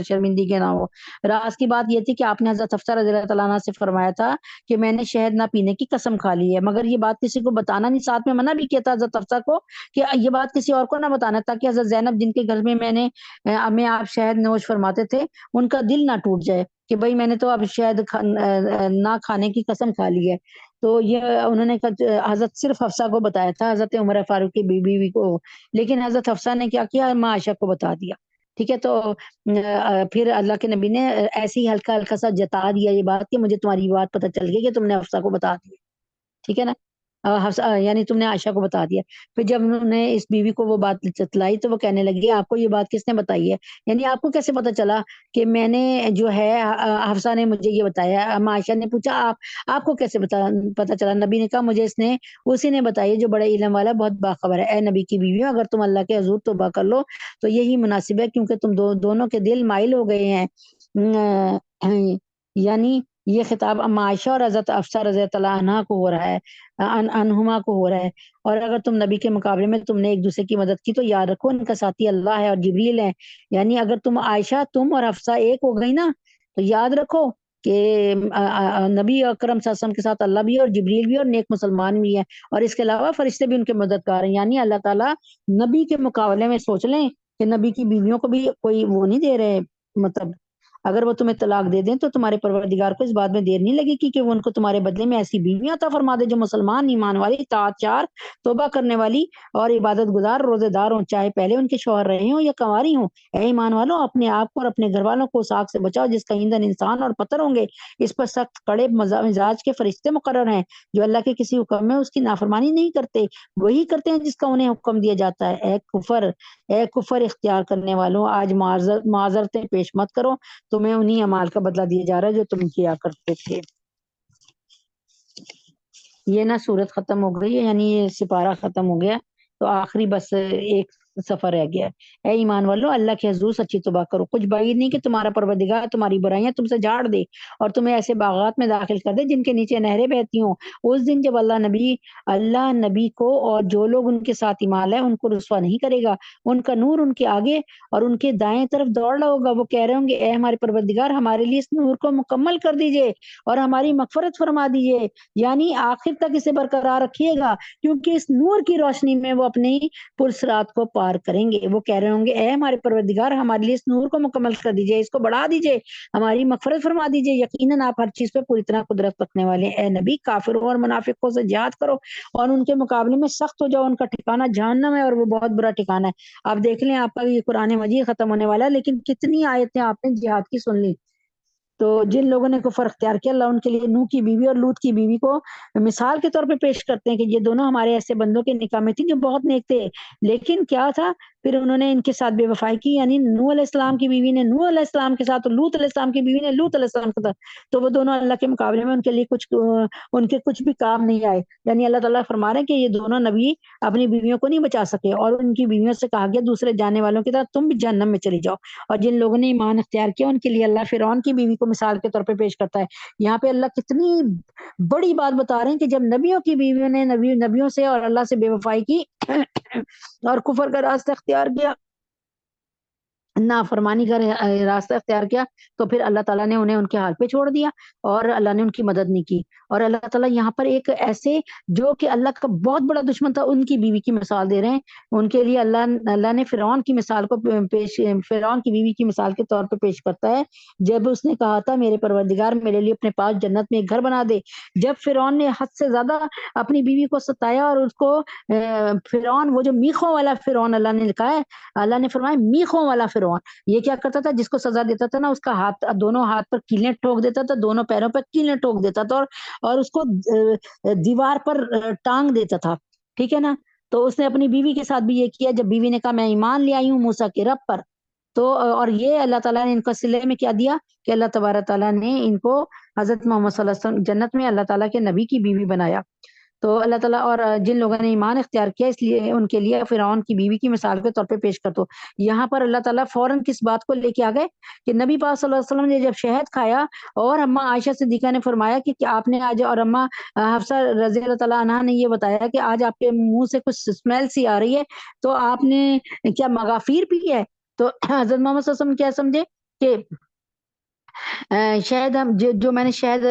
شرمندگی نہ ہو۔ راز کی بات یہ تھی کہ آپ نے حضرت حفصہ رضی اللہ تعالیٰ عنہ سے فرمایا تھا کہ میں نے شہد نہ پینے کی قسم کھا لی ہے، مگر یہ بات کسی کو بتانا نہیں، ساتھ میں منع بھی کیا تھا حضرت حفصہ کو کہ یہ بات کسی اور کو نہ بتانا، تاکہ حضرت زینب جن کے گھر میں آپ شہد نوش فرماتے تھے ان کا دل نہ ٹوٹ جائے کہ بھئی میں نے تو اب شہد نہ کھانے کی قسم کھا لی ہے۔ تو یہ انہوں نے حضرت صرف حفصہ کو بتایا تھا، حضرت عمر فاروق کی بیوی کو، لیکن حضرت حفصہ نے کیا کیا؟ اماں عائشہ کو بتا دیا۔ ٹھیک ہے، تو پھر اللہ کے نبی نے ایسے ہی ہلکا ہلکا سا جتا دیا یہ بات کہ مجھے تمہاری بات پتہ چل گئی کہ تم نے حفصہ کو بتا دیا، ٹھیک ہے نا، یعنی تم نے عائشہ کو بتا دیا۔ پھر جب انہوں نے اس بیوی کو وہ بات چتلائی تو وہ کہنے لگی آپ کو یہ بات کس نے بتائی ہے؟ یعنی آپ کو کیسے پتا چلا کہ میں نے جو ہے حفصہ نے مجھے یہ بتایا؟ اما عائشہ نے پوچھا آپ کو کیسے پتا چلا؟ نبی نے کہا مجھے اسی نے بتائی جو بڑے علم والا بہت باخبر ہے۔ اے نبی کی بیویوں، اگر تم اللہ کے حضور توبہ کر لو تو یہی مناسب ہے، کیونکہ تم دونوں کے دل مائل ہو گئے ہیں۔ یعنی یہ خطاب اما عائشہ اور حضرت حفصہ رضی اللہ عنہ کو ہو رہا ہے، عنہما کو ہو رہا ہے۔ اور اگر تم نبی کے مقابلے میں تم نے ایک دوسرے کی مدد کی تو یاد رکھو ان کا ساتھی اللہ ہے اور جبریل ہے، یعنی اگر تم اور حفصہ ایک ہو گئی نا تو یاد رکھو کہ نبی اکرم صلی اللہ علیہ وسلم کے ساتھ اللہ بھی ہے اور جبریل بھی اور نیک مسلمان بھی ہے، اور اس کے علاوہ فرشتے بھی ان کے مددگار ہیں۔ یعنی اللہ تعالیٰ نبی کے مقابلے میں سوچ لیں کہ نبی کی بیویوں کو بھی کوئی وہ نہیں دے رہے، مطلب اگر وہ تمہیں طلاق دے دیں تو تمہارے پروردگار کو اس بات میں دیر نہیں لگے گی کہ وہ ان کو تمہارے بدلے میں ایسی بیویاں عطا فرما دے جو مسلمان، ایمان والی، اطاعت چار، توبہ کرنے والی اور عبادت گزار، روزے دار ہوں، چاہے پہلے ان کے شوہر رہے ہوں یا کنواری ہوں۔ اے ایمان والوں، اپنے آپ کو اور اپنے گھر والوں کو اس آگ سے بچاؤ جس کا ایندھن انسان اور پتھر ہوں گے، اس پر سخت کڑے مزاج کے فرشتے مقرر ہیں جو اللہ کے کسی حکم میں اس کی نافرمانی نہیں کرتے، وہی کرتے ہیں جس کا انہیں حکم دیا جاتا ہے۔ اے کفر اختیار کرنے والوں، آج معذرتیں پیش مت کرو، تمہیں انہی اعمال کا بدلہ دیا جا رہا ہے جو تم کیا کرتے تھے۔ یہ نا صورت ختم ہو گئی ہے، یعنی یہ سپارہ ختم ہو گیا، تو آخری بس ایک سفر رہ گیا ہے۔ اے ایمان والو، اللہ کے حضور سچی توبہ کرو، کچھ بعید نہیں کہ تمہارا پروردگار تمہاری برائیاں تم سے جھاڑ دے اور تمہیں ایسے باغات میں داخل کر دے جن کے نیچے نہریں بہتی ہوں۔ اس دن جب اللہ نبی کو اور جو لوگ ان کے ساتھ ایمان لائے ان کو رسوا نہیں کرے گا، ان کا نور ان کے آگے اور ان کے دائیں طرف دوڑ رہا ہوگا، وہ کہہ رہے ہوں گے اے ہمارے پروردگار، ہمارے لیے اس نور کو مکمل کر دیجئے اور ہماری مغفرت فرما دیجئے، یعنی آخر تک اسے برقرار رکھیے گا، کیونکہ اس نور کی روشنی میں وہ اپنی پرسرات کو پا پار کریں گے، وہ کہہ رہے ہوں گے اے ہمارے پروردگار ہمارے لیے اس نور کو مکمل کر دیجئے، اس کو بڑھا دیجئے، ہماری مغفرت فرما دیجئے، یقیناً آپ ہر چیز پہ پوری طرح قدرت رکھنے والے ہیں۔ اے نبی کافروں اور منافقوں سے جہاد کرو اور ان کے مقابلے میں سخت ہو جاؤ، ان کا ٹھکانہ جہنم ہے اور وہ بہت برا ٹھکانہ ہے۔ آپ دیکھ لیں آپ کا یہ قرآن مجید ختم ہونے والا ہے، لیکن کتنی آیتیں آپ نے جہاد کی سن لی۔ تو جن لوگوں نے کفر اختیار کیا، اللہ ان کے لیے نوح کی بیوی اور لوط کی بیوی کو مثال کے طور پہ پیش کرتے ہیں کہ یہ دونوں ہمارے ایسے بندوں کے نکاح میں تھیں جو بہت نیک تھے، لیکن کیا تھا پھر انہوں نے ان کے ساتھ بے وفائی کی، یعنی نوح علیہ السلام کی بیوی نے نوح علیہ السلام کے ساتھ، لوط علیہ السلام کی بیوی نے لوط علیہ السلام کے ساتھ، تو وہ دونوں اللہ کے مقابلے میں ان کے لیے ان کے کچھ بھی کام نہیں آئے۔ یعنی اللہ تعالیٰ فرما رہے ہیں کہ یہ دونوں نبی اپنی بیویوں کو نہیں بچا سکے، اور ان کی بیویوں سے کہا گیا دوسرے جانے والوں کی طرح تم بھی جہنم میں چلی جاؤ۔ اور جن لوگوں نے ایمان اختیار کیا ان کے لیے اللہ فرعون کی بیوی کو مثال کے طور پہ پیش کرتا ہے۔ یہاں پہ اللہ کتنی بڑی بات بتا رہے ہیں کہ جب نبیوں کی بیویوں نے نبیوں سے اور اللہ سے بے وفائی کی اور کفر کا راستہ اختیار کیا، نافرمانی کا راستہ اختیار کیا، تو پھر اللہ تعالیٰ نے انہیں ان کے حال پہ چھوڑ دیا اور اللہ نے ان کی مدد نہیں کی۔ اور اللہ تعالیٰ یہاں پر ایک ایسے جو کہ اللہ کا بہت بڑا دشمن تھا ان کی بیوی کی مثال دے رہے ہیں۔ ان کے لیے اللہ نے فرعون کی مثال کو فرعون کی بیوی کی مثال کے طور پہ پیش کرتا ہے، جب اس نے کہا تھا میرے پروردگار میرے لیے اپنے پاس جنت میں ایک گھر بنا دے۔ جب فرعون نے حد سے زیادہ اپنی بیوی کو ستایا اور اس کو فرعون، وہ جو میخوں والا فرعون اللہ نے لکھا ہے، اللہ نے فرمایا میخوں والا فرعون، یہ کیا کرتا تھا جس کو سزا دیتا تھا نا، اس کا ہاتھ، دونوں ہاتھ پر کیلیں ٹھوک دیتا تھا، دونوں پیروں پر کیلیں ٹھوک دیتا تھا، اور اس کو دیوار پر ٹانگ دیتا تھا، ٹھیک ہے نا۔ تو اس نے اپنی بیوی کے ساتھ بھی یہ کیا، جب بیوی نے کہا میں ایمان لے آئی ہوں موسیٰ کے رب پر، تو اور یہ اللہ تعالیٰ نے ان کو صلے میں کیا دیا کہ اللہ تبارک تعالیٰ نے ان کو حضرت محمد صلی اللہ علیہ وسلم جنت میں اللہ تعالیٰ کے نبی کی بیوی بنایا۔ تو اللہ تعالیٰ اور جن لوگوں نے ایمان اختیار کیا اس لیے ان کے لیے فرعون کی بیوی کی مثال کے طور پہ پیش کر دو۔ یہاں پر اللہ تعالیٰ فوراً کس بات کو لے کے آ گئے کہ نبی پاک صلی اللہ علیہ وسلم نے جب شہد کھایا اور اماں عائشہ صدیقہ نے فرمایا کہ آپ نے آج، اور اماں حفصہ رضی اللہ تعالیٰ عنہا نے یہ بتایا کہ آج آپ کے منہ سے کچھ اسمیل سی آ رہی ہے، تو آپ نے کیا مغافیر پی ہے؟ تو حضرت محمد صلی اللہ علیہ وسلم کیا سمجھے کہ شہد جو میں نے شہد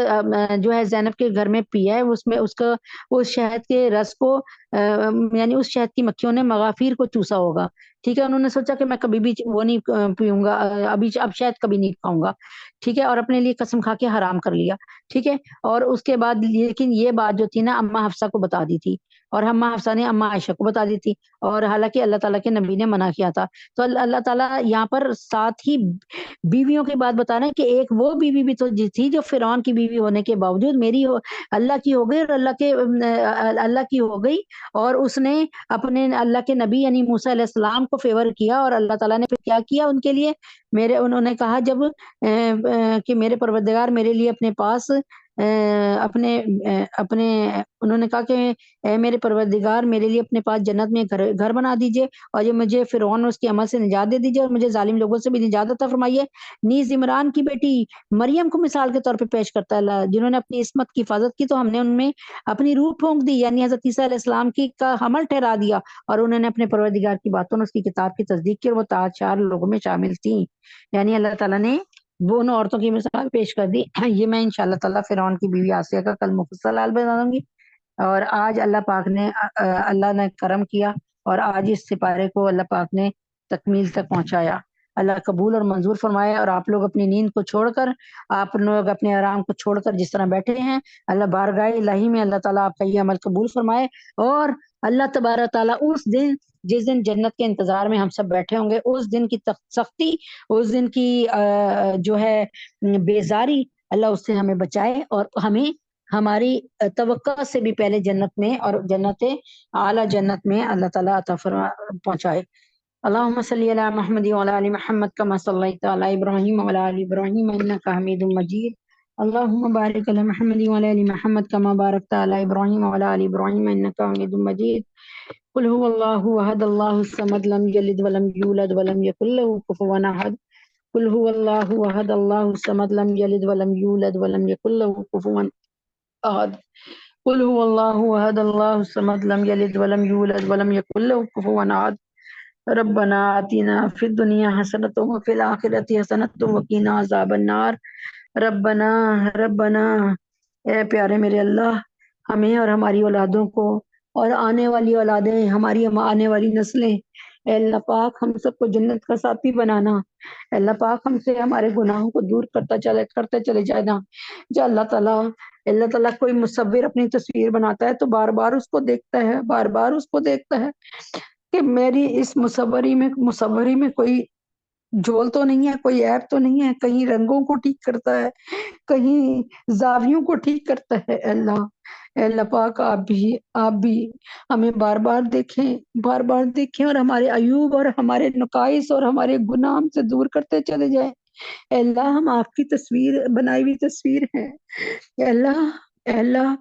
جو ہے زینب کے گھر میں پیا ہے، اس میں اس شہد کے رس کو یعنی اس شہد کی مکھیوں نے مغافیر کو چوسا ہوگا، ٹھیک ہے۔ انہوں نے سوچا کہ میں کبھی بھی وہ نہیں پیوں گا، اب شہد کبھی نہیں کھاؤں گا، ٹھیک ہے، اور اپنے لیے قسم کھا کے حرام کر لیا، ٹھیک ہے۔ اور اس کے بعد لیکن یہ بات جو تھی نا اماں حفصہ کو بتا دی تھی، اور اماں حفصہ نے اماں عائشہ کو بتا دی تھی، اور حالانکہ اللہ تعالیٰ کے نبی نے منع کیا تھا۔ تو اللہ تعالیٰ یہاں پر ساتھ ہی بیویوں کی بات بتا رہے ہیں کہ ایک وہ بیوی بھی تو تھی جو فرعون کی بیوی ہونے کے باوجود میری اللہ کی ہو گئی، اور اللہ کی ہو گئی، اور اس نے اپنے اللہ کے نبی یعنی موسیٰ علیہ السلام کو فیور کیا، اور اللہ تعالیٰ نے پھر کیا کیا ان کے لیے، انہوں نے کہا جب کہ میرے پروردگار میرے لیے اپنے پاس انہوں نے کہا کہ اے میرے پروردگار میرے لیے اپنے پاس جنت میں گھر بنا دیجئے، اور یہ مجھے فرعون اور اس کے عمل سے نجات دے دیجئے، اور مجھے ظالم لوگوں سے بھی نجات عطا فرمائیے۔ نیز عمران کی بیٹی مریم کو مثال کے طور پہ پیش کرتا ہے اللہ، جنہوں نے اپنی عصمت کی حفاظت کی تو ہم نے ان میں اپنی روح پھونک دی، یعنی حضرت عیسیٰ علیہ السلام کی کا حمل ٹھہرا دیا، اور انہوں نے اپنے پروردگار کی باتوں اور اس کی کتاب کی تصدیق کی، اور وہ چار لوگوں میں شامل تھیں۔ یعنی اللہ تعالیٰ نے وہ ان عورتوں کی مثال پیش کر دی۔ یہ میں انشاءاللہ تعالیٰ فرعون کی بیوی آسیہ کا کل مفصل حال بتا دوں گی۔ اور آج اللہ نے کرم کیا اور آج اس سپارے کو اللہ پاک نے تکمیل تک پہنچایا۔ اللہ قبول اور منظور فرمائے، اور آپ لوگ اپنی نیند کو چھوڑ کر، آپ لوگ اپنے آرام کو چھوڑ کر جس طرح بیٹھے ہیں، اللہ بارگاہ الہی میں اللہ تعالیٰ آپ کا یہ عمل قبول فرمائے، اور اللہ تبارک تعالیٰ اس دن جس دن جنت کے انتظار میں ہم سب بیٹھے ہوں گے، اس دن کی سختی، اس دن کی جو ہے بیزاری، اللہ اس سے ہمیں بچائے، اور ہمیں ہماری توقع سے بھی پہلے جنت میں اور جنت اعلیٰ جنت میں اللہ تعالیٰ عطا پہنچائے۔ اللہم صلی علی محمد وعلی آل محمد کما صلیت علی ابراہیم وعلی آل ابراہیم انک حمید مجید۔ اللہم بارک علی محمد وعلی آل محمد کما بارکت علی ابراہیم وعلی آل ابراہیم انک حمید مجید۔ قل هو اللہ احد اللہ الصمد لم یلد ولم یولد ولم یکن له کفوا احد۔ قل هو اللہ احد اللہ الصمد لم یلد ولم یولد ولم یکن له کفوا احد۔ قل هو اللہ احد اللہ الصمد لم یلد ولم یولد ولم یکن له کفوا احد۔ ربنا آتنا فی الدنیا حسنۃ وفی الآخرۃ حسنۃ وقنا عذاب النار۔ ربنا اے پیارے میرے اللہ، ہمیں اور ہماری اولادوں کو اور آنے والی اولادیں، ہماری آنے والی نسلیں اے اللہ پاک ہم سب کو جنت کا ساتھی بنانا، اے اللہ پاک ہم سے ہمارے گناہوں کو دور کرتے چلے جانا۔ یا اللہ تعالیٰ کوئی مصور اپنی تصویر بناتا ہے تو بار بار اس کو دیکھتا ہے کہ میری اس مصوری میں کوئی جھول تو نہیں ہے، کوئی عیب تو نہیں ہے، کہیں رنگوں کو ٹھیک کرتا ہے، کہیں زاویوں کو ٹھیک کرتا ہے۔ اے اللہ پاک آپ بھی ہمیں بار بار دیکھیں اور ہمارے عیوب اور ہمارے نقائص اور ہمارے گناہ ہم سے دور کرتے چلے جائیں۔ اے اللہ ہم آپ کی بنائی ہوئی تصویر ہیں۔ اے اللہ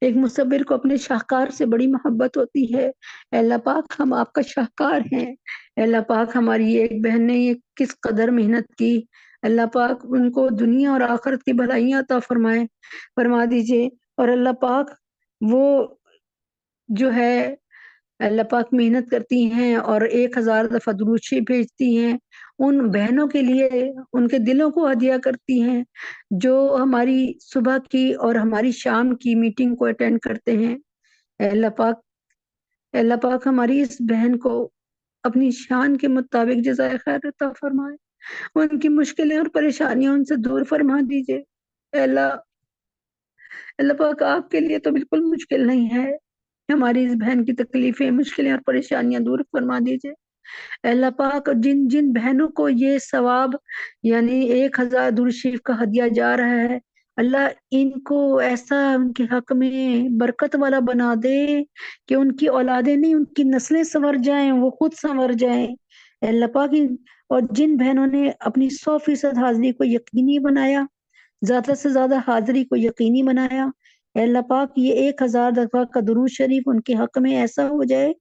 ایک مصور کو اپنے شاہکار سے بڑی محبت ہوتی ہے۔ اے اللہ پاک ہم آپ کا شاہکار ہیں۔ اے اللہ پاک ہماری ایک بہن نے یہ کس قدر محنت کی، اللہ پاک ان کو دنیا اور آخرت کی بھلائیاں عطا فرما دیجئے۔ اور اللہ پاک وہ جو ہے اللہ پاک محنت کرتی ہیں اور 1000 دفعہ درود شریف بھیجتی ہیں، ان بہنوں کے لیے ان کے دلوں کو ہدیہ کرتی ہیں جو ہماری صبح کی اور ہماری شام کی میٹنگ کو اٹینڈ کرتے ہیں۔ اے اللہ پاک ہماری اس بہن کو اپنی شان کے مطابق جزائے خیر عطا فرمائے، ان کی مشکلیں اور پریشانیاں ان سے دور فرما دیجئے۔ اے اللہ پاک آپ کے لیے تو بالکل مشکل نہیں ہے، ہماری اس بہن کی تکلیفیں، مشکلیں اور پریشانیاں دور فرما دیجئے۔ اے اللہ پاک جن بہنوں کو یہ ثواب یعنی 1000 درود شریف کا ہدیہ جا رہا ہے، اللہ ان کو ایسا ان کے حق میں برکت والا بنا دے کہ ان کی اولادیں نہیں، ان کی نسلیں سنور جائیں، وہ خود سنور جائیں۔ اے اللہ پاک اور جن بہنوں نے اپنی 100% حاضری کو یقینی بنایا، زیادہ سے زیادہ حاضری کو یقینی بنایا، اے اللہ پاک یہ 1000 دفعہ کا درود شریف ان کے حق میں ایسا ہو جائے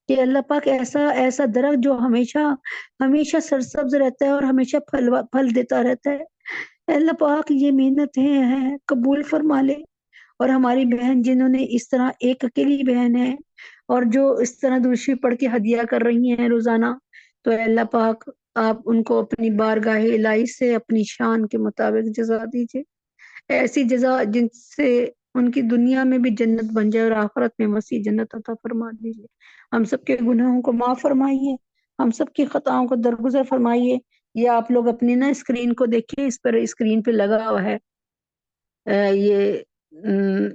کہ اللہ پاک ایسا درخت جو ہمیشہ سرسبز رہتا ہے اور ہمیشہ پھل دیتا رہتا ہے۔ اے اللہ پاک یہ محنت ہے قبول فرما لے، اور ہماری بہن جنہوں نے اس طرح ایک اکیلی بہن ہے اور جو اس طرح درود شریف پڑھ کے ہدیہ کر رہی ہیں روزانہ، تو اے اللہ پاک آپ ان کو اپنی بارگاہ الہی سے اپنی شان کے مطابق جزا دیجئے، ایسی جزا جن سے ان کی دنیا میں بھی جنت بن جائے اور آخرت میں وسیع جنت عطا فرما دیجئے۔ ہم سب کے گناہوں کو معاف فرمائیے، ہم سب کی خطاؤں کو درگزر فرمائیے۔ یہ آپ لوگ اپنی اسکرین کو دیکھیں، اس پر اسکرین پہ لگا ہوا ہے، یہ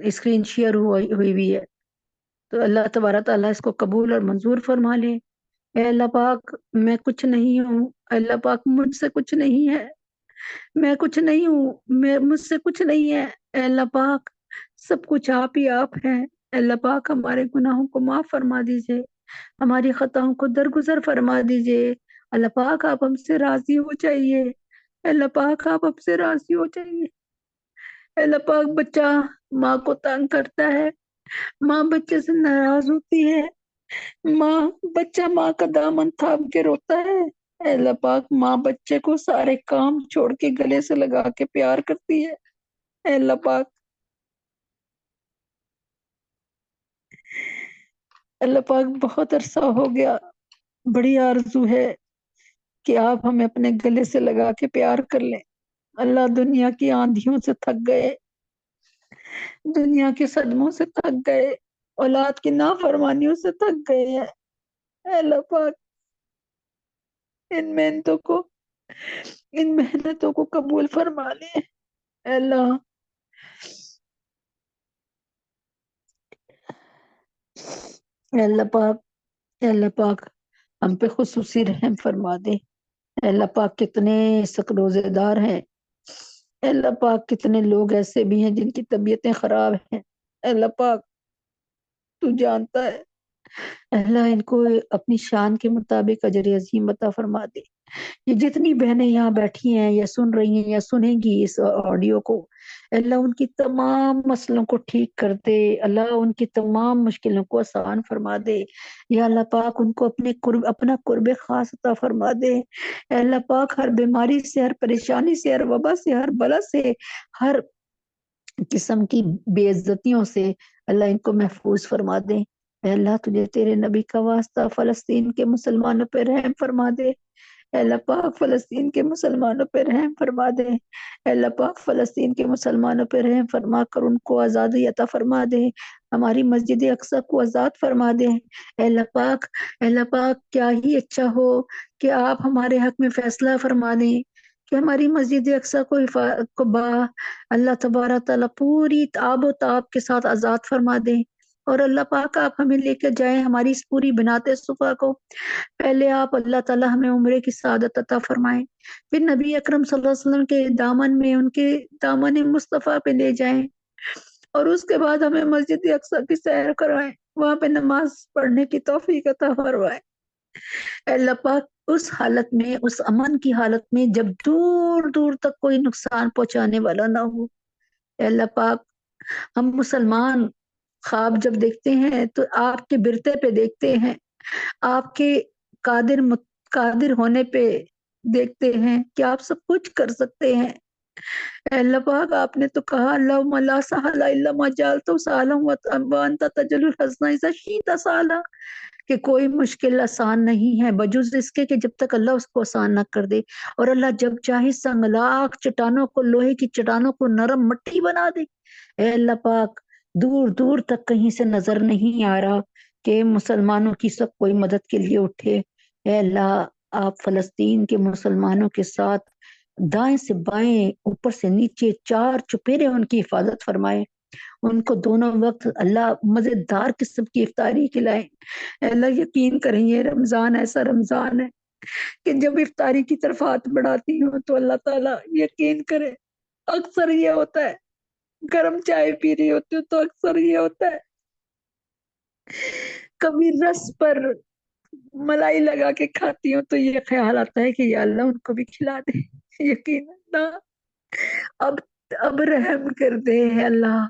اسکرین شیئر ہوئی بھی ہے، تو اللہ تبارک تعالیٰ اس کو قبول اور منظور فرما لے۔ اے اللہ پاک میں کچھ نہیں ہوں، اللہ پاک مجھ سے کچھ نہیں ہے، میں کچھ نہیں ہوں، مجھ سے کچھ نہیں ہے، اے اللہ پاک سب کچھ آپ ہی آپ ہیں۔ اے اللہ پاک ہمارے گناہوں کو معاف فرما دیجئے، ہماری خطاؤں کو درگزر فرما دیجئے۔ اللہ پاک آپ ہم سے راضی ہو جائیے، اللہ پاک آپ ہم سے راضی ہو جائیے۔ اللہ پاک بچہ ماں کو تنگ کرتا ہے، ماں بچے سے ناراض ہوتی ہے، بچہ ماں کا دامن تھام کے روتا ہے، اے اللہ پاک ماں بچے کو سارے کام چھوڑ کے گلے سے لگا کے پیار کرتی ہے۔ اے اللہ پاک بہت عرصہ ہو گیا، بڑی آرزو ہے کہ آپ ہمیں اپنے گلے سے لگا کے پیار کر لیں۔ اللہ دنیا کی آندھیوں سے تھک گئے، دنیا کے صدموں سے تھک گئے، اولاد کی نافرمانیوں سے تھک گئے ہیں۔ اے اللہ پاک ان محنتوں کو قبول فرما لے۔ اے اللہ پاک ہم پہ خصوصی رحم فرما دے۔ اے اللہ پاک کتنے روزے دار ہیں، اے اللہ پاک کتنے لوگ ایسے بھی ہیں جن کی طبیعتیں خراب ہیں، اے اللہ پاک تو جانتا ہے۔ اے اللہ ان کو اپنی شان کے مطابق اجر عظیم عطا فرما دے۔ یہ جتنی بہنیں یہاں بیٹھی ہیں یا سن رہی ہیں یا سنیں گی اس آڈیو کو، اللہ ان کی تمام مسئلوں کو ٹھیک کر دے، اللہ ان کی تمام مشکلوں کو آسان فرما دے، یا اللہ پاک ان کو اپنا قرب خاص عطا فرما دے۔ اے اللہ پاک ہر بیماری سے، ہر پریشانی سے، ہر وبا سے، ہر بلا سے، ہر قسم کی بے عزتیوں سے اللہ ان کو محفوظ فرما دے۔ اے اللہ تجھے تیرے نبی کا واسطہ فلسطین کے مسلمانوں پہ رحم فرما دے۔ اے اللہ پاک فلسطین کے مسلمانوں پہ رحم فرما دے، اے اللہ پاک فلسطین کے مسلمانوں پہ رحم فرما کر ان کو آزادی عطا فرما دے، ہماری مسجد اقصی کو آزاد فرما دے۔ اے اللہ پاک کیا ہی اچھا ہو کہ آپ ہمارے حق میں فیصلہ فرما دیں کہ ہماری مسجد اقصی کو اللہ تبارک تعالیٰ پوری آب و تاب کے ساتھ آزاد فرما دیں، اور اللہ پاک آپ ہمیں لے کے جائیں ہماری اس پوری بنات صفا کو۔ پہلے آپ اللہ تعالیٰ ہمیں عمرے کی سعادت عطا فرمائیں، پھر نبی اکرم صلی اللہ علیہ وسلم کے دامن میں ان کے دامن مصطفیٰ پہ لے جائیں، اور اس کے بعد ہمیں مسجد اقصی کی سیر کروائیں، وہاں پہ نماز پڑھنے کی توفیق عطا فرمائیں۔ اے اللہ پاک اس حالت میں، اس امن کی حالت میں جب دور دور تک کوئی نقصان پہنچانے والا نہ ہو، اے اللہ پاک ہم مسلمان خواب جب دیکھتے ہیں تو آپ کے برتے پہ دیکھتے ہیں، آپ کے قادر ہونے پہ دیکھتے ہیں کہ آپ سب کچھ کر سکتے ہیں۔ اے اللہ پاک آپ نے تو کہا اللہم لا سہل الا ما جعلتہ سہلا وانت تجعل الحزن اذا شئت سہلا، کہ کوئی مشکل آسان نہیں ہے بجز اس کے کہ جب تک اللہ اس کو آسان نہ کر دے، اور اللہ جب چاہے سنگلاخ چٹانوں کو، لوہے کی چٹانوں کو نرم مٹی بنا دے۔ اے اللہ پاک دور دور تک کہیں سے نظر نہیں آ رہا کہ مسلمانوں کی سب کوئی مدد کے لیے اٹھے۔ اے اللہ آپ فلسطین کے مسلمانوں کے ساتھ دائیں سے بائیں اوپر سے نیچے چار چپیرے ان کی حفاظت فرمائے، ان کو دونوں وقت اللہ مزیدار قسم کی افطاری کھلائیں۔ اے اللہ یقین کریں یہ رمضان ایسا رمضان ہے کہ جب افطاری کی طرف ہاتھ بڑھاتی ہوں تو اللہ تعالیٰ یقین کرے اکثر یہ ہوتا ہے، گرم چائے پی رہی ہوتی ہوں تو اکثر یہ ہوتا ہے کبھی رس پر ملائی لگا کے کھاتی ہوں تو یہ خیال آتا ہے کہ یا اللہ ان کو بھی کھلا دے۔ یقین اب رحم کر دے اللہ،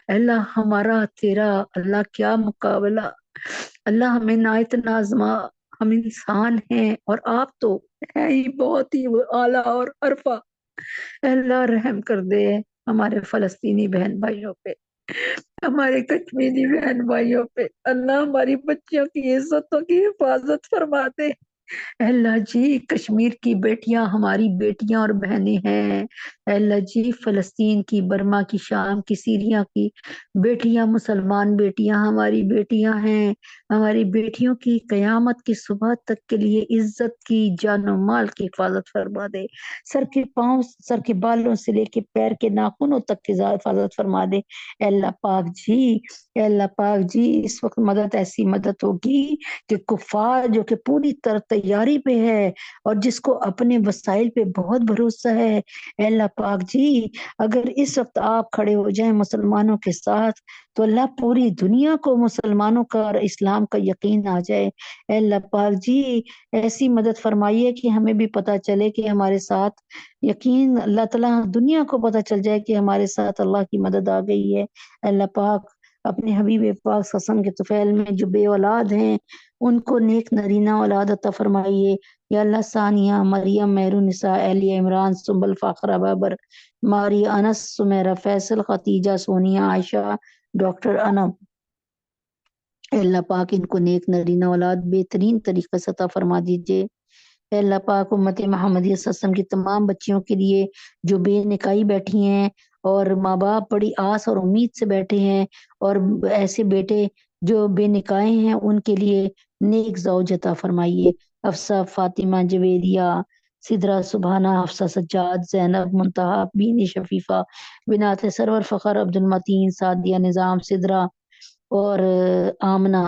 اللہ ہمارا تیرا اللہ کیا مقابلہ، اللہ ہمیں نایت نازما، ہم انسان ہیں اور آپ تو ہیں ہی بہت ہی اعلیٰ اور عرفہ۔ اللہ رحم کر دے ہمارے فلسطینی بہن بھائیوں پہ، ہمارے کشمیری بہن بھائیوں پہ، اللہ ہماری بچیوں کی عزتوں کی حفاظت فرما دے۔ اے اللہ جی کشمیر کی بیٹیاں ہماری بیٹیاں اور بہنیں ہیں، اے اللہ جی فلسطین کی، برما کی، شام کی، سیریا کی بیٹیاں، مسلمان بیٹیاں ہماری بیٹیاں ہیں، ہماری بیٹیوں کی قیامت کی صبح تک کے لیے عزت کی، جان و مال کی حفاظت فرما دے، سر کے بالوں سے لے کے پیر کے ناخنوں تک کی حفاظت فرما دے۔ اے اللہ پاک جی اس وقت مدد ایسی مدد ہوگی کہ کفار جو کہ پوری طرح تیاری پہ ہے اور جس کو اپنے وسائل پہ بہت بھروسہ ہے، اے اللہ پاک جی اگر اس وقت آپ کھڑے ہو جائیں مسلمانوں کے ساتھ تو اللہ پوری دنیا کو مسلمانوں کا اور اسلام کا یقین آ جائے۔ اے اللہ پاک جی ایسی مدد فرمائیے کہ ہمیں بھی پتہ چلے کہ ہمارے ساتھ، یقین اللہ تعالیٰ دنیا کو پتہ چل جائے کہ ہمارے ساتھ اللہ کی مدد آ گئی ہے۔ اے اللہ پاک اپنے حبیب پاک صلی اللہ علیہ وسلم کے طفیل میں جو بے اولاد ہیں ان کو نیک نرینہ اولاد عطا فرمائیے یا اللہ۔ ثانیہ، مریم، مہر النساء، اہلیہ عمران، سنبل، فاخرہ، بابر، ماری، انس، سمیرہ، فیصل، ختیجہ، سونیہ، عائشہ، ڈاکٹر انم، اے اللہ پاک ان کو نیک نرینہ اولاد بہترین طریقے سے عطا فرما دیجئے۔ اے اللہ پاک امت محمدیہ صلی اللہ علیہ وسلم کی تمام بچیوں کے لیے جو بے نکاحی بیٹھی ہیں اور ماں باپ بڑی آس اور امید سے بیٹھے ہیں، اور ایسے بیٹے جو بے نکاح ہیں ان کے لیے نیک زوج عطا فرمائیے۔ افسہ، فاطمہ، جویریہ، سدرہ، سبحانہ، حفصہ، سجاد، زینب، منتہا، بین شفیفہ، بنات سرور فخر، عبد المتین، سعدیہ، نظام، سدرہ اور آمنہ،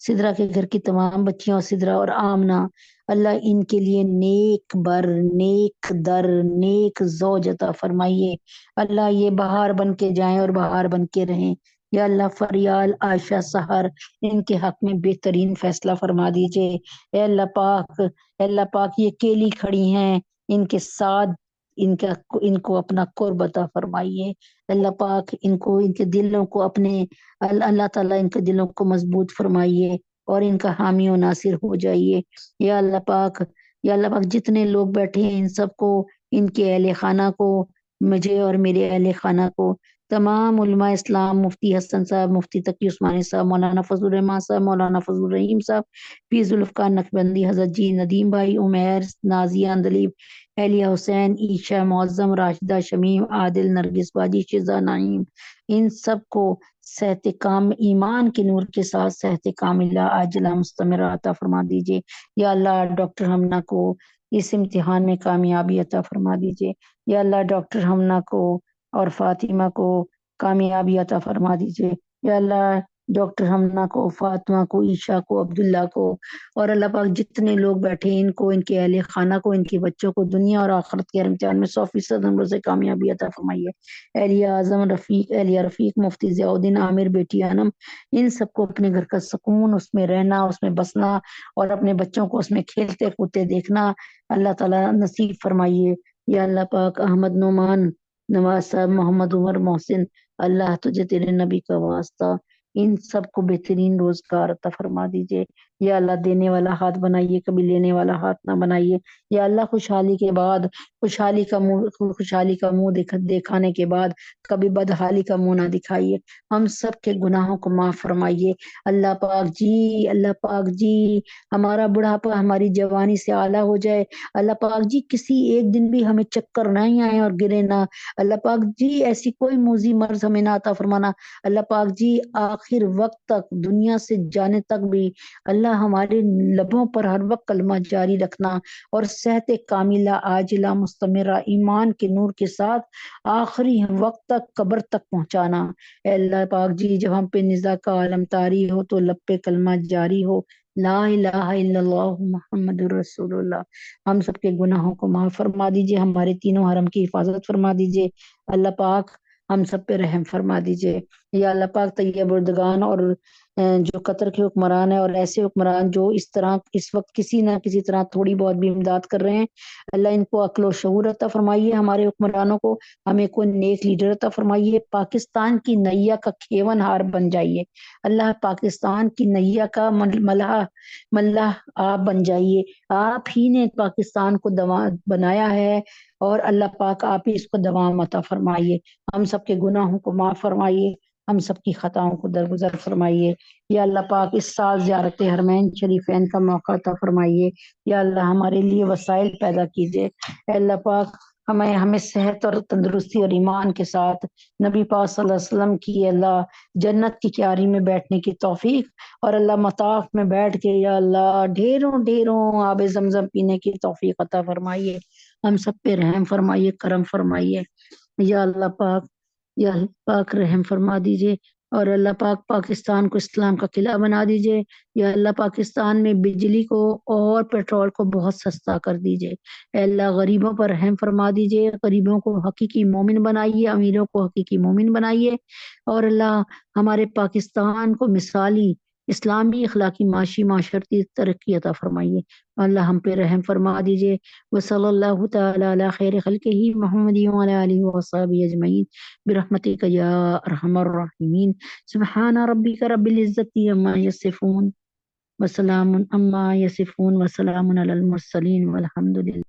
سدرہ کے گھر کی تمام بچیاں اور سدرہ اور آمنہ، اللہ ان کے لیے نیک بر، نیک در، نیک زوج عطا فرمائیے۔ اللہ یہ بہار بن کے جائیں اور بہار بن کے رہیں یا اللہ۔ فریال، عائشہ، سحر ان کے حق میں بہترین فیصلہ فرما دیجئے۔ اے اللہ پاک یہ اکیلی کھڑی ہیں، ان کے ساتھ ان کو اپنا قرب عطا فرمائیے۔ اللہ پاک ان کے دلوں کو اپنے، اللہ تعالیٰ ان کے دلوں کو مضبوط فرمائیے اور ان کا حامی و ناصر ہو جائیے یا اللہ پاک۔ جتنے لوگ بیٹھے ہیں ان سب کو، ان کے اہل خانہ کو مجھے اور میرے اہل خانہ کو، تمام علماء اسلام، مفتی حسن صاحب، مفتی تقی عثمانی صاحب، مولانا فضل الرحمان صاحب، مولانا فضل الرحیم صاحب، پیر ذوالفقار نقشبندی، حضرت جی ندیم بھائی، عمیر، نازیہ اندلیب، اہلیہ حسین، عیشا، معظم، راشدہ، شمیم، عادل، نرگس باجی، شزا، نعیم، ان سب کو صحت کام ایمان کے نور کے ساتھ صحت کاملہ عاجلہ مستمرہ عطا فرما دیجیے یا اللہ۔ ڈاکٹر ہمنا کو اس امتحان میں کامیابی عطا فرما دیجیے یا اللہ۔ ڈاکٹر ہمنا کو اور فاطمہ کو کامیابی عطا فرما دیجیے یا اللہ۔ ڈاکٹر ہمنا کو، فاطمہ کو، عیشا کو، عبداللہ کو، اور اللہ پاک جتنے لوگ بیٹھے ان کو، ان کے اہل خانہ کو، ان کے بچوں کو دنیا اور آخرت کے امتحان میں 100% نمبر سے کامیابی عطا فرمائیے۔ اہلیہ اعظم رفیق، اہلیہ رفیق، مفتی ضیاء الدین عامر، بیٹی انم، ان سب کو اپنے گھر کا سکون، اس میں رہنا، اس میں بسنا، اور اپنے بچوں کو اس میں کھیلتے کودتے دیکھنا اللہ تعالیٰ نصیب فرمائیے یا اللہ پاک۔ احمد نعمان، نواز صاحب، محمد عمر، محسن، اللہ تجھے تیرے نبی کا واسطہ ان سب کو بہترین روزگار عطا فرما دیجیے یا اللہ۔ دینے والا ہاتھ بنائیے، کبھی لینے والا ہاتھ نہ بنائیے یا اللہ۔ خوشحالی کے بعد خوشحالی کا منہ دکھانے کے بعد کبھی بدحالی کا منہ نہ دکھائیے۔ ہم سب کے گناہوں کو معاف فرمائیے اللہ پاک جی۔ اللہ پاک جی، ہمارا بڑھاپا ہماری جوانی سے اعلیٰ ہو جائے اللہ پاک جی۔ کسی ایک دن بھی ہمیں چکر نہیں آئے اور گرے نہ اللہ پاک جی۔ ایسی کوئی موذی مرض ہمیں نہ عطا فرمانا اللہ پاک جی۔ آخر وقت تک، دنیا سے جانے تک بھی اللہ ہمارے لبوں پر ہر وقت کلمہ جاری رکھنا اور صحت کاملہ عاجلہ مستمرہ ایمان کے نور کے ساتھ آخری وقت تک، قبر تک پہنچانا اے اللہ پاک جی۔ جب ہم پہ نزا کا عالم طاری ہو تو لب پہ کلمہ جاری ہو، لا الہ الا اللہ محمد الرسول اللہ۔ ہم سب کے گناہوں کو معاف فرما دیجئے، ہمارے تینوں حرم کی حفاظت فرما دیجئے اللہ پاک۔ ہم سب پہ رحم فرما دیجئے یا اللہ پاک۔ طیب اردگان اور جو قطر کے حکمران ہیں اور ایسے حکمران جو اس وقت کسی نہ کسی طرح تھوڑی بہت بھی امداد کر رہے ہیں اللہ، ان کو عقل و شعور عطا فرمائیے۔ ہمارے حکمرانوں کو، ہمیں کوئی نیک لیڈر عطا فرمائیے۔ پاکستان کی نیا کا کھیون ہار بن جائیے اللہ۔ پاکستان کی نیا کا ملہ آپ بن جائیے۔ آپ ہی نے پاکستان کو بنایا ہے اور اللہ پاک آپ ہی اس کو دوام عطا فرمائیے۔ ہم سب کے گناہوں کو معاف فرمائیے، ہم سب کی خطاؤں کو درگزر فرمائیے یا اللہ پاک۔ اس سال زیارت حرمین شریفین کا موقع عطا فرمائیے یا اللہ۔ ہمارے لیے وسائل پیدا کیجیے اے اللہ پاک۔ ہمیں صحت اور تندرستی اور ایمان کے ساتھ نبی پاک صلی اللہ علیہ وسلم کی اللہ جنت کی کیاری میں بیٹھنے کی توفیق، اور اللہ مطاف میں بیٹھ کے یا اللہ ڈھیروں آب زمزم پینے کی توفیق عطا فرمائیے۔ ہم سب پہ رحم فرمائیے، کرم فرمائیے یا اللہ پاک۔ یا اللہ پاک رحم فرما دیجئے اور اللہ پاک پاکستان کو اسلام کا قلعہ بنا دیجئے یا اللہ۔ پاکستان میں بجلی کو اور پیٹرول کو بہت سستا کر دیجئے اے اللہ۔ غریبوں پر رحم فرما دیجئے، غریبوں کو حقیقی مومن بنائیے، امیروں کو حقیقی مومن بنائیے، اور اللہ ہمارے پاکستان کو مثالی اسلامی، اخلاقی، معاشی، معاشرتی ترقی عطا فرمائیے اللہ۔ ہم پہ رحم فرما دیجئے۔ وصلی اللہ تعالی علی خیر خلقہ محمد وعلی آلہ وصحبہ اجمعین برحمتک یا ارحم الراحمین۔ سبحان ربک رب العزت عما یصفون وسلام علی المرسلین والحمد للہ۔